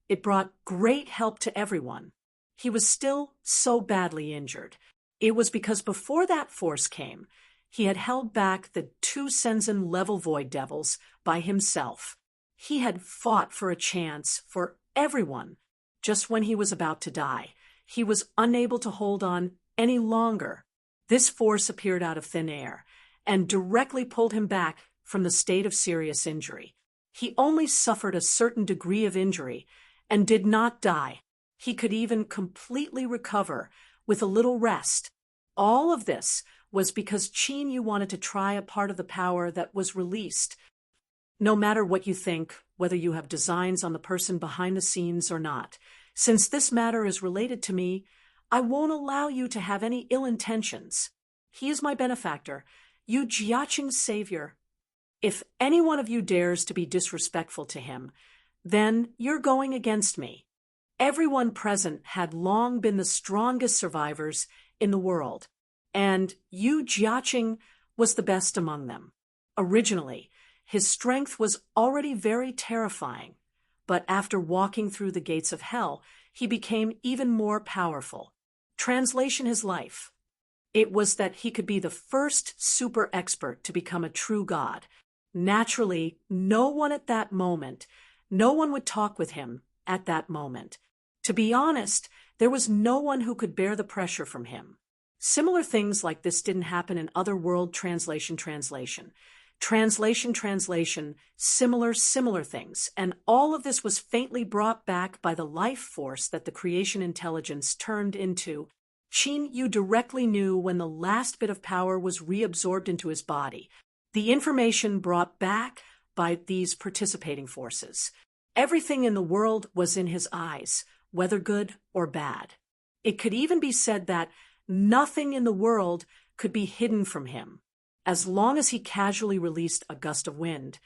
it brought great help to everyone. He was still so badly injured. It was because before that force came, he had held back the 2 Senzin level void devils by himself. He had fought for a chance for everyone. Just when he was about to die, he was unable to hold on any longer. This force appeared out of thin air and directly pulled him back from the state of serious injury. He only suffered a certain degree of injury and did not die. He could even completely recover with a little rest. All of this was because Qin Yu wanted to try a part of the power that was released. No matter what you think, whether you have designs on the person behind the scenes or not, since this matter is related to me, I won't allow you to have any ill intentions. He is my benefactor, Yu Jiaqing's savior. If any one of you dares to be disrespectful to him, then you're going against me. Everyone present had long been the strongest survivors in the world, and Yu Jiaqing was the best among them. Originally, his strength was already very terrifying, but after walking through the gates of hell, he became even more powerful. Translation: his life. It was that he could be the first super expert to become a true god. Naturally, no one would talk with him at that moment. To be honest, there was no one who could bear the pressure from him. Similar things like this didn't happen in other world translation, similar things, and all of this was faintly brought back by the life force that the creation intelligence turned into. Qin Yu directly knew when the last bit of power was reabsorbed into his body. The information brought back by these participating forces. Everything in the world was in his eyes, whether good or bad. It could even be said that nothing in the world could be hidden from him. As long as he casually released a gust of wind,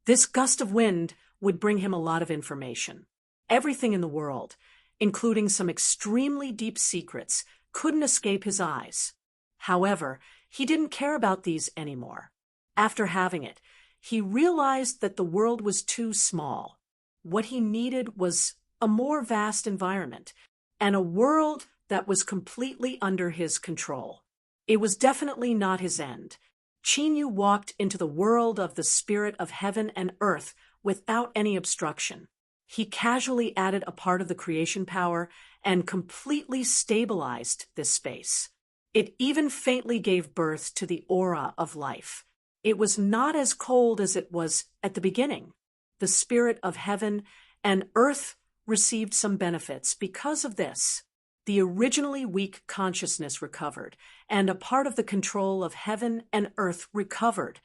this gust of wind would bring him a lot of information. Everything in the world, including some extremely deep secrets, couldn't escape his eyes. However, he didn't care about these anymore. After having it, he realized that the world was too small. What he needed was a more vast environment, and a world that was completely under his control. It was definitely not his end. Qin Yu walked into the world of the spirit of heaven and earth without any obstruction. He casually added a part of the creation power and completely stabilized this space. It even faintly gave birth to the aura of life. It was not as cold as it was at the beginning. The spirit of heaven and earth received some benefits because of this. The originally weak consciousness recovered, and a part of the control of heaven and earth recovered.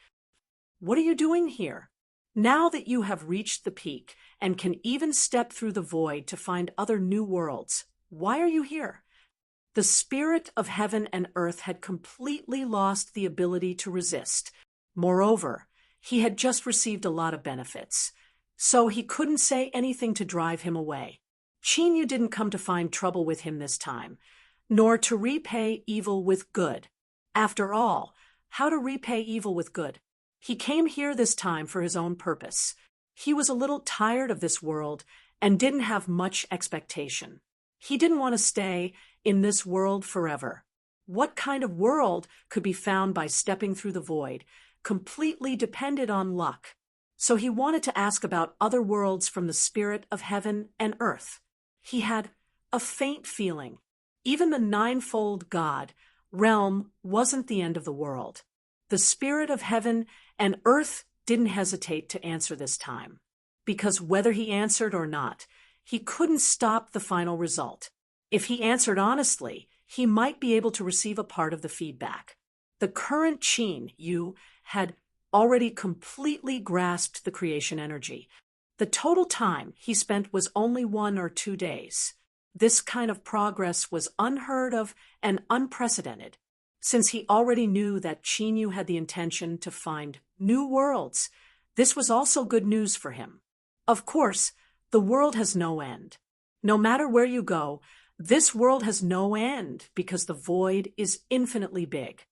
What are you doing here? Now that you have reached the peak and can even step through the void to find other new worlds, why are you here? The spirit of heaven and earth had completely lost the ability to resist. Moreover, he had just received a lot of benefits, so he couldn't say anything to drive him away. Qin Yu didn't come to find trouble with him this time. nor to repay evil with good. After all, how to repay evil with good? He came here this time for his own purpose. He was a little tired of this world and didn't have much expectation. He didn't want to stay in this world forever. What kind of world could be found by stepping through the void completely depended on luck. So he wanted to ask about other worlds from the spirit of heaven and earth. He had a faint feeling. Even the ninefold God realm wasn't the end of the world. The spirit of heaven and earth didn't hesitate to answer this time, because whether he answered or not, he couldn't stop the final result. If he answered honestly, he might be able to receive a part of the feedback. The current Qin Yu had already completely grasped the creation energy. The total time he spent was only 1 or 2 days. This kind of progress was unheard of and unprecedented, since he already knew that Qin Yu had the intention to find new worlds. This was also good news for him. Of course, the world has no end. No matter where you go, this world has no end because the void is infinitely big.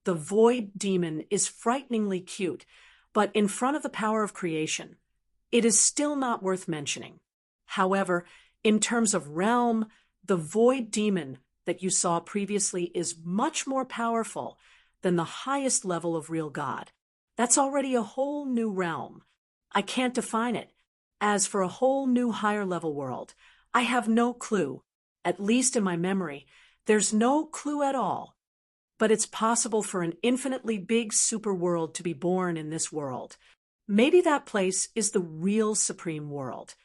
The void demon is frighteningly cute, but in front of the power of creation, it is still not worth mentioning. However, in terms of realm, the void demon that you saw previously is much more powerful than the highest level of real God. That's already a whole new realm. I can't define it. As for a whole new higher level world, I have no clue. At least in my memory, there's no clue at all. But it's possible for an infinitely big super world to be born in this world. Maybe that place is the real supreme world.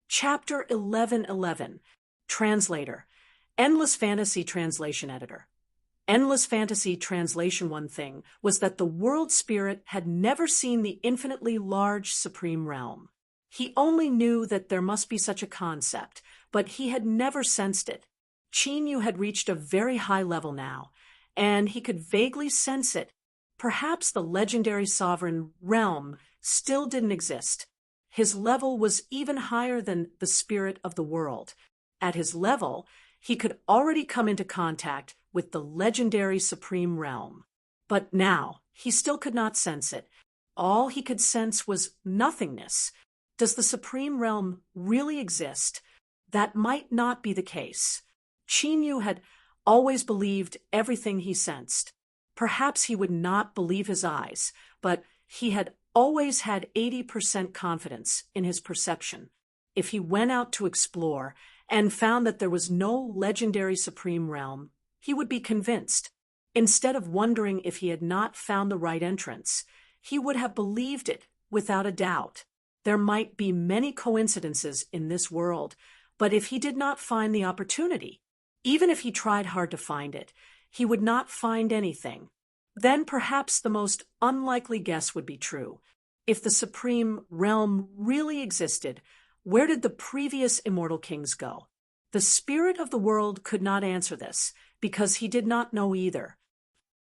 Chapter 11:11. Translator. Endless Fantasy Translation Editor. Endless Fantasy Translation. One thing was that the world spirit had never seen the infinitely large supreme realm. He only knew that there must be such a concept, but he had never sensed it. Qin Yu had reached a very high level now, and he could vaguely sense it. Perhaps the legendary sovereign realm still didn't exist. His level was even higher than the spirit of the world. At his level, he could already come into contact with the legendary supreme realm. But now, he still could not sense it. All he could sense was nothingness. Does the supreme realm really exist? That might not be the case. Qin Yu had always believed everything he sensed. Perhaps he would not believe his eyes, but he had always had 80% confidence in his perception. If he went out to explore and found that there was no legendary supreme realm, he would be convinced. Instead of wondering if he had not found the right entrance, he would have believed it without a doubt. There might be many coincidences in this world, but if he did not find the opportunity, even if he tried hard to find it, he would not find anything. Then perhaps the most unlikely guess would be true. If the supreme realm really existed, where did the previous immortal kings go? The spirit of the world could not answer this, because he did not know either.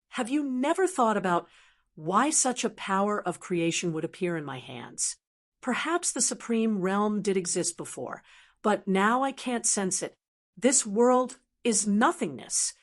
Have you never thought about why such a power of creation would appear in my hands? Perhaps the supreme realm did exist before, but now I can't sense it. This world is nothingness.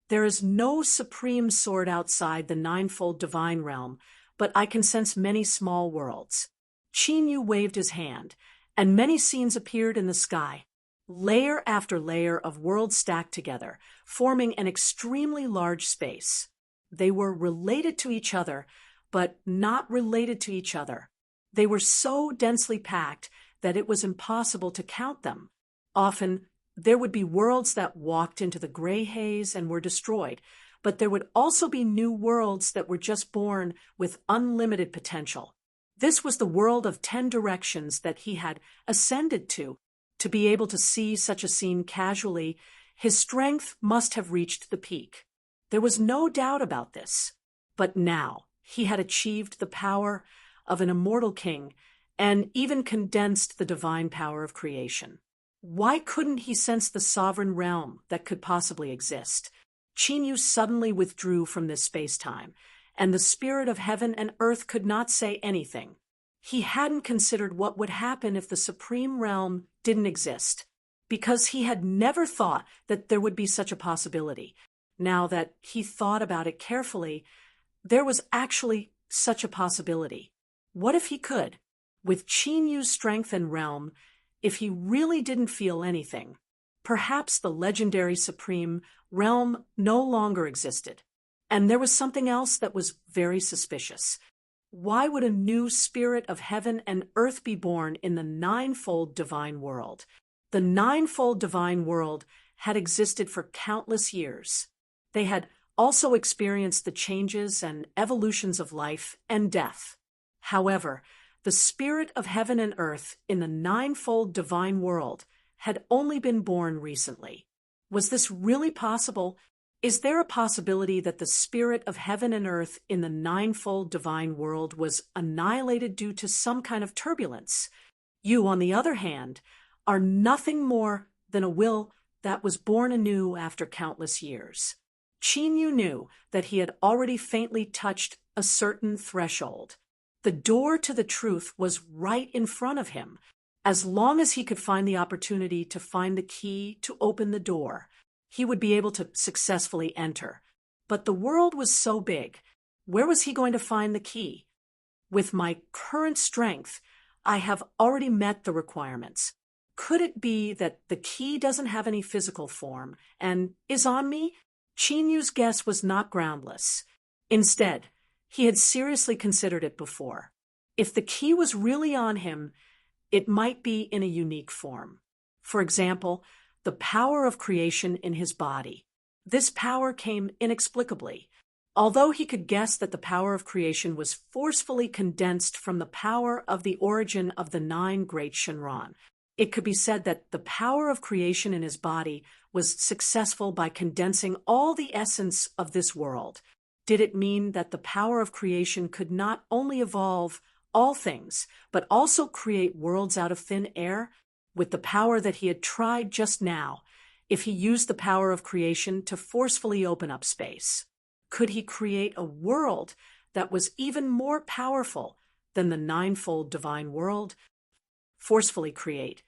There is no supreme sword outside the ninefold divine realm, but I can sense many small worlds. Qin Yu waved his hand, and many scenes appeared in the sky. Layer after layer of worlds stacked together, forming an extremely large space. They were related to each other, but not related to each other. They were so densely packed that it was impossible to count them. Often, there would be worlds that walked into the gray haze and were destroyed, but there would also be new worlds that were just born with unlimited potential. This was the world of 10 directions that he had ascended to. To be able to see such a scene casually, his strength must have reached the peak. There was no doubt about this. But now, he had achieved the power of an immortal king and even condensed the divine power of creation. Why couldn't he sense the sovereign realm that could possibly exist? Qin Yu suddenly withdrew from this space-time, and the spirit of heaven and earth could not say anything. He hadn't considered what would happen if the supreme realm didn't exist. because he had never thought that there would be such a possibility. Now that he thought about it carefully, there was actually such a possibility. What if he could? With Qinyu's strength and realm, if he really didn't feel anything, perhaps the legendary supreme realm no longer existed. And there was something else that was very suspicious. Why would a new spirit of heaven and earth be born in the ninefold divine world? The ninefold divine world had existed for countless years. They had also experienced the changes and evolutions of life and death. However, the spirit of heaven and earth in the ninefold divine world had only been born recently. Was this really possible? Is there a possibility that the spirit of heaven and earth in the ninefold divine world was annihilated due to some kind of turbulence? You, on the other hand, are nothing more than a will that was born anew after countless years. Qinyu knew that he had already faintly touched a certain threshold. The door to the truth was right in front of him. As long as he could find the opportunity to find the key to open the door, he would be able to successfully enter. But the world was so big. Where was he going to find the key? With my current strength, I have already met the requirements. Could it be that the key doesn't have any physical form and is on me? Qinyu's guess was not groundless. Instead, he had seriously considered it before. If the key was really on him, it might be in a unique form. For example, the power of creation in his body. This power came inexplicably. Although he could guess that the power of creation was forcefully condensed from the power of the origin of the 9 great Shinran, it could be said that the power of creation in his body was successful by condensing all the essence of this world. Did it mean that the power of creation could not only evolve all things, but also create worlds out of thin air? With the power that he had tried just now, if he used the power of creation to forcefully open up space, could he create a world that was even more powerful than the ninefold divine world? Forcefully create.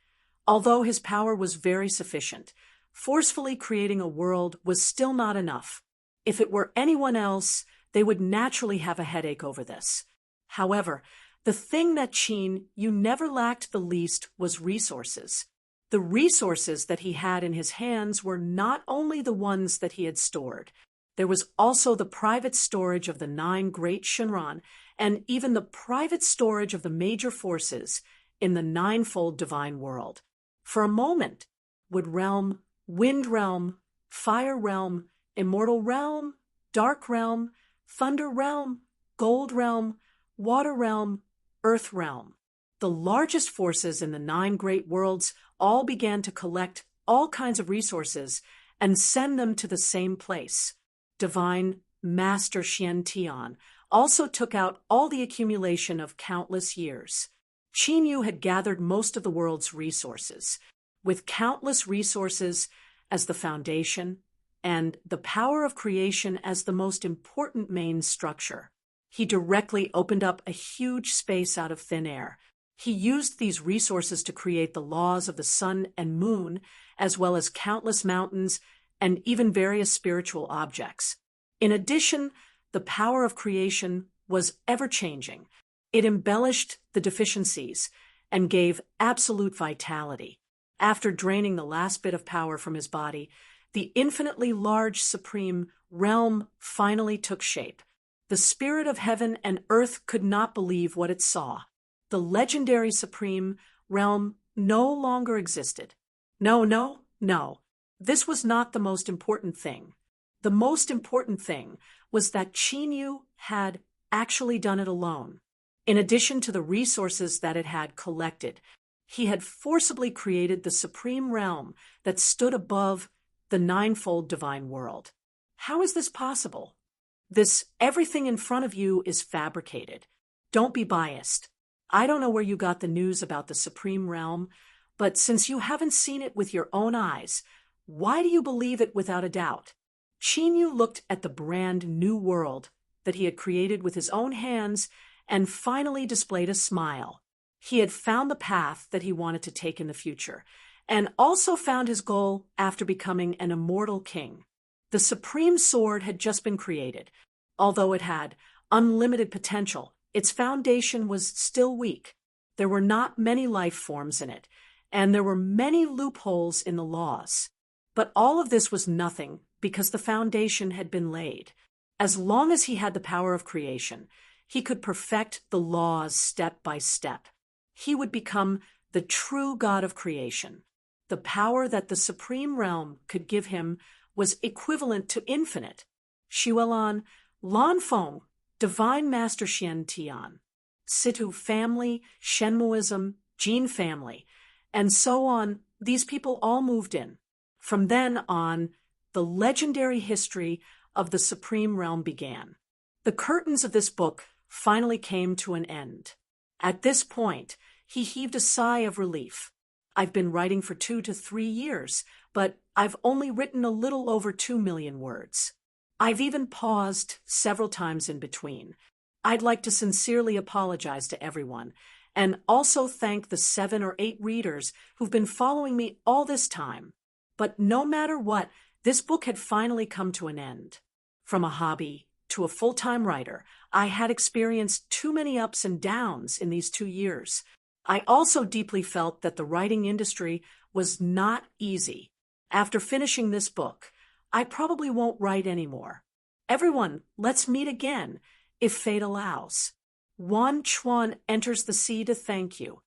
Although his power was very sufficient, forcefully creating a world was still not enough. If it were anyone else, they would naturally have a headache over this. However, the thing that Qin you never lacked the least was resources. The resources that he had in his hands were not only the ones that he had stored. There was also the private storage of the 9 great Shinran, and even the private storage of the major forces in the ninefold divine world. For a moment, would realm, wind realm, fire realm, immortal realm, dark realm, thunder realm, gold realm, water realm, earth realm, the largest forces in the 9 great worlds, all began to collect all kinds of resources and send them to the same place. Divine Master Xian Tian also took out all the accumulation of countless years. Qinyu had gathered most of the world's resources, with countless resources as the foundation and the power of creation as the most important main structure. He directly opened up a huge space out of thin air. He used these resources to create the laws of the sun and moon, as well as countless mountains and even various spiritual objects. In addition, the power of creation was ever-changing. It embellished the deficiencies and gave absolute vitality. After draining the last bit of power from his body, the infinitely large supreme realm finally took shape. The spirit of heaven and earth could not believe what it saw. The legendary supreme realm no longer existed. No. This was not the most important thing. The most important thing was that Qinyu had actually done it alone. In addition to the resources that it had collected, he had forcibly created the supreme realm that stood above the ninefold divine world. How is this possible? This everything in front of you is fabricated. Don't be biased. I don't know where you got the news about the supreme realm, but since you haven't seen it with your own eyes, why do you believe it without a doubt? Qinyu looked at the brand new world that he had created with his own hands and finally displayed a smile. He had found the path that he wanted to take in the future, and also found his goal after becoming an immortal king. The supreme sword had just been created. Although it had unlimited potential, its foundation was still weak. There were not many life forms in it, and there were many loopholes in the laws. But all of this was nothing because the foundation had been laid. As long as he had the power of creation, he could perfect the laws step by step. He would become the true God of creation. The power that the supreme realm could give him was equivalent to infinite. Xuelan, Lanfeng, Divine Master Xian Tian, Situ family, Shenmuism, Jin family, and so on. These people all moved in. From then on, the legendary history of the Supreme Realm began. The curtains of this book finally came to an end. At this point, he heaved a sigh of relief. I've been writing for 2 to 3 years, but I've only written a little over 2 million words. I've even paused several times in between. I'd like to sincerely apologize to everyone, and also thank the 7 or 8 readers who've been following me all this time. But no matter what, this book had finally come to an end. From a hobby to a full-time writer, I had experienced too many ups and downs in these 2 years. I also deeply felt that the writing industry was not easy. After finishing this book, I probably won't write anymore. Everyone, let's meet again, if fate allows. Wan Chuan enters the sea to thank you.